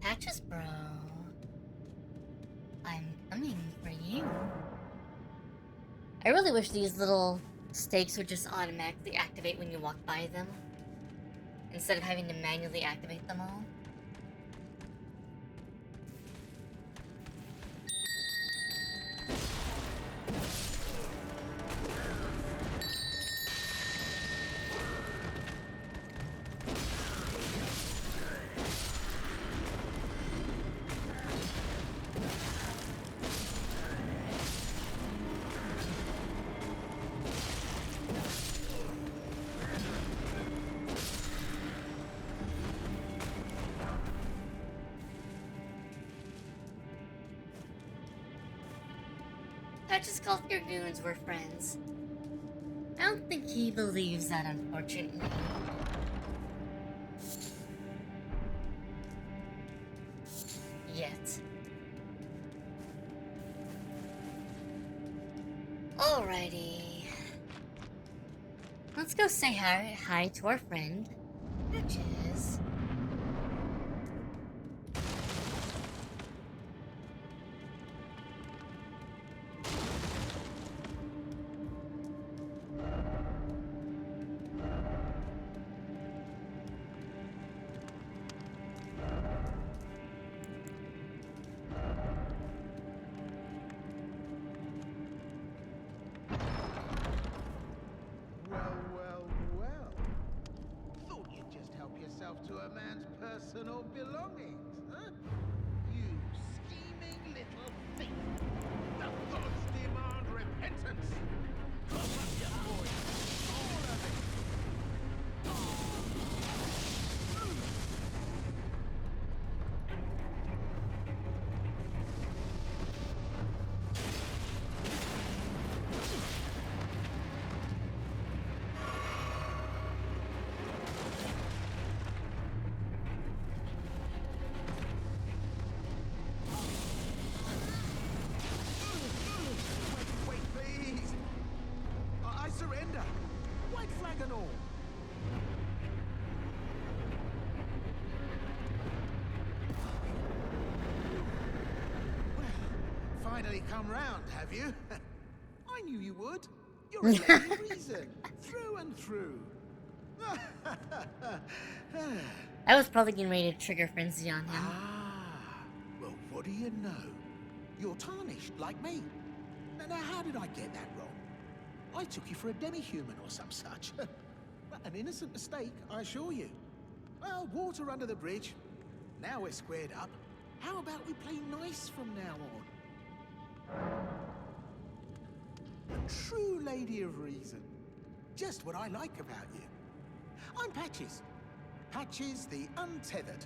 Speaker 1: Patches, bro. I'm coming for you. I really wish these little stakes would just automatically activate when you walk by them, instead of having to manually activate them all. Patches called your goons were friends. I don't think he believes that, unfortunately. Yet. Alrighty. Let's go say hi to our friend, Patches.
Speaker 2: personal belongings, huh? You scheming little thief! The gods demand repentance! Come up, you boys! All of it! Wait, please! I surrender! White flag and all! Well, finally come round, have you? I knew you would. You're a lady of reason, through and through.
Speaker 1: I was probably getting ready to trigger frenzy on him.
Speaker 2: Well, what do you know? You're tarnished, like me. Now, how did I get that wrong? I took you for a demi-human or some such. An innocent mistake, I assure you. Well, water under the bridge. Now we're squared up. How about we play nice from now on? A true lady of reason. Just what I like about you. I'm Patches. Patches the untethered.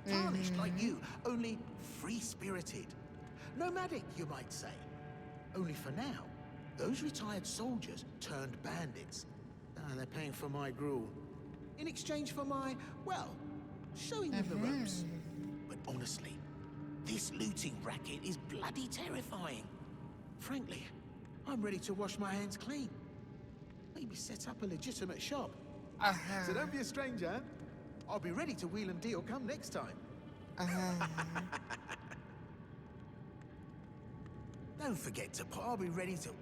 Speaker 2: Tarnished like you, only free-spirited. Nomadic, you might say. Only for now, those retired soldiers turned bandits. They're paying for my gruel. In exchange for my, well, showing them the ropes. But honestly, this looting racket is bloody terrifying. Frankly, I'm ready to wash my hands clean. Maybe set up a legitimate shop. So don't be a stranger. I'll be ready to wheel and deal come next time. Don't forget to put. I'll be ready to.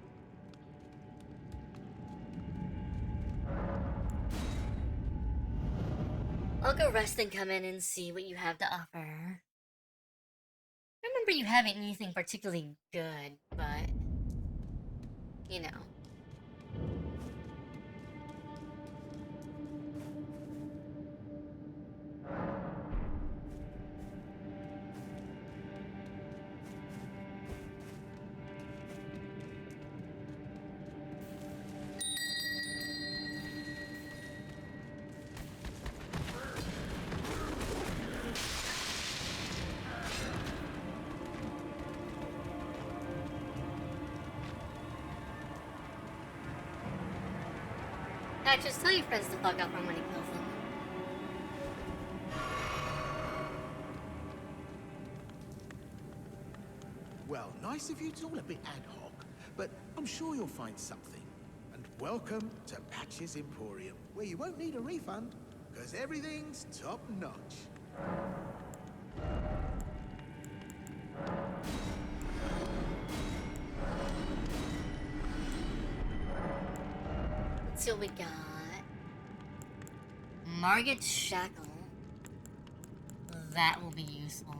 Speaker 1: I'll go rest and come in and see what you have to offer. I remember you having anything particularly good, but you know. Just tell your friends to fuck up when he kills them.
Speaker 2: Well, nice of you. It's all a bit ad hoc, but I'm sure you'll find something. And welcome to Patches Emporium, where you won't need a refund, because everything's top-notch.
Speaker 1: Let's see what we got. Margit Shackle. That will be useful.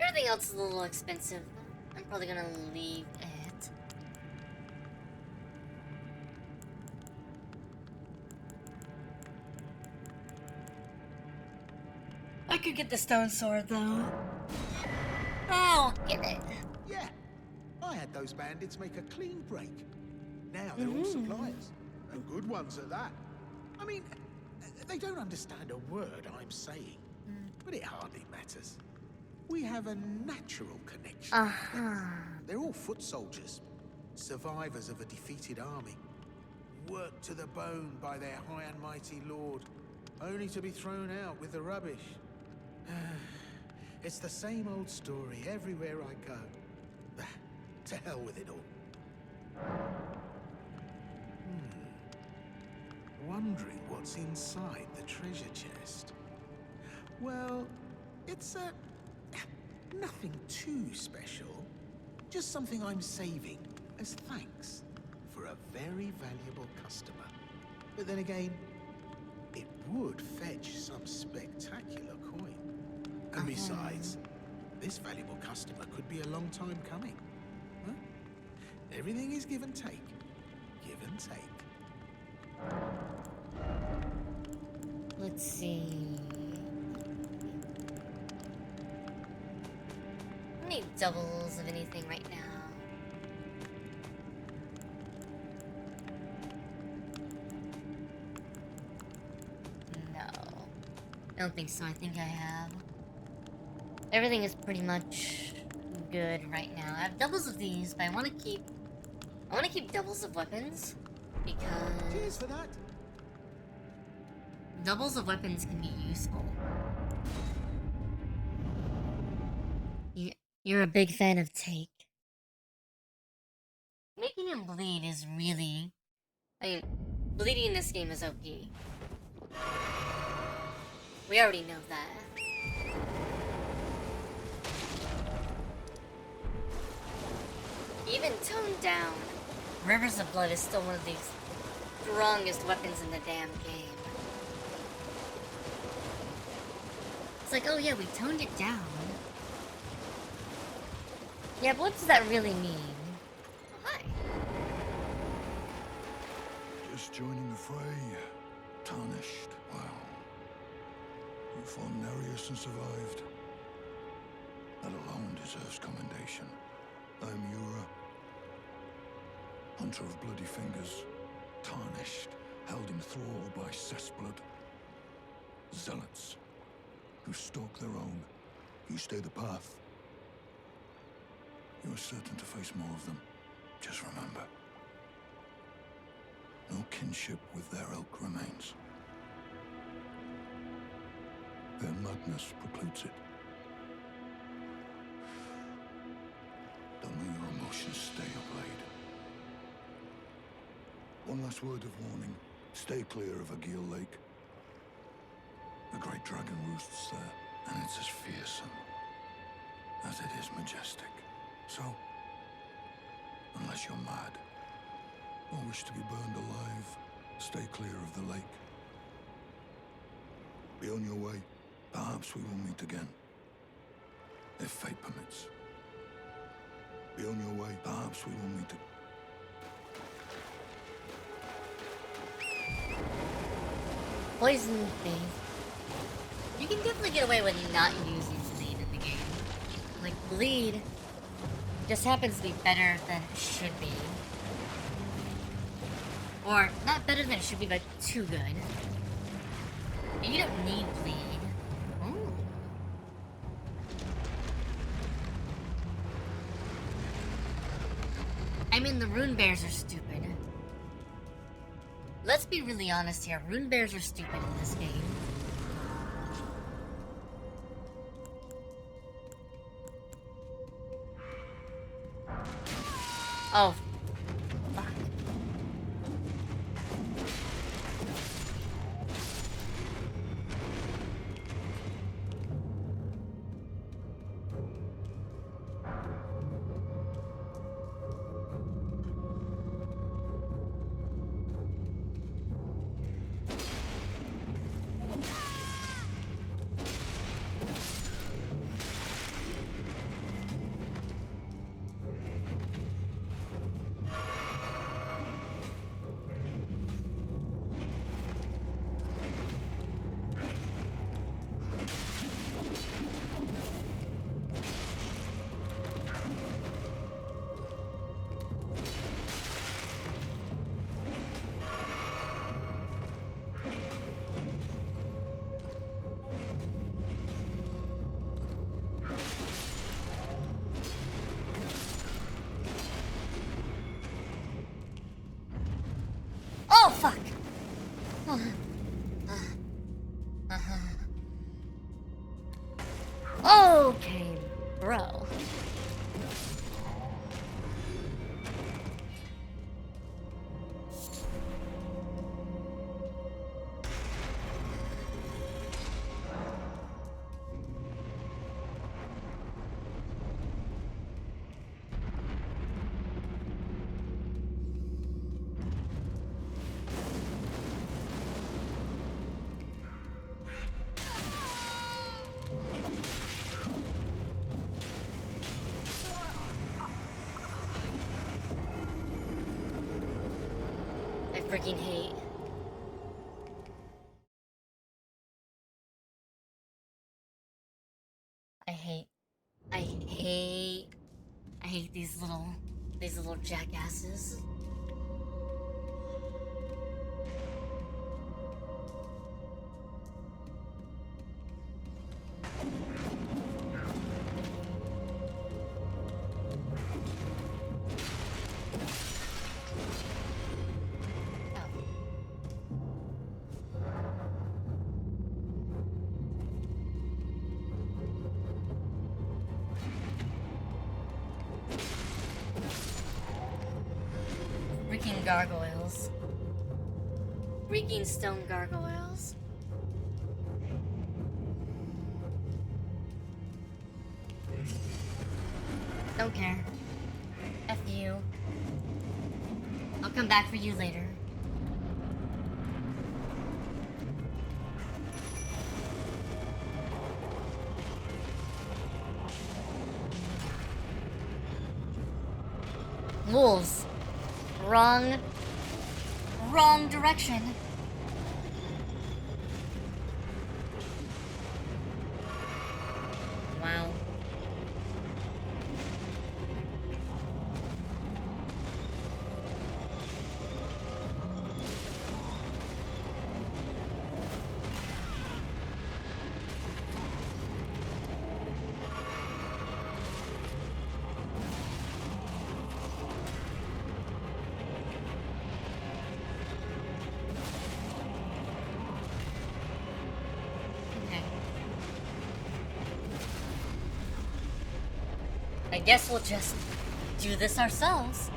Speaker 1: Everything else is a little expensive. I'm probably gonna leave it. I could get the stone sword though. Oh, get it.
Speaker 2: Yeah, I had those bandits make a clean break. Now they're all suppliers, and good ones at that. I mean, they don't understand a word I'm saying, but it hardly matters. We have a natural connection. They're all foot soldiers, survivors of a defeated army, worked to the bone by their high and mighty lord, only to be thrown out with the rubbish. It's the same old story everywhere I go. To hell with it all. Wondering what's inside the treasure chest. Well, it's nothing too special. Just something I'm saving as thanks for a very valuable customer. But then again, it would fetch some spectacular coin. And besides, this valuable customer could be a long time coming. Huh? Everything is give and take. Give and take.
Speaker 1: Let's see. I need doubles of anything right now. No. I don't think so. I think I have. Everything is pretty much good right now. I have doubles of these, but I want to keep doubles of weapons because
Speaker 2: Cheers for that.
Speaker 1: doubles of weapons can be useful. You're a big fan of Take. Making him bleed is really... I mean, bleeding in this game is OP. We already know that. Even toned down, Rivers of Blood is still one of the strongest weapons in the damn game. It's like, oh yeah, we toned it down. Yeah, but what does that really mean? Oh, hi.
Speaker 7: Just joining the fray. Tarnished. Wow. You fought Nereus and survived. That alone deserves commendation. I'm Yura. Hunter of bloody fingers. Tarnished. Held in thrall by cessblood. Zealots. Who stalk their own. You stay the path. You are certain to face more of them. Just remember. No kinship with their ilk remains. Their madness precludes it. Don't let your emotions stay up late. One last word of warning. Stay clear of Agil Lake. The great dragon roosts there, and it's as fearsome as it is majestic. So, unless you're mad, or wish to be burned alive, stay clear of the lake. Be on your way. Perhaps we will meet again. If fate permits. Be on your way. Perhaps we will meet again.
Speaker 1: Poison thing. You can definitely get away with not using bleed in the game. Like, bleed just happens to be better than it should be. Or, not better than it should be, but too good. And you don't need bleed. Ooh. I mean, the rune bears are stupid. Let's be really honest here. Rune bears are stupid in this game. Oh. Fuck. Oh, fuck! Okay, bro. freaking hate. I hate these little jackasses. Freaking gargoyles. Freaking stone gargoyles. Don't care. F you. I'll come back for you later. Wolves. Wrong direction. Wow. I guess we'll just do this ourselves.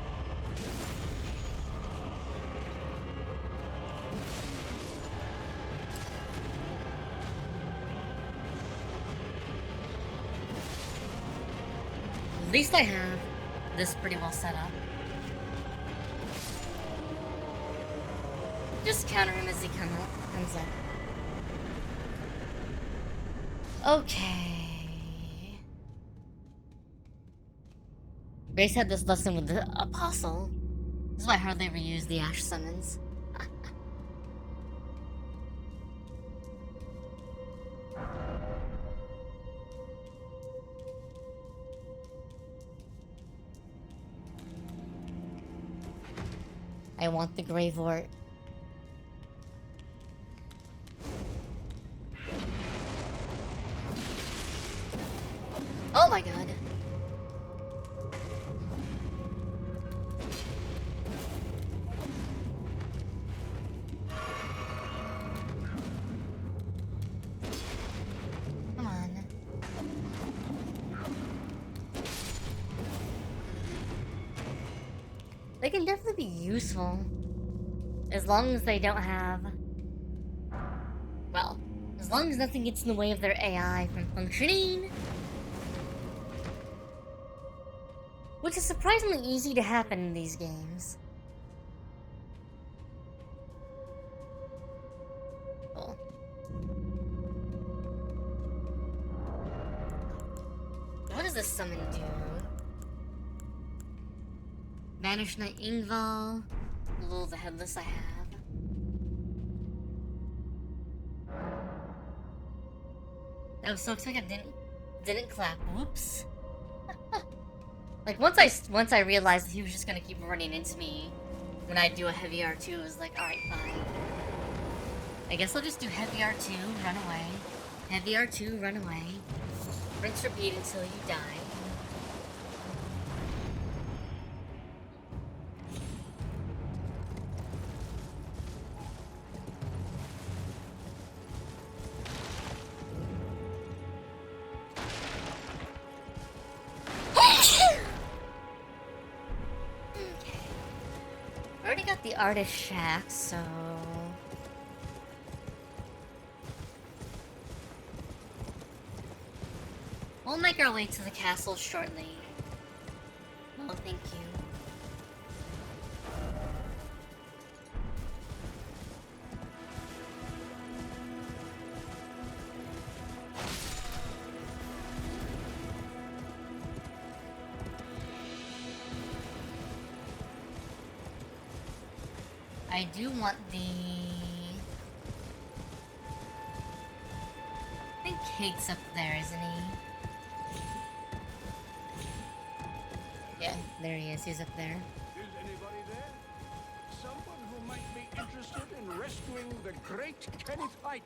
Speaker 1: At least I have this pretty well set up. Just counter him as he comes up. Okay. Grace had this lesson with the apostle. This is why I hardly ever use the ash summons. I want the Gravewort. Oh my god. Come on. They can definitely be useful. As long as they don't have... Well, as long as nothing gets in the way of their AI from functioning. Which is surprisingly easy to happen in these games. Cool. What does this summon do? Banish Knight Ingval. Lul the Headless I have. That was so exciting I didn't clap. Whoops. Like once I realized that he was just gonna keep running into me when I do a heavy R2, it was like, alright, fine. I guess I'll just do heavy R2, run away. Heavy R2, run away. Rinse repeat until you die. The artist shack, so we'll make our way to the castle shortly. Oh, thank you. I do want the... I think Kate's up there, isn't he? Yeah, there he is. He's up there.
Speaker 7: Is anybody there? Someone who might be interested in rescuing the great Kenneth Height,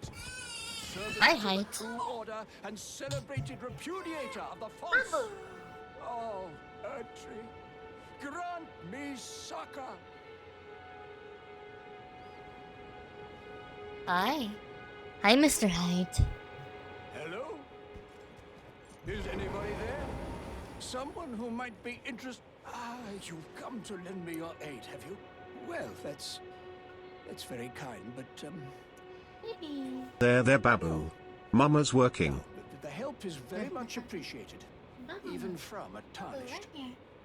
Speaker 7: servant
Speaker 1: Hi,
Speaker 7: to the
Speaker 1: Height.
Speaker 7: True Order and celebrated repudiator of the false. Oh, Erdtree, grant me succor.
Speaker 1: Hi. Hi, Mr. Height.
Speaker 7: Hello? Is anybody there? Someone who might be interested. Ah, you've come to lend me your aid, have you? Well, that's very kind, but
Speaker 6: There, Babu. Mama's working.
Speaker 7: the help is very much appreciated, even from a Tarnished.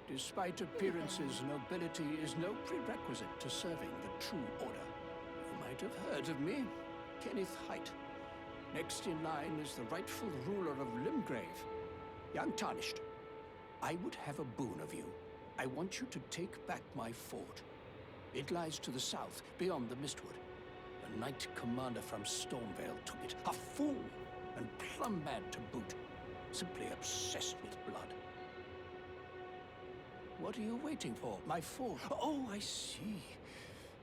Speaker 7: Despite appearances, nobility is no prerequisite to serving the True Order. You might have heard of me, Kenneth Height. Next in line is the rightful ruler of Limgrave, young Tarnished. I would have a boon of you. I want you to take back my fort. It lies to the south, beyond the Mistwood. A knight commander from Stormvale took it. A fool, and plumb mad to boot. Simply obsessed with blood. What are you waiting for? My fort? Oh, I see.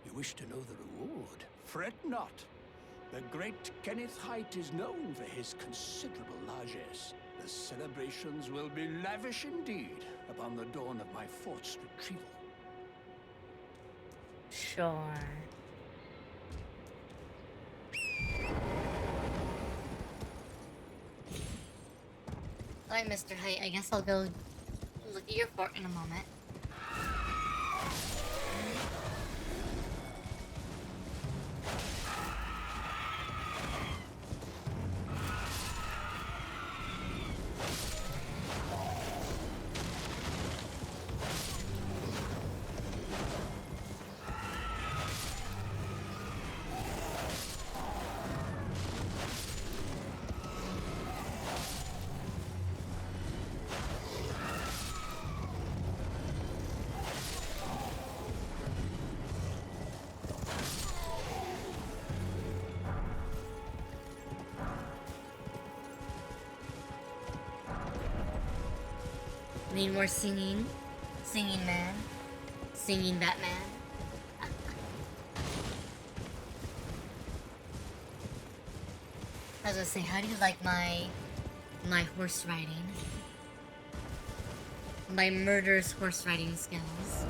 Speaker 7: You wish to know the reward. Fret not. The great Kenneth Height is known for his considerable largesse. The celebrations will be lavish indeed upon the dawn of my fort's retrieval.
Speaker 1: Sure. Alright, Mr. Height, I guess I'll go look at your fort in a moment. Need more singing? Singing man? Singing Batman? I was gonna say, how do you like my horse riding? My murderous horse riding skills.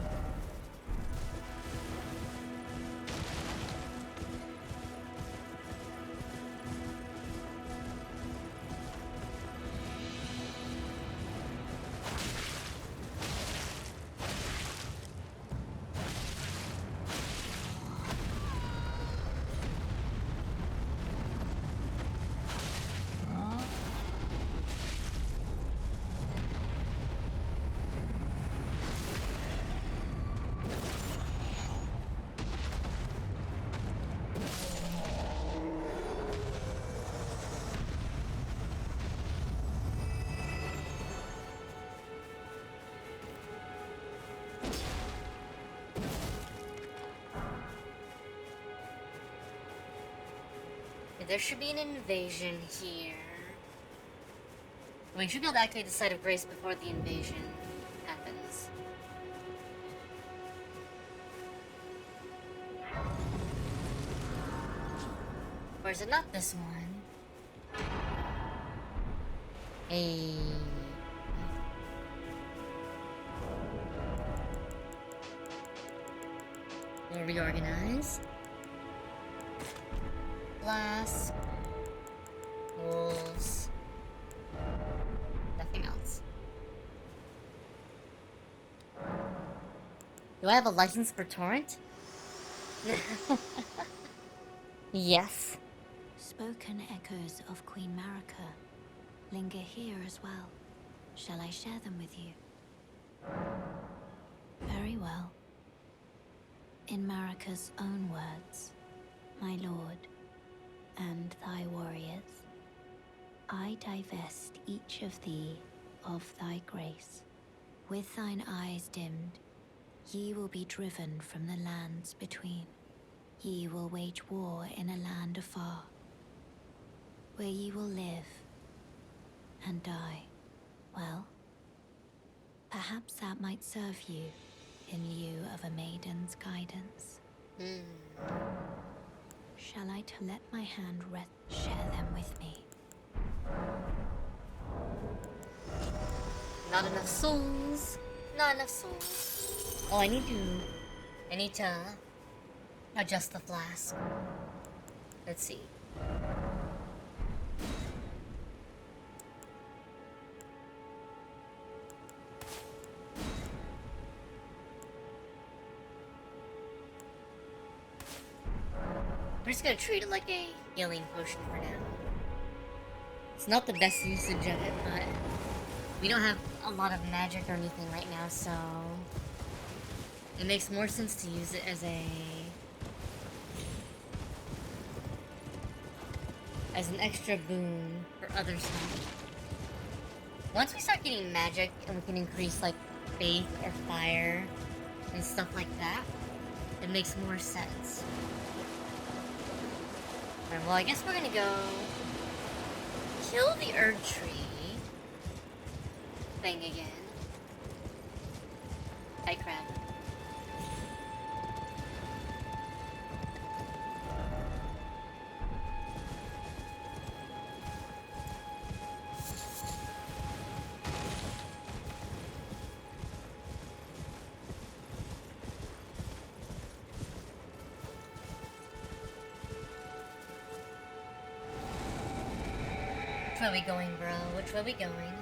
Speaker 1: There should be an invasion here. We should be able to activate the Site of Grace before the invasion happens. Or is it not this one? Hey. We'll reorganize. Glass. Wolves. Nothing else. Do I have a license for torrent? Yes.
Speaker 4: Spoken echoes of Queen Marika linger here as well. Shall I share them with you? Very well. In Marika's own words, my lord, and thy warriors, I divest each of thee of thy grace. With thine eyes dimmed, ye will be driven from the lands between. Ye will wage war in a land afar, where ye will live and die. Well, perhaps that might serve you in lieu of a maiden's guidance. Shall I let my hand rest? Share them with me.
Speaker 1: Not enough souls. Not enough souls. Oh, I need to adjust the flask. Let's see. We're just gonna treat it like a healing potion for now. It's not the best usage of it, but we don't have a lot of magic or anything right now, so it makes more sense to use it as an extra boon for other stuff. Once we start getting magic and we can increase like faith or fire and stuff like that, it makes more sense. Alright, well, I guess we're gonna go kill the Erd Tree thing again. Hi, crab. Which way we going, bro? Which way we going?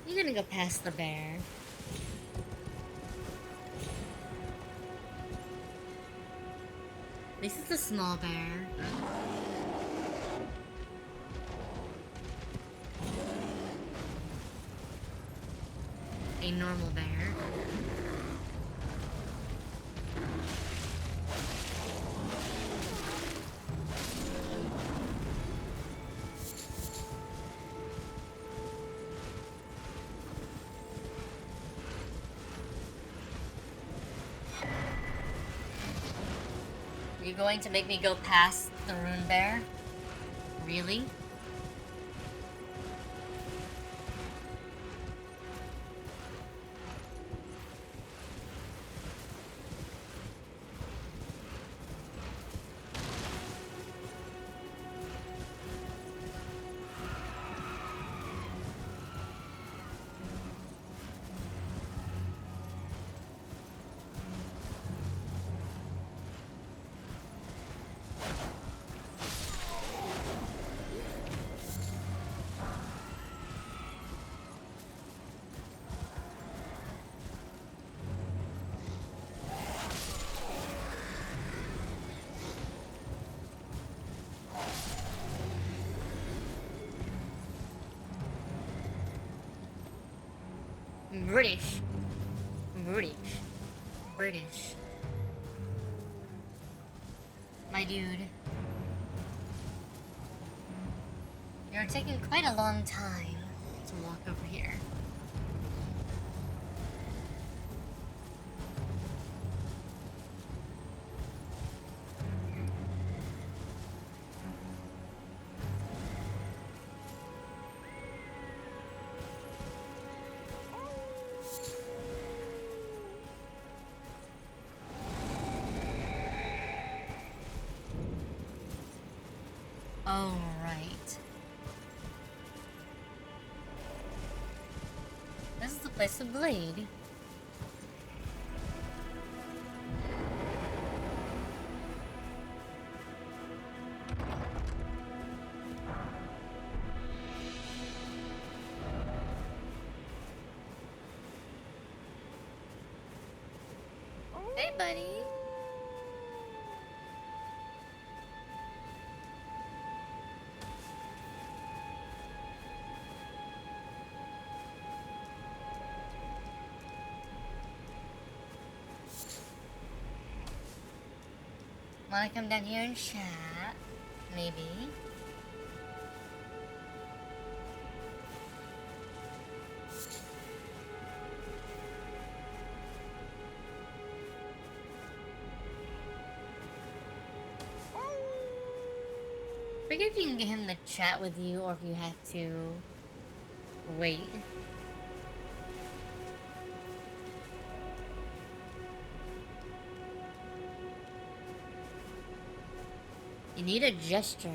Speaker 1: You're gonna go past the bear. At least it's a small bear. A normal bear. Are you going to make me go past the rune bear? Really? British. My dude. You're taking quite a long time to walk over here. Oh, right. This is the place to bleed. Hey, buddy. Wanna come down here and chat? Maybe. forget if you can get him to chat with you or if you have to wait. You need a gesture.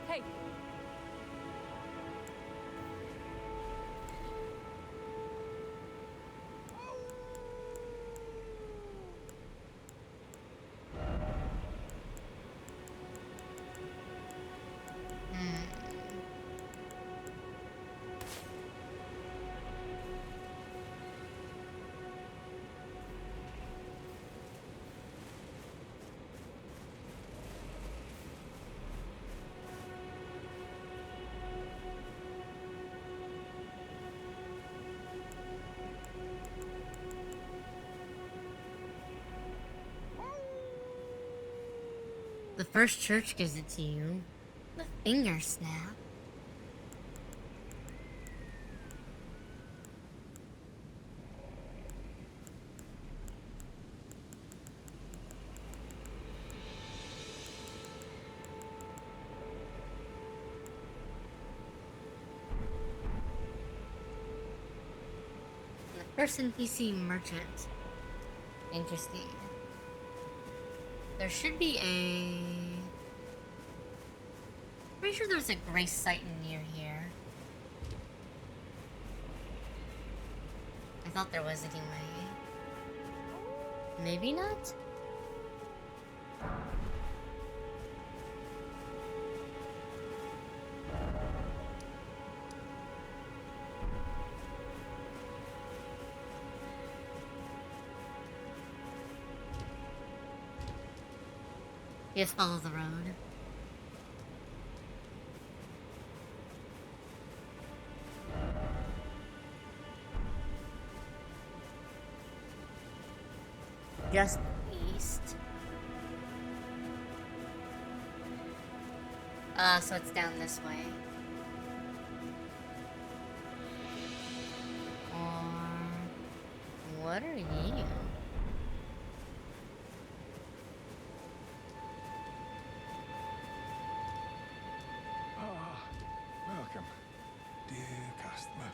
Speaker 5: Hey,
Speaker 1: The first church gives it to you. The finger snap. The first NPC merchant. Interesting. There should be a... Pretty sure there's a grace site near here. I thought there was anyway. Maybe not? Just follow the road. Just east. So it's down this way. Or... what are you?
Speaker 7: Welcome, dear customer.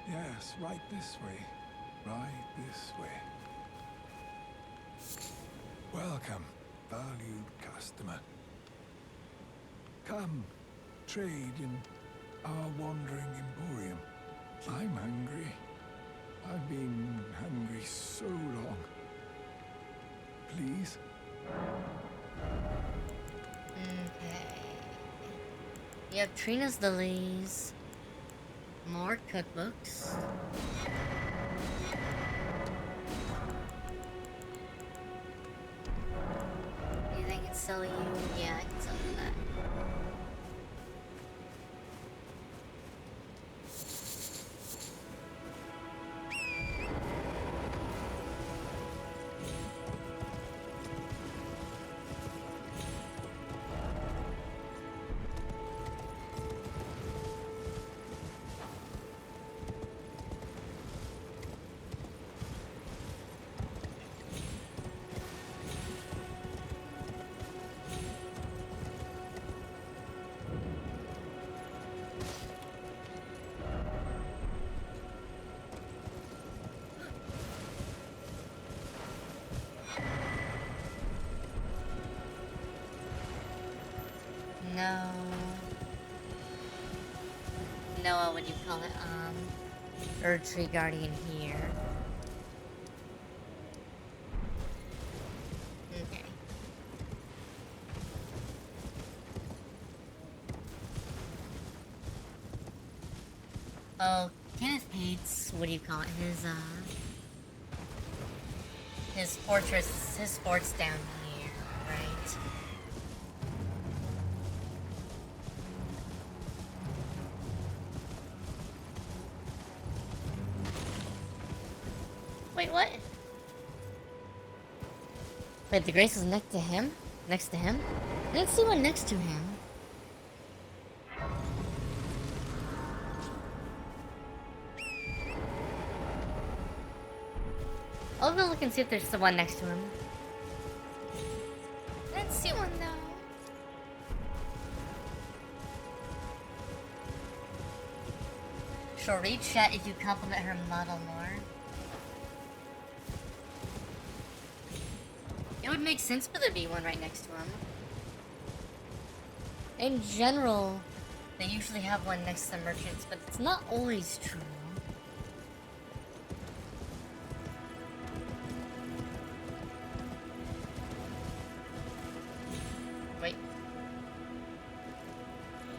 Speaker 7: Yes, right this way. Right this way. Welcome, valued customer. Come, trade in our wandering emporium. I'm hungry. I've been hungry so long. Please?
Speaker 1: Okay. You have Trina's lilies. More cookbooks. Anything I can sell you? Yeah, I can sell you that. No. Noah, what do you call it? Erdtree Guardian here. Okay. Oh, Kenneth hates, what do you call it? His fortress, his fort's down here, right? Wait, what? Wait, the grace is next to him? Next to him? I didn't see one next to him. I'll go look and see if there's the one next to him. I didn't see one though. She'll read chat if you compliment her model more. It would make sense for there to be one right next to him. In general, they usually have one next to the merchants, but it's not always true. Wait.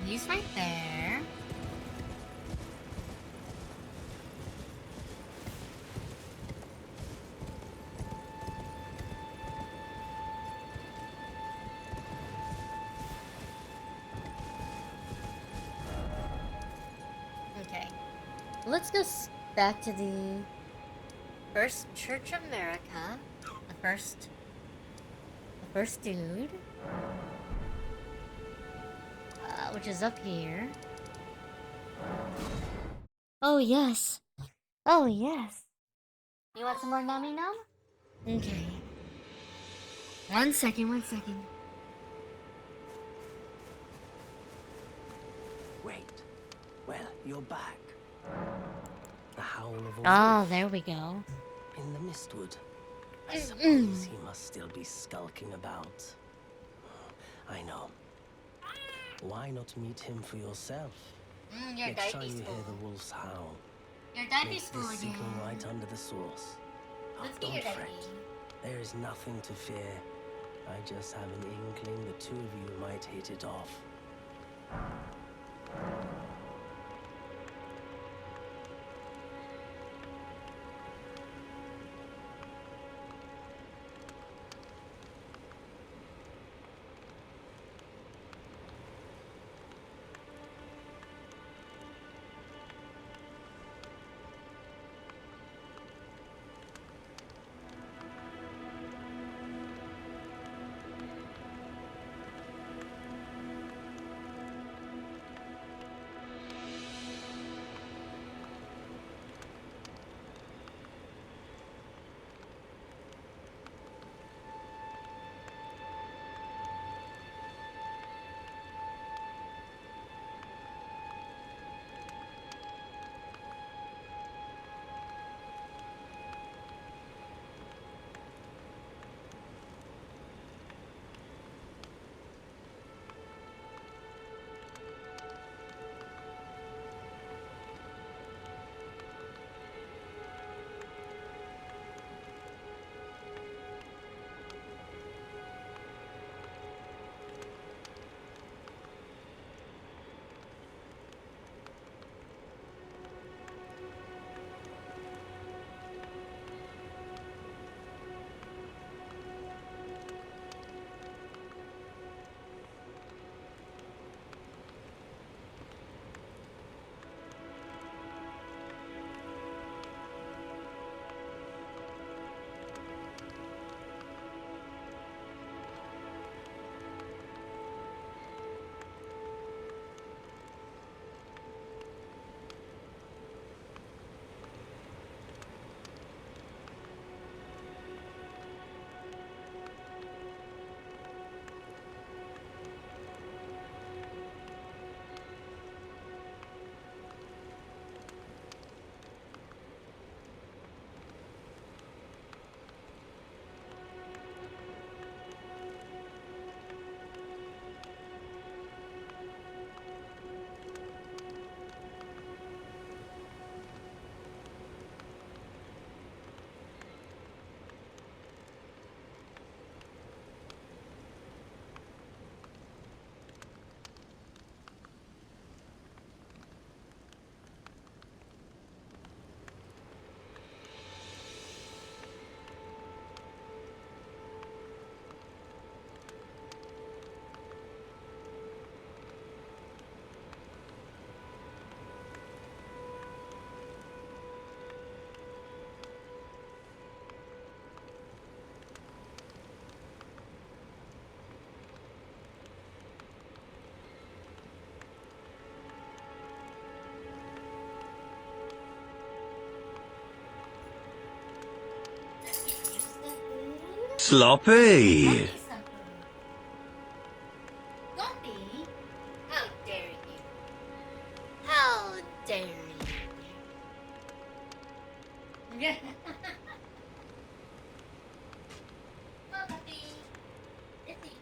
Speaker 1: He's right there. Okay. Let's go back to the first Church of America. The first dude. Which is up here. Oh yes. Oh yes. You want some more nummy num? Okay. One second.
Speaker 9: Wait. Well, you're back. The howl of a
Speaker 1: Oh,
Speaker 9: wolf
Speaker 1: there we go.
Speaker 9: in the mistwood. I suppose he must still be skulking about. I know. Why not meet him for yourself?
Speaker 1: Your
Speaker 9: Next time
Speaker 1: diaper's
Speaker 9: you
Speaker 1: full.
Speaker 9: hear the wolf's howl,
Speaker 1: Your
Speaker 9: make
Speaker 1: diaper's
Speaker 9: this
Speaker 1: full again.
Speaker 9: sinking right under the source. Oh,
Speaker 1: Let's get
Speaker 9: don't
Speaker 1: your
Speaker 9: fret.
Speaker 1: diaper.
Speaker 9: There is nothing to fear. I just have an inkling the two of you might hit it off.
Speaker 10: sloppy.
Speaker 1: Sloppy? How dare you? How dare you? Sloppy. Iffy.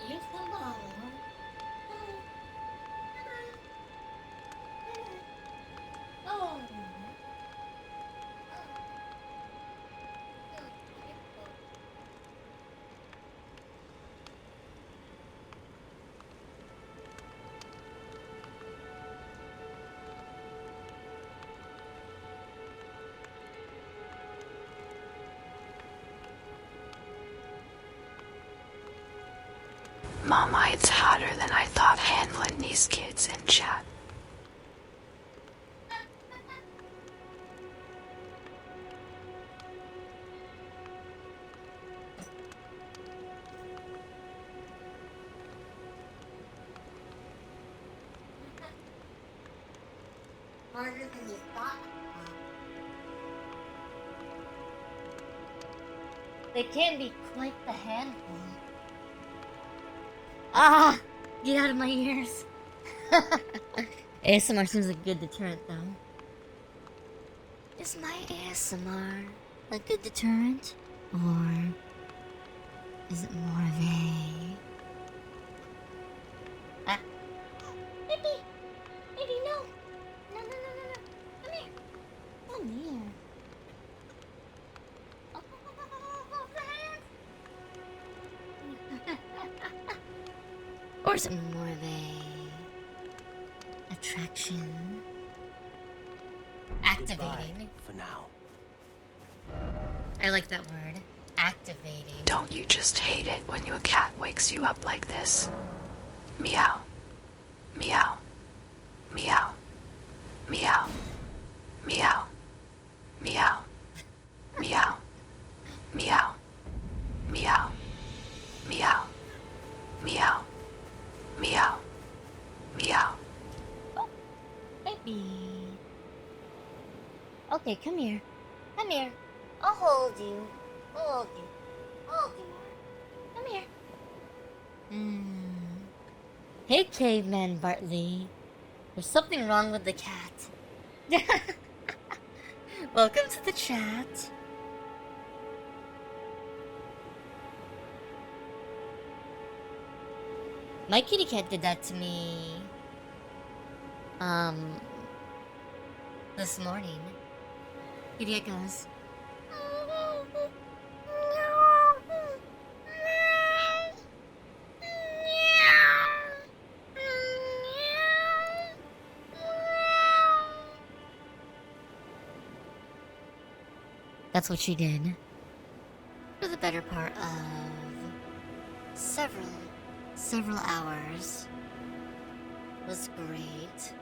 Speaker 1: You come on. Oh.
Speaker 4: Mama, it's harder than I thought handling these kids in chat.
Speaker 1: Harder than you thought. They can be quite the handful. Ah! Get out of my ears. ASMR seems like a good deterrent, though. Is my ASMR a good deterrent? Or is it more of a... Ah. Baby! Baby, no! No, no, no, no, no. Come here. Come here. Oh, or is it more of a attraction? Activating.
Speaker 9: Goodbye for now.
Speaker 1: I like that word. Activating.
Speaker 4: Don't you just hate it when your cat wakes you up like this? Meow. Meow. Meow. Meow. Meow. Meow. Meow. Meow. Meow. Meow. Meow. Meow. Meow.
Speaker 1: Oh, baby. Okay, come here. Come here. I'll hold you. Hold you. Hold you. Come here. Hey, caveman Bartley. There's something wrong with the cat. Welcome to the chat. My kitty cat did that to me. This morning. Kitty cat goes. That's what she did. For the better part of several hours. It was great.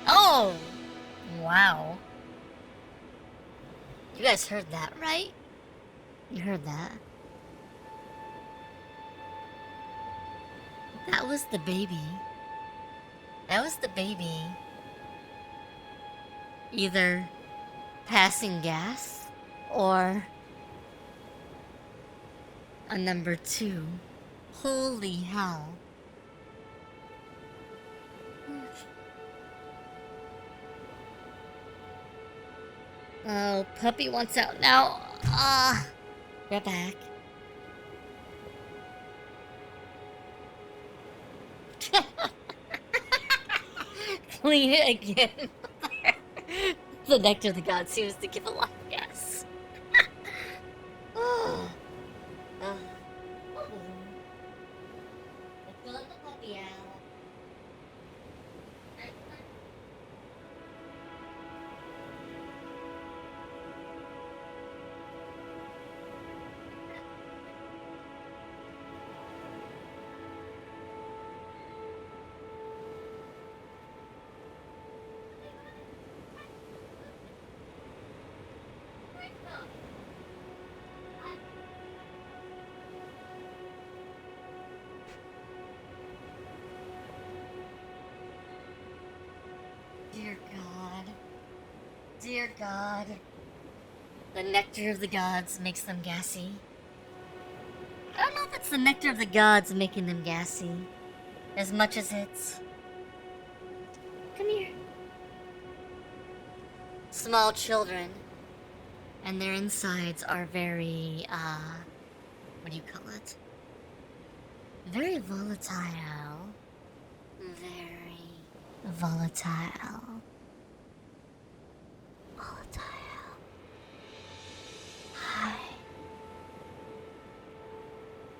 Speaker 1: Oh! Wow. You guys heard that, right? You heard that. That was the baby. That was the baby. Either passing gas or a number 2. Holy hell. Oh, puppy wants out now. We're back. Clean it again. The nectar of the god seems to give a lot of gas. Let's let the puppy out. Dear God. Dear God. The nectar of the gods makes them gassy. I don't know if it's the nectar of the gods making them gassy, as much as it's... Come here. Small children. And their insides are very, what do you call it? Very volatile. Very volatile. Volatile. Hi.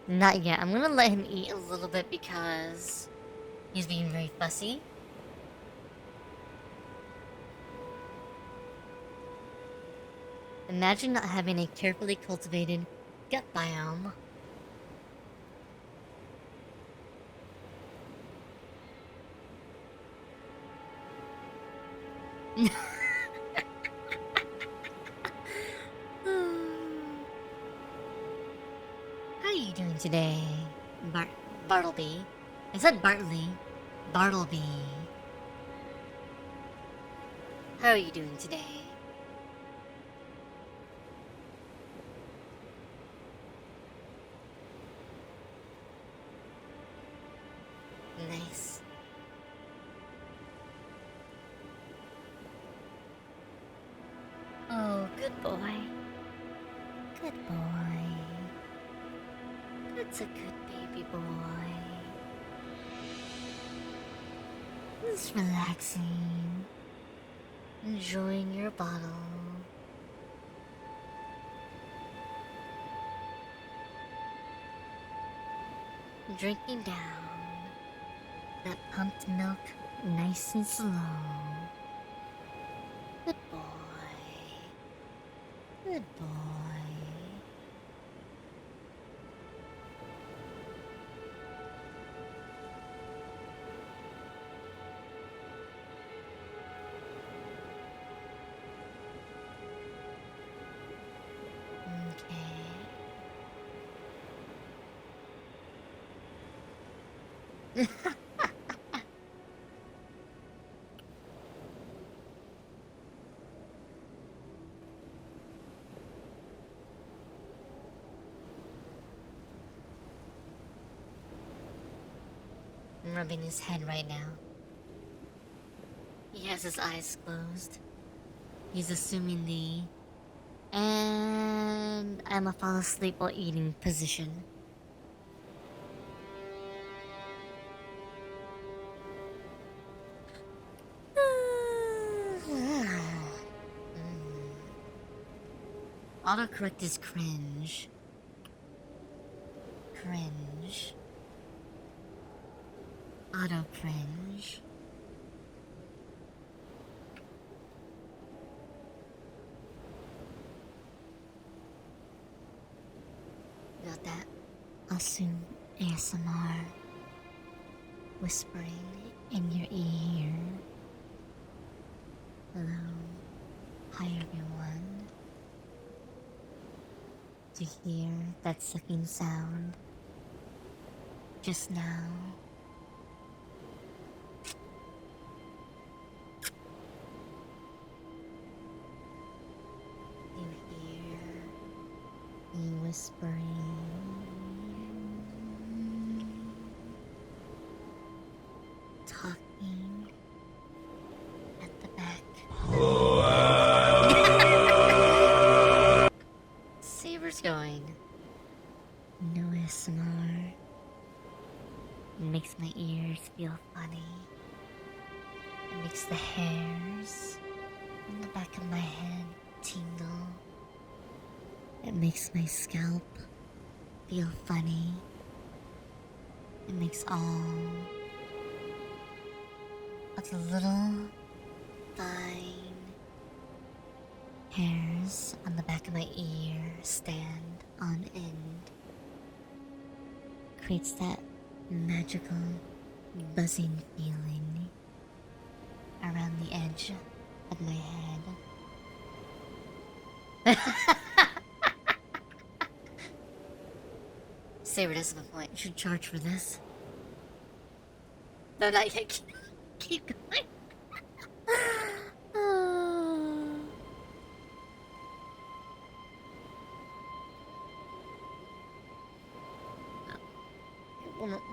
Speaker 1: Not yet. I'm gonna let him eat a little bit because he's being very fussy. Imagine not having a carefully cultivated gut biome. How are you doing today, Bartleby? I said Bartley. Bartleby. How are you doing today? Nice. Oh, good boy. Good boy. That's a good baby boy. Just relaxing. Enjoying your bottle. Drinking down that pumped milk nice and slow. Good boy. Good boy. Okay. I'm rubbing his head right now. He has his eyes closed. He's assuming the and I'ma fall asleep while eating position. Autocorrect is cringe. Cringe. Auto cringe. Got that Asu ASMR whispering in your ear. Hello. Hi everyone. To hear that sucking sound just now. You hear me whispering. Talking at the back. See where it's going. No ASMR. It makes my ears feel funny. It makes the hairs on the back of my head tingle. It makes my scalp feel funny. It makes all of the little fine hairs on the back of my ear stand on end. Creates that magical buzzing feeling around the edge of my head. Saber does have a point. You should charge for this. No, not yet. Keep going.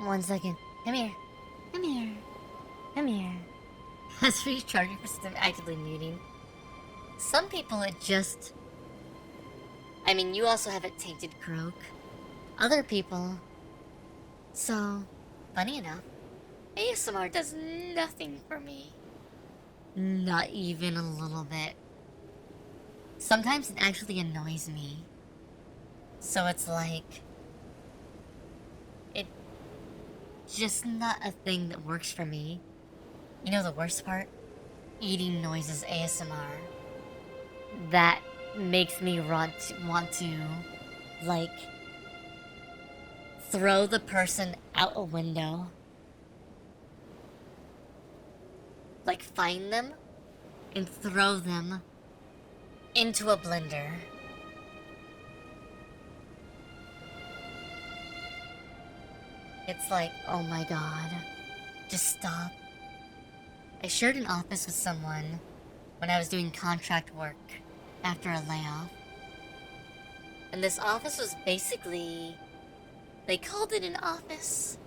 Speaker 1: One second. Come here. Come here. Come here. As for you charging for system actively muting. Some people it just... I mean, you also have it tainted croak. Other people... So, funny enough, ASMR does nothing for me. Not even a little bit. Sometimes it actually annoys me. So it's like... It's just not a thing that works for me. You know the worst part? Eating noises ASMR. That makes me want to, like, throw the person out a window. Like, find them and throw them into a blender. It's like, oh my god, just stop. I shared an office with someone when I was doing contract work after a layoff. And this office was basically, they called it an office.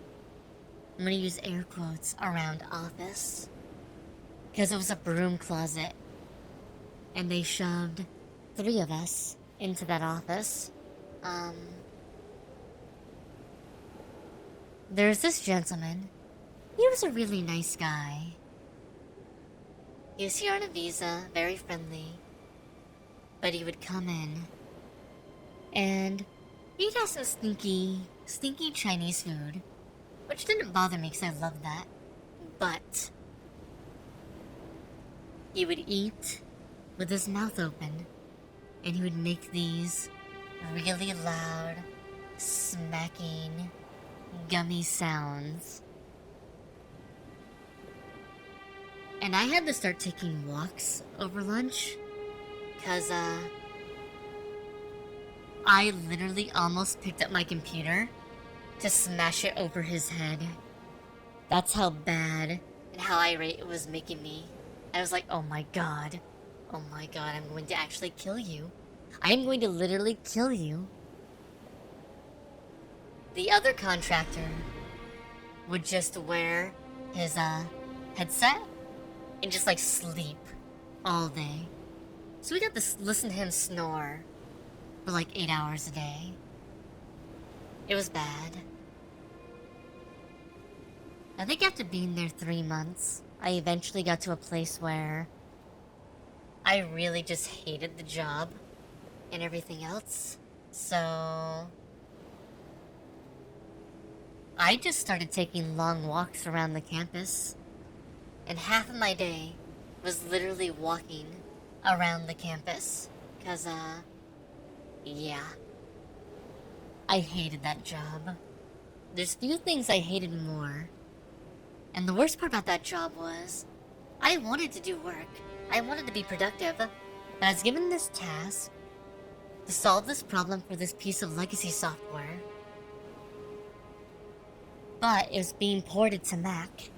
Speaker 1: I'm gonna use air quotes around office. Because it was a broom closet. And they shoved 3 of us into that office. There's this gentleman. He was a really nice guy. He was here on a visa, very friendly. But he would come in, and he'd have some stinky Chinese food, which didn't bother me because I love that. But he would eat with his mouth open, and he would make these really loud, smacking, gummy sounds. And I had to start taking walks over lunch, because, I literally almost picked up my computer to smash it over his head. That's how bad and how irate it was making me. I was like, oh my god, I'm going to actually kill you. I'm going to literally kill you. The other contractor would just wear his, headset and just, like, sleep all day. So we got to listen to him snore for like 8 hours a day. It was bad. I think after being there 3 months, I eventually got to a place where I really just hated the job and everything else. So I just started taking long walks around the campus. And half of my day was literally walking around the campus. Cause, yeah. I hated that job. There's few things I hated more. And the worst part about that job was, I wanted to do work. I wanted to be productive. But I was given this task to solve this problem for this piece of legacy software. But it was being ported to Mac.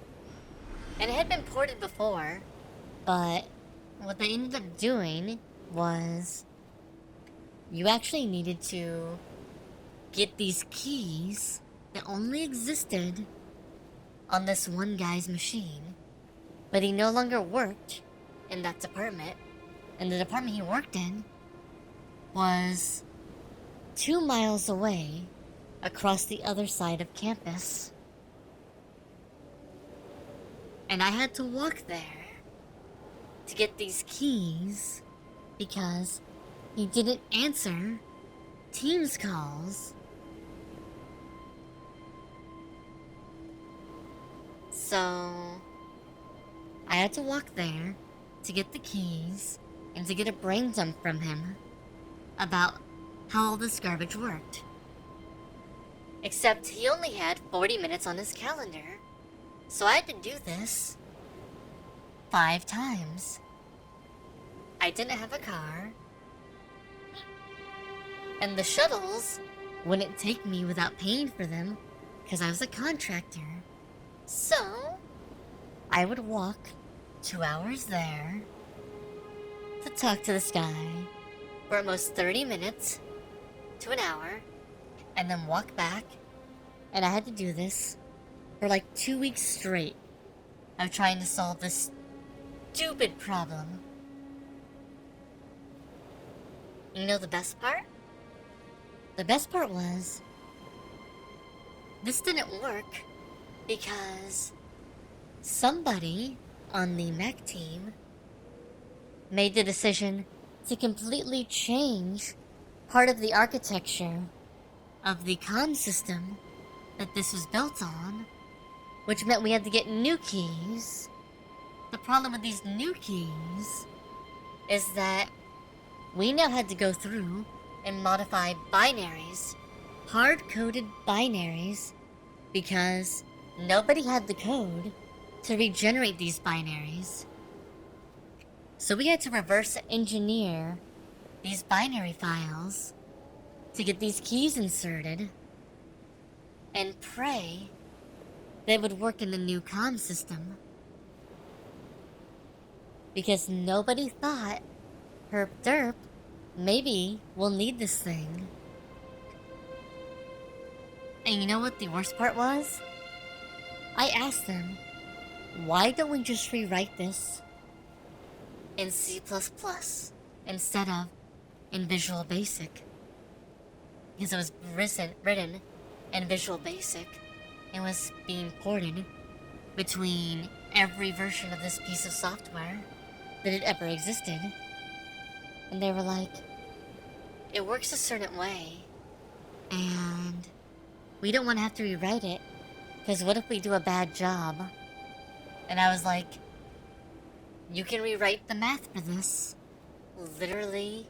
Speaker 1: And it had been ported before, but what they ended up doing was you actually needed to get these keys that only existed on this one guy's machine. But he no longer worked in that department, and the department he worked in was 2 miles away across the other side of campus. And I had to walk there to get these keys because he didn't answer Teams calls. So I had to walk there to get the keys and to get a brain dump from him about how all this garbage worked. Except he only had 40 minutes on his calendar. So I had to do this 5 times. I didn't have a car. And the shuttles wouldn't take me without paying for them because I was a contractor. So, I would walk 2 hours there to talk to this guy for almost 30 minutes to an hour, and then walk back. And I had to do this for like 2 weeks straight of trying to solve this stupid problem. You know the best part? The best part was, this didn't work because somebody on the mech team made the decision to completely change part of the architecture of the comm system that this was built on, which meant we had to get new keys. The problem with these new keys is that we now had to go through and modify binaries, hard-coded binaries, because nobody had the code to regenerate these binaries. So we had to reverse engineer these binary files to get these keys inserted and pray they would work in the new comm system. Because nobody thought, herp derp, maybe we'll need this thing. And you know what the worst part was? I asked them, why don't we just rewrite this in C++ instead of in Visual Basic? Because it was written in Visual Basic and was being ported between every version of this piece of software that had ever existed. And they were like, it works a certain way, and we don't want to have to rewrite it, because what if we do a bad job? And I was like, you can rewrite the math for this literally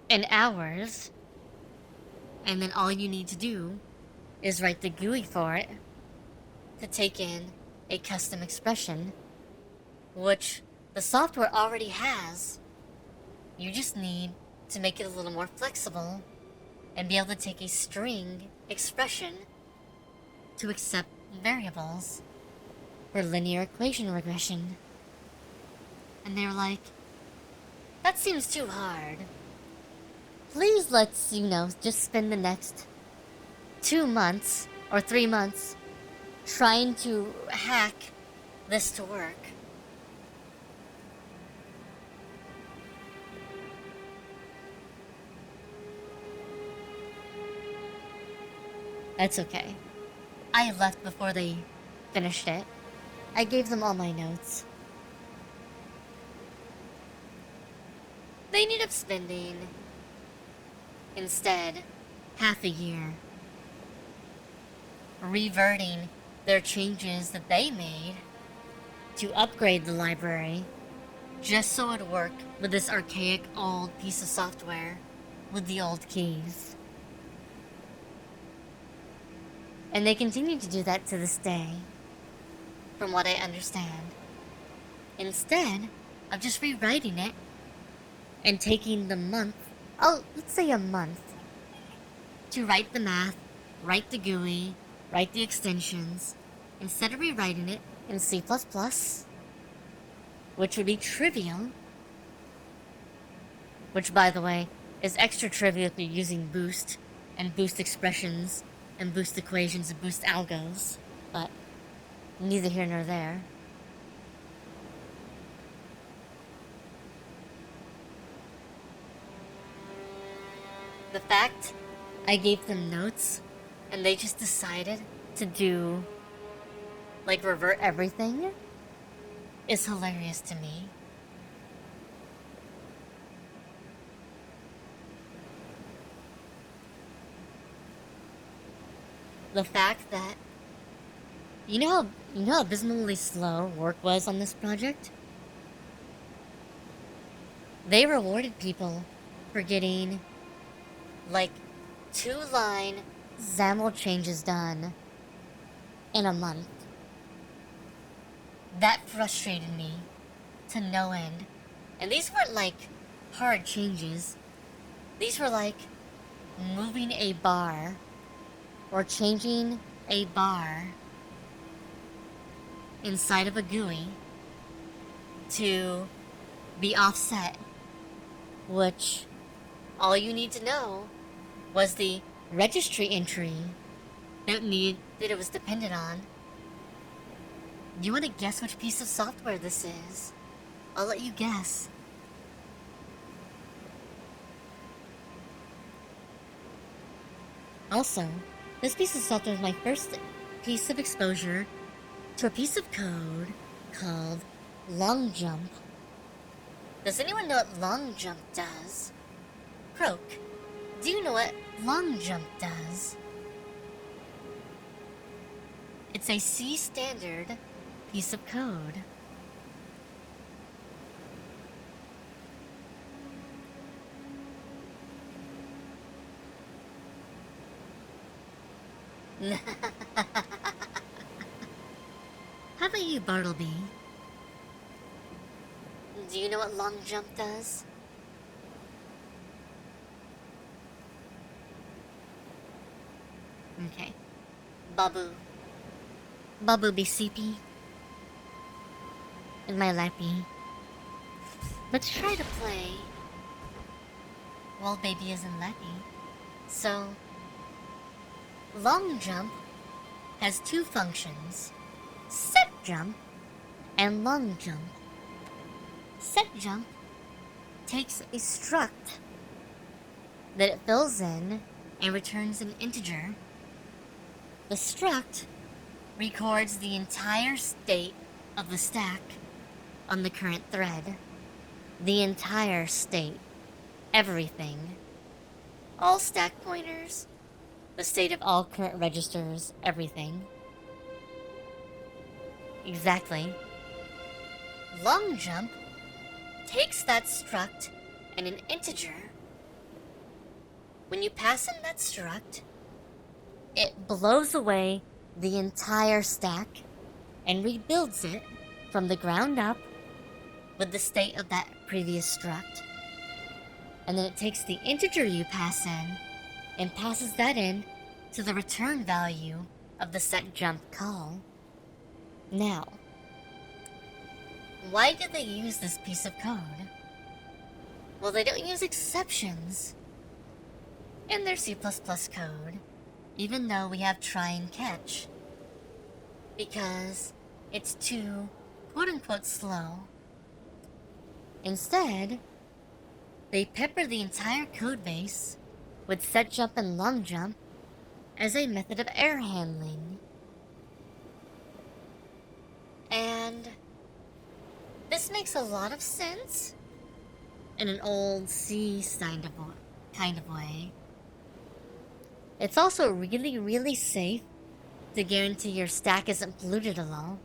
Speaker 1: in hours, and then all you need to do is write the GUI for it to take in a custom expression, which the software already has. You just need to make it a little more flexible and be able to take a string expression to accept variables for linear equation regression. And they were like, that seems too hard. Please let's, just spend the next 2 months or 3 months trying to hack this to work. That's okay. I left before they finished it. I gave them all my notes. They ended up spending, instead, half a year reverting their changes that they made to upgrade the library just so it would work with this archaic old piece of software with the old keys. And they continue to do that to this day, from what I understand. Instead of just rewriting it and taking the month, let's say a month, to write the math, write the GUI, write the extensions, instead of rewriting it in C++, which would be trivial, which, by the way, is extra trivial if you're using boost and boost expressions and boost equations and boost algos, but neither here nor there. The fact I gave them notes and they just decided to do, revert everything is hilarious to me. The fact that, you know how abysmally slow work was on this project? They rewarded people for getting, 2-line XAML changes done in a month. That frustrated me to no end. And these weren't, hard changes. These were like moving a bar or changing a bar inside of a GUI to be offset, which all you need to know was the registry entry that it was dependent on. You want to guess which piece of software this is? I'll let you guess. Also, this piece of software is my first piece of exposure to a piece of code called long jump. Does anyone know what long jump does? Croak, do you know what long jump does? It's a C standard piece of code. How about you, Bartleby? Do you know what long jump does? Okay. Babu. Babu BCP. In my lappy. Let's try to play while baby is in lappy. So, long jump has two functions. Set jump and long jump. Set jump takes a struct that it fills in and returns an integer. The struct records the entire state of the stack on the current thread. The entire state. Everything. All stack pointers. The state of all current registers. Everything. Exactly. Long jump takes that struct and an integer. When you pass in that struct, it blows away the entire stack and rebuilds it from the ground up with the state of that previous struct. And then it takes the integer you pass in and passes that in to the return value of the set jump call. Now, why did they use this piece of code? Well, they don't use exceptions in their C++ code, even though we have try and catch, because it's too quote-unquote slow. Instead, they pepper the entire codebase with set jump and long jump as a method of error handling. And this makes a lot of sense in an old C kind of way. It's also really, really safe to guarantee your stack isn't polluted at all,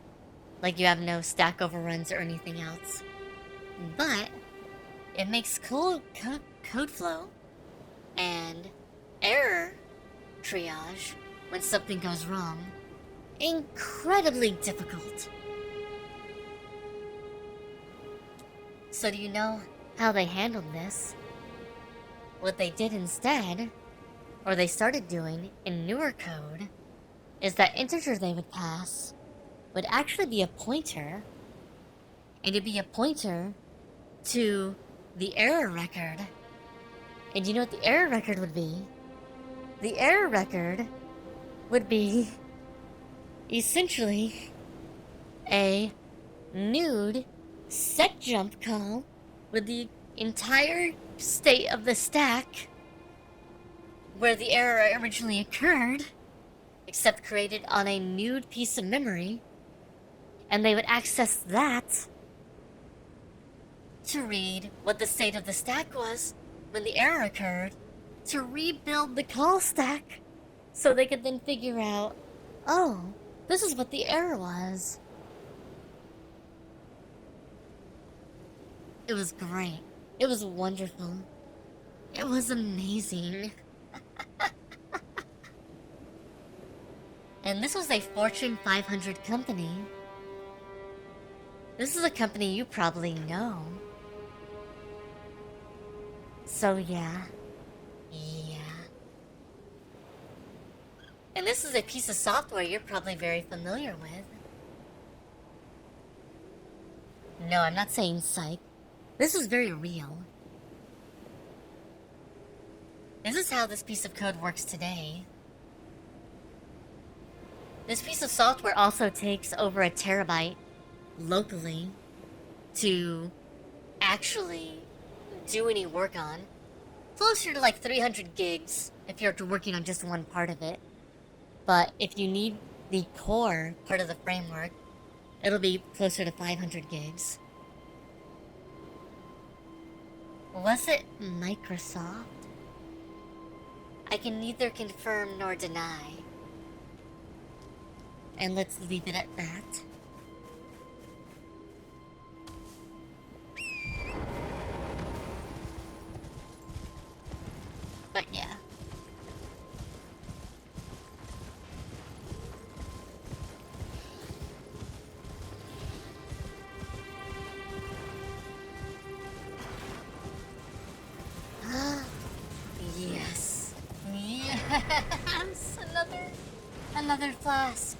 Speaker 1: like you have no stack overruns or anything else. But it makes code flow and error triage when something goes wrong incredibly difficult. So do you know how they handled this? What they did instead, or they started doing in newer code, is that integer they would pass would actually be a pointer, and it'd be a pointer to the error record. And you know what the error record would be? The error record would be essentially a nude set jump call with the entire state of the stack where the error originally occurred, except created on a nude piece of memory, and they would access that to read what the state of the stack was when the error occurred, to rebuild the call stack so they could then figure out, oh, this is what the error was. It was great. It was wonderful. It was amazing. And this was a Fortune 500 company. This is a company you probably know. So yeah, Yeah. And this is a piece of software you're probably very familiar with. No, I'm not saying psych. This is very real. This is how this piece of code works today. This piece of software also takes over a terabyte locally to actually do any work on. Closer to like 300 gigs if you're working on just one part of it. But if you need the core part of the framework, it'll be closer to 500 gigs. Was it Microsoft? I can neither confirm nor deny. And let's leave it at that. But yeah. Yes. Yes. Another flask.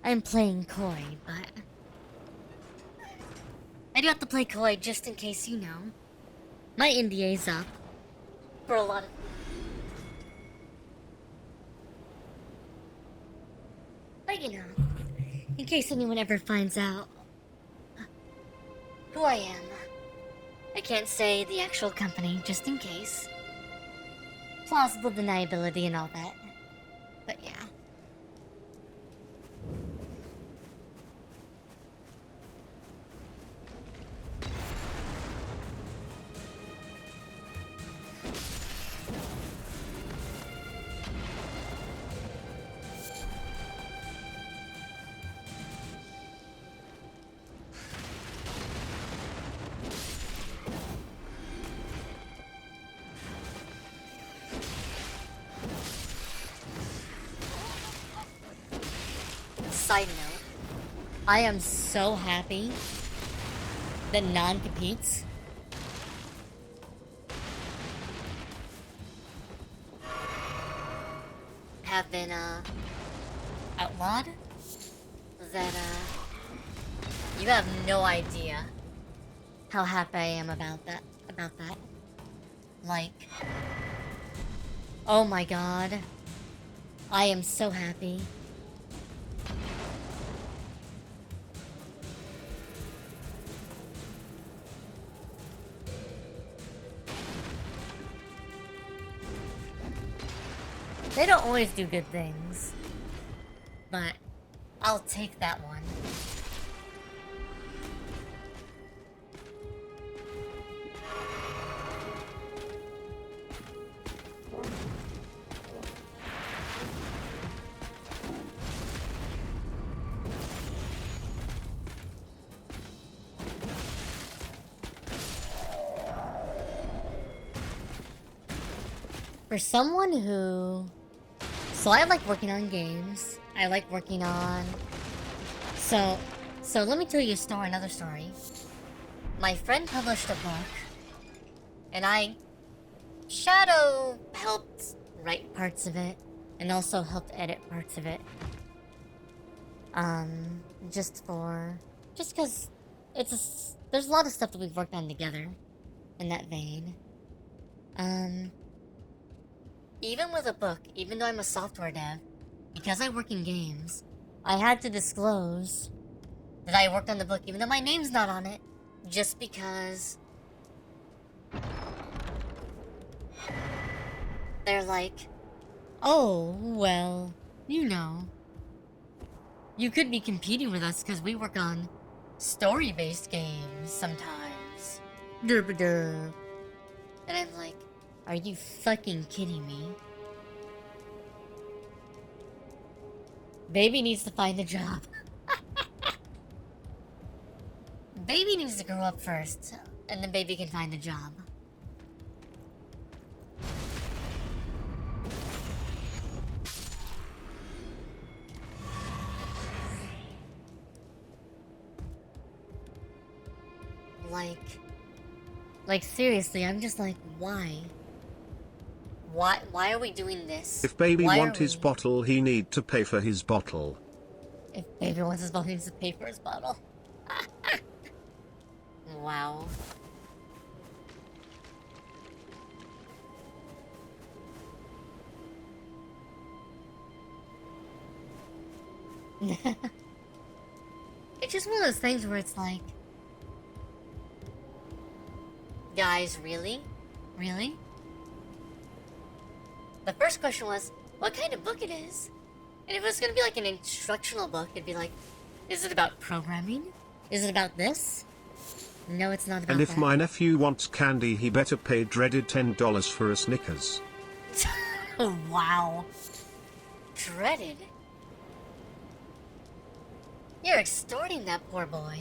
Speaker 1: I'm playing coy, but I do have to play coy just in case, you know. My NDA's up for a lot of... But you know, in case anyone ever finds out who I am. I can't say the actual company, just in case. Plausible deniability and all that. But yeah. Side note, I am so happy that non-competes have been outlawed. That you have no idea how happy I am about that. Like, oh my god, I am so happy. They don't always do good things, but I'll take that one. For someone who... So I like working on games. I like working on... So let me tell you another story. My friend published a book, and I shadow helped write parts of it, and also helped edit parts of it. Just cause there's a lot of stuff that we've worked on together in that vein. Even with a book, even though I'm a software dev, because I work in games, I had to disclose that I worked on the book, even though my name's not on it, just because they're like, oh, well, you know, you could be competing with us because we work on story-based games sometimes. Derp-a-derp. And I'm like, are you fucking kidding me? Baby needs to find a job. Baby needs to grow up first, and then baby can find a job. Like seriously, I'm just like, why? Why are we doing this?
Speaker 6: If baby want his bottle, he need to pay for his bottle.
Speaker 1: If baby wants his bottle, he needs to pay for his bottle. Wow. It's just one of those things where it's like, guys, really? Really? The first question was, what kind of book it is? And if it was gonna be like an instructional book, it'd be like, is it about programming? Is it about this? No, it's not about
Speaker 6: And if
Speaker 1: that.
Speaker 6: my nephew wants candy, he better pay dreaded $10 for a Snickers.
Speaker 1: Wow. Dreaded? You're extorting that poor boy.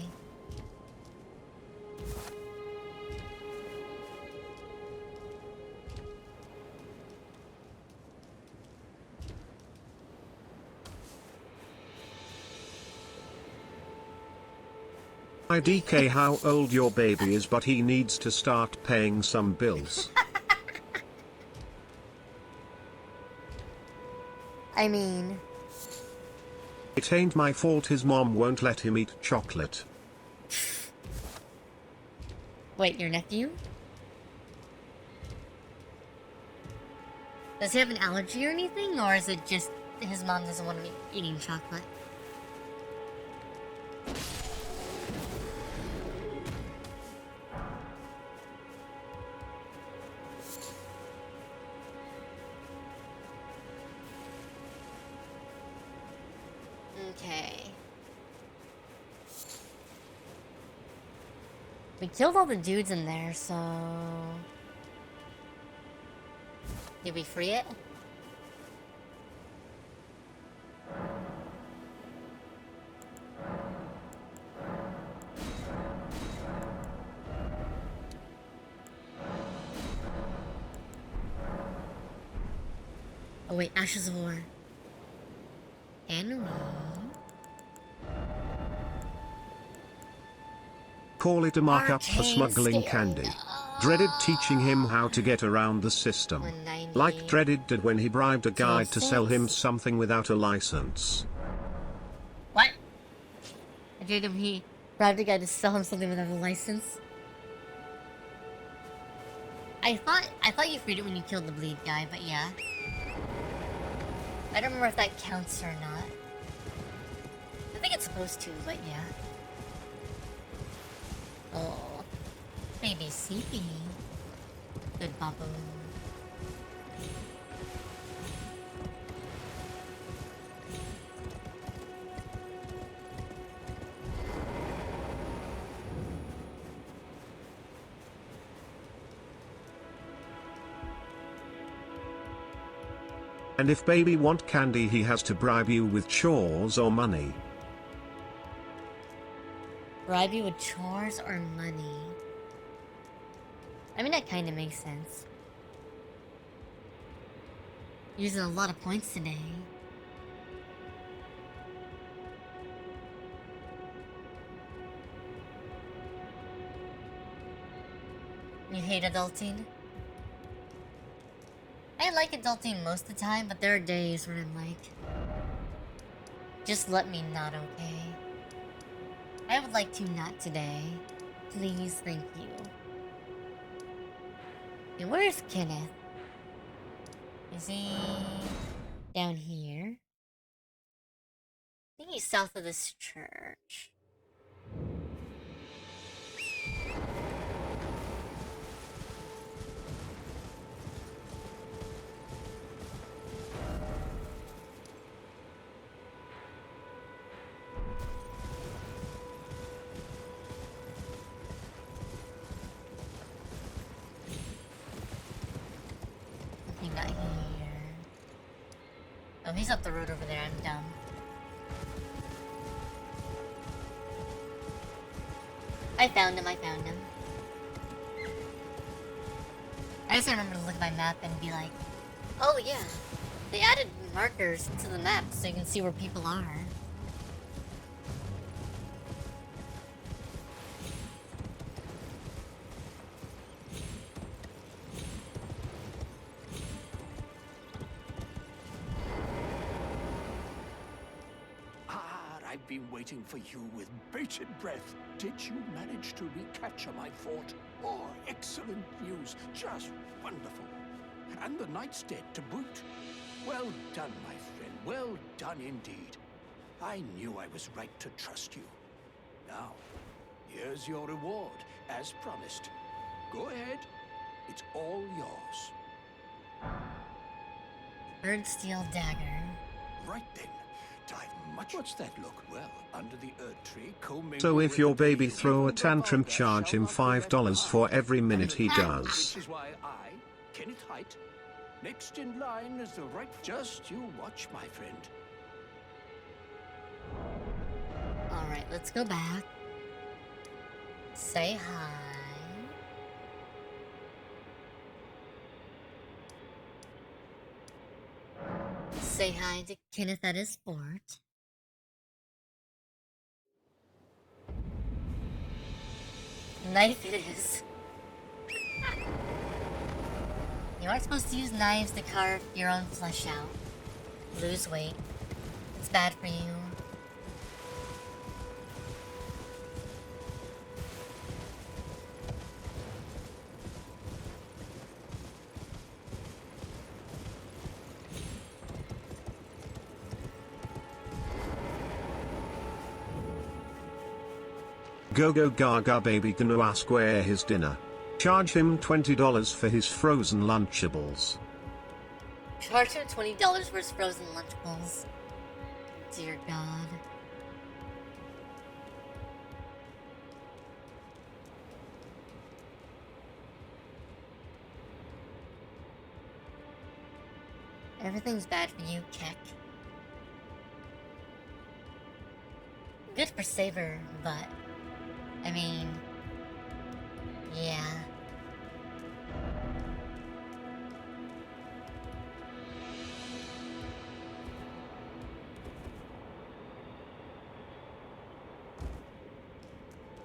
Speaker 6: I DK how old your baby is, but he needs to start paying some bills.
Speaker 1: I mean,
Speaker 6: It ain't my fault his mom won't let him eat chocolate.
Speaker 1: wait, your nephew? Does he have an allergy or anything, or is it just his mom doesn't want him eating chocolate? Okay. We killed all the dudes in there, so... Did we free it? Oh wait, Ashes of War. And
Speaker 6: Call it a markup for
Speaker 1: Arcane
Speaker 6: smuggling
Speaker 1: scale.
Speaker 6: candy. Dreaded teaching him how to get around the system.
Speaker 1: 190.
Speaker 6: Like Dreaded did when he bribed a guy to sell him
Speaker 1: 206.
Speaker 6: something without a license.
Speaker 1: What? I did him. He bribed a guy to sell him something without a license. I thought you freed it when you killed the bleed guy, but yeah. I don't remember if that counts or not. I think it's supposed to, but yeah. Oh, baby sleepy. Good babu.
Speaker 6: And if baby want candy, he has to bribe you with chores or money.
Speaker 1: Bribe you with chores or money? I mean, that kind of makes sense. Using a lot of points today. You hate adulting? I like adulting most of the time, but there are days where I'm like, just let me not, okay? I would like to not today. Please, thank you. Okay, where's Kenneth? Is he down here? I think he's south of this church. Nothing not here. Oh, he's up the road over there. I'm dumb. I found him. I just remember to look at my map and be like, oh yeah, they added markers to the map so you can see where people are.
Speaker 7: I've been waiting for you with bated breath. Did you manage to recapture my fort? Oh, excellent news. Just wonderful. And the knight's dead to boot. Well done, my friend. Well done indeed. I knew I was right to trust you. Now, here's your reward, as promised. Go ahead. It's all yours.
Speaker 1: Birdsteel dagger.
Speaker 7: Right then. Dive much. What's that look? Well, under the earth tree,
Speaker 6: So if your baby throw a tantrum, charge him $5 for every minute he does.
Speaker 7: Which is why I, Kenneth Height, next in line is the right. Just you watch, my friend.
Speaker 1: Alright, let's go back. Say hi. Say hi to Kenneth at his fort. Knife it is. You aren't supposed to use knives to carve your own flesh out. Lose weight. It's bad for you.
Speaker 6: Go go gaga baby gonna ask where his dinner. Charge him $20 for his frozen Lunchables.
Speaker 1: Charge him $20 for his frozen Lunchables. Dear God. Everything's bad for you, Keck. Good for Saber, but I mean, yeah.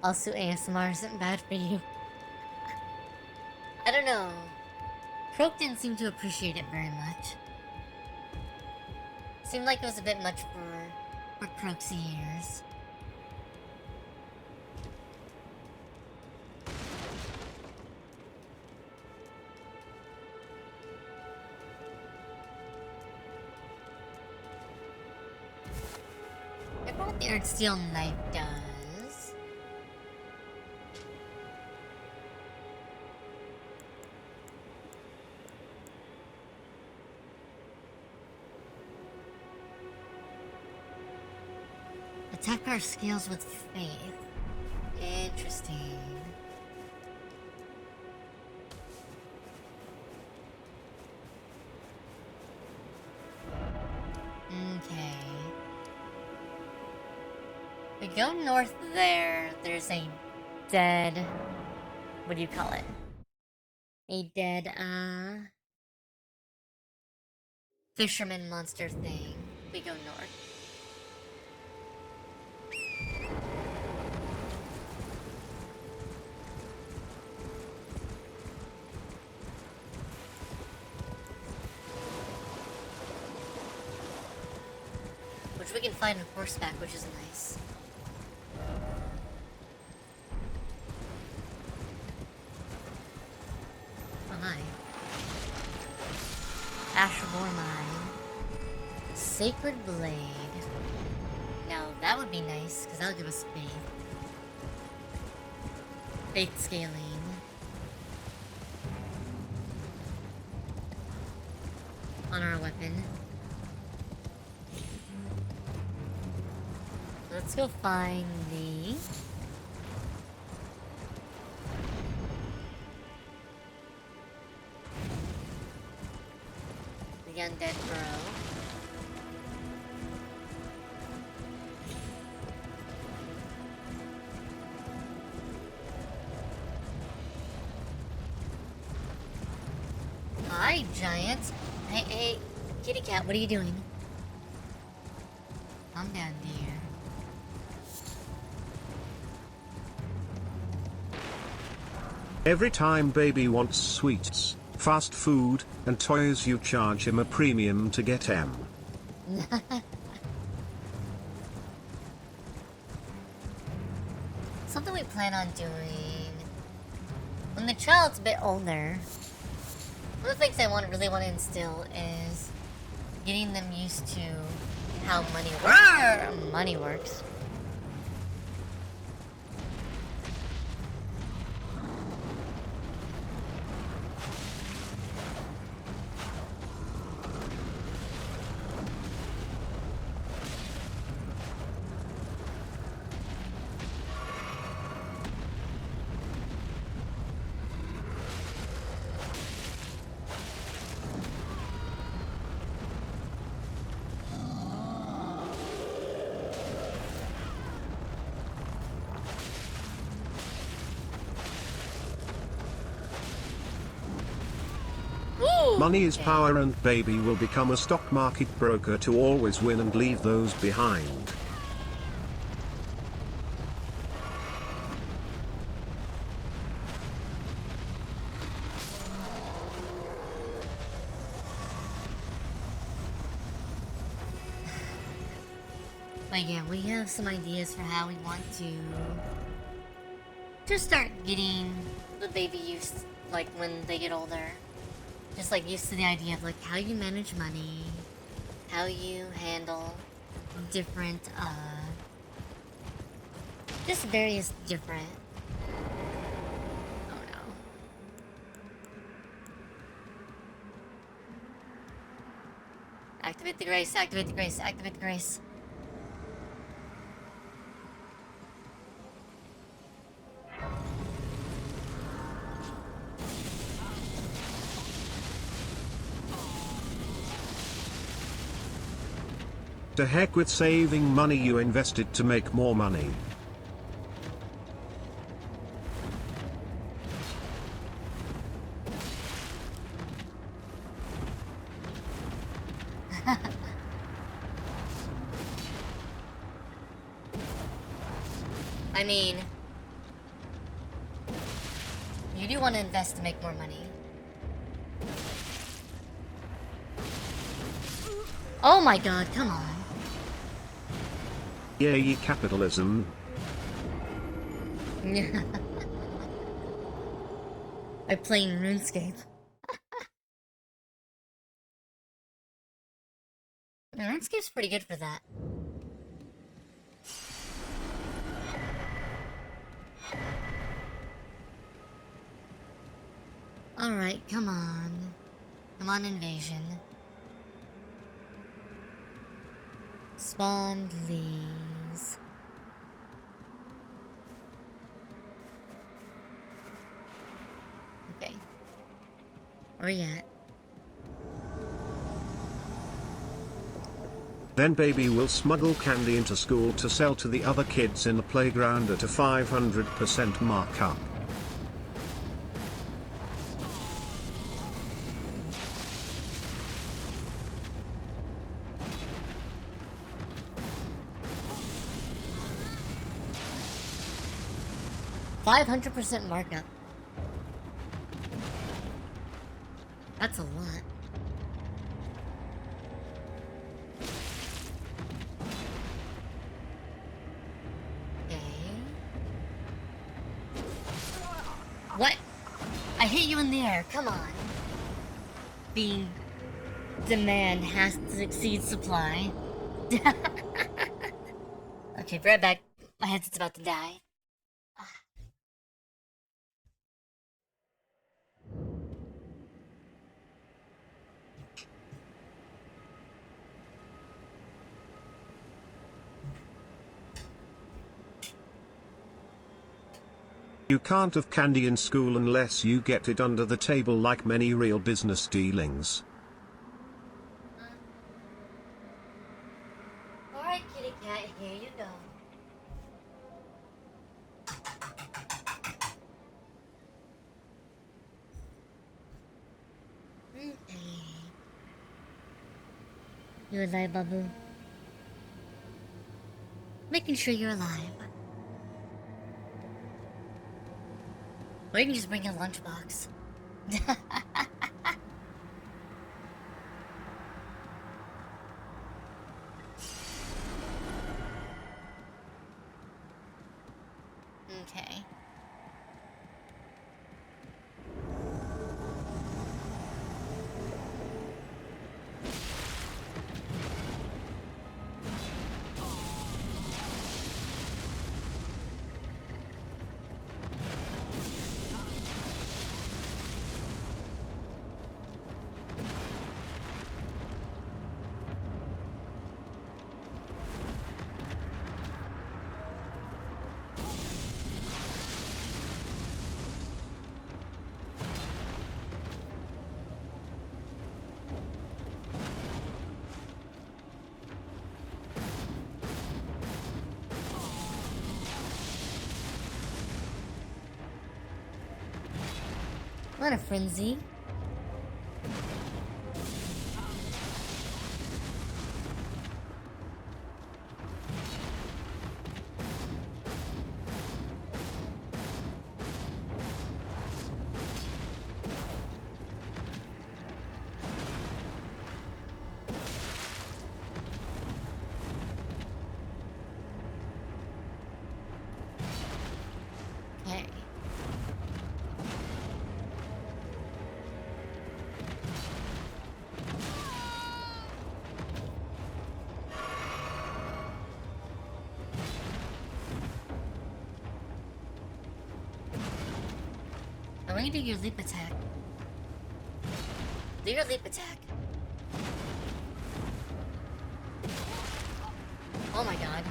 Speaker 1: Also, ASMR isn't bad for you. I don't know. Croak didn't seem to appreciate it very much. Seemed like it was a bit much for Croak's ears. I wonder what the Earth Steel Knife does. Attack our skills with faith. Interesting. Okay. We go north there, there's a dead... what do you call it? A dead, fisherman monster thing. We go north. Which we can find on horseback, which is nice. Oh, hi. Ashbormine. Sacred Blade. Now that would be nice, because that'll give us faith. Faith scaling. On our weapon. Let's go find the undead bro. Hi, giant. Hey, kitty cat, what are you doing? Calm down, dear.
Speaker 6: Every time baby wants sweets, fast food, and toys, you charge him a premium to get M.
Speaker 1: Something we plan on doing when the child's a bit older. One of the things I really want to instill is getting them used to how money works.
Speaker 6: Money is power, and baby will become a stock market broker to always win and leave those behind.
Speaker 1: But yeah, we have some ideas for how we want to start getting the baby used, like when they get older. Just like used to the idea of like how you manage money, how you handle different, just various different. Oh no. Activate the grace, activate the grace, activate the grace.
Speaker 6: To heck with saving money, you invested to make more money.
Speaker 1: I mean, you do want to invest to make more money. Oh my god, come on.
Speaker 6: Yay, capitalism.
Speaker 1: By playing RuneScape. RuneScape's pretty good for that. Alright, come on. Come on, invasion. Spawn, please. Okay. Where you at?
Speaker 6: Then baby will smuggle candy into school to sell to the other kids in the playground at a 500% markup.
Speaker 1: $500% markup. That's a lot. Okay. What? I hit you in the air. Come on. Being Demand has to exceed supply. Okay, be right back. My headset's about to die.
Speaker 6: You can't have candy in school unless you get it under the table like many real business dealings.
Speaker 1: Alright, kitty cat, here you go. You alive, Babu? Making sure you're alive. Or you can just bring a lunchbox. Okay. What a frenzy. Okay. I want you to do your leap attack. Do your leap attack. Oh my god.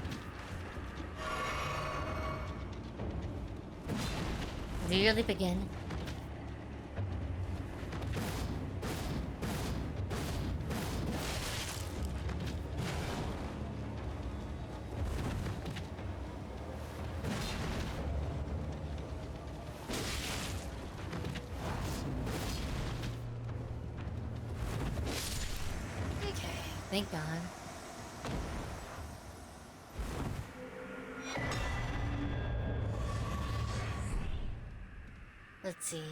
Speaker 1: Do your leap again. Okay, thank God. Let's see.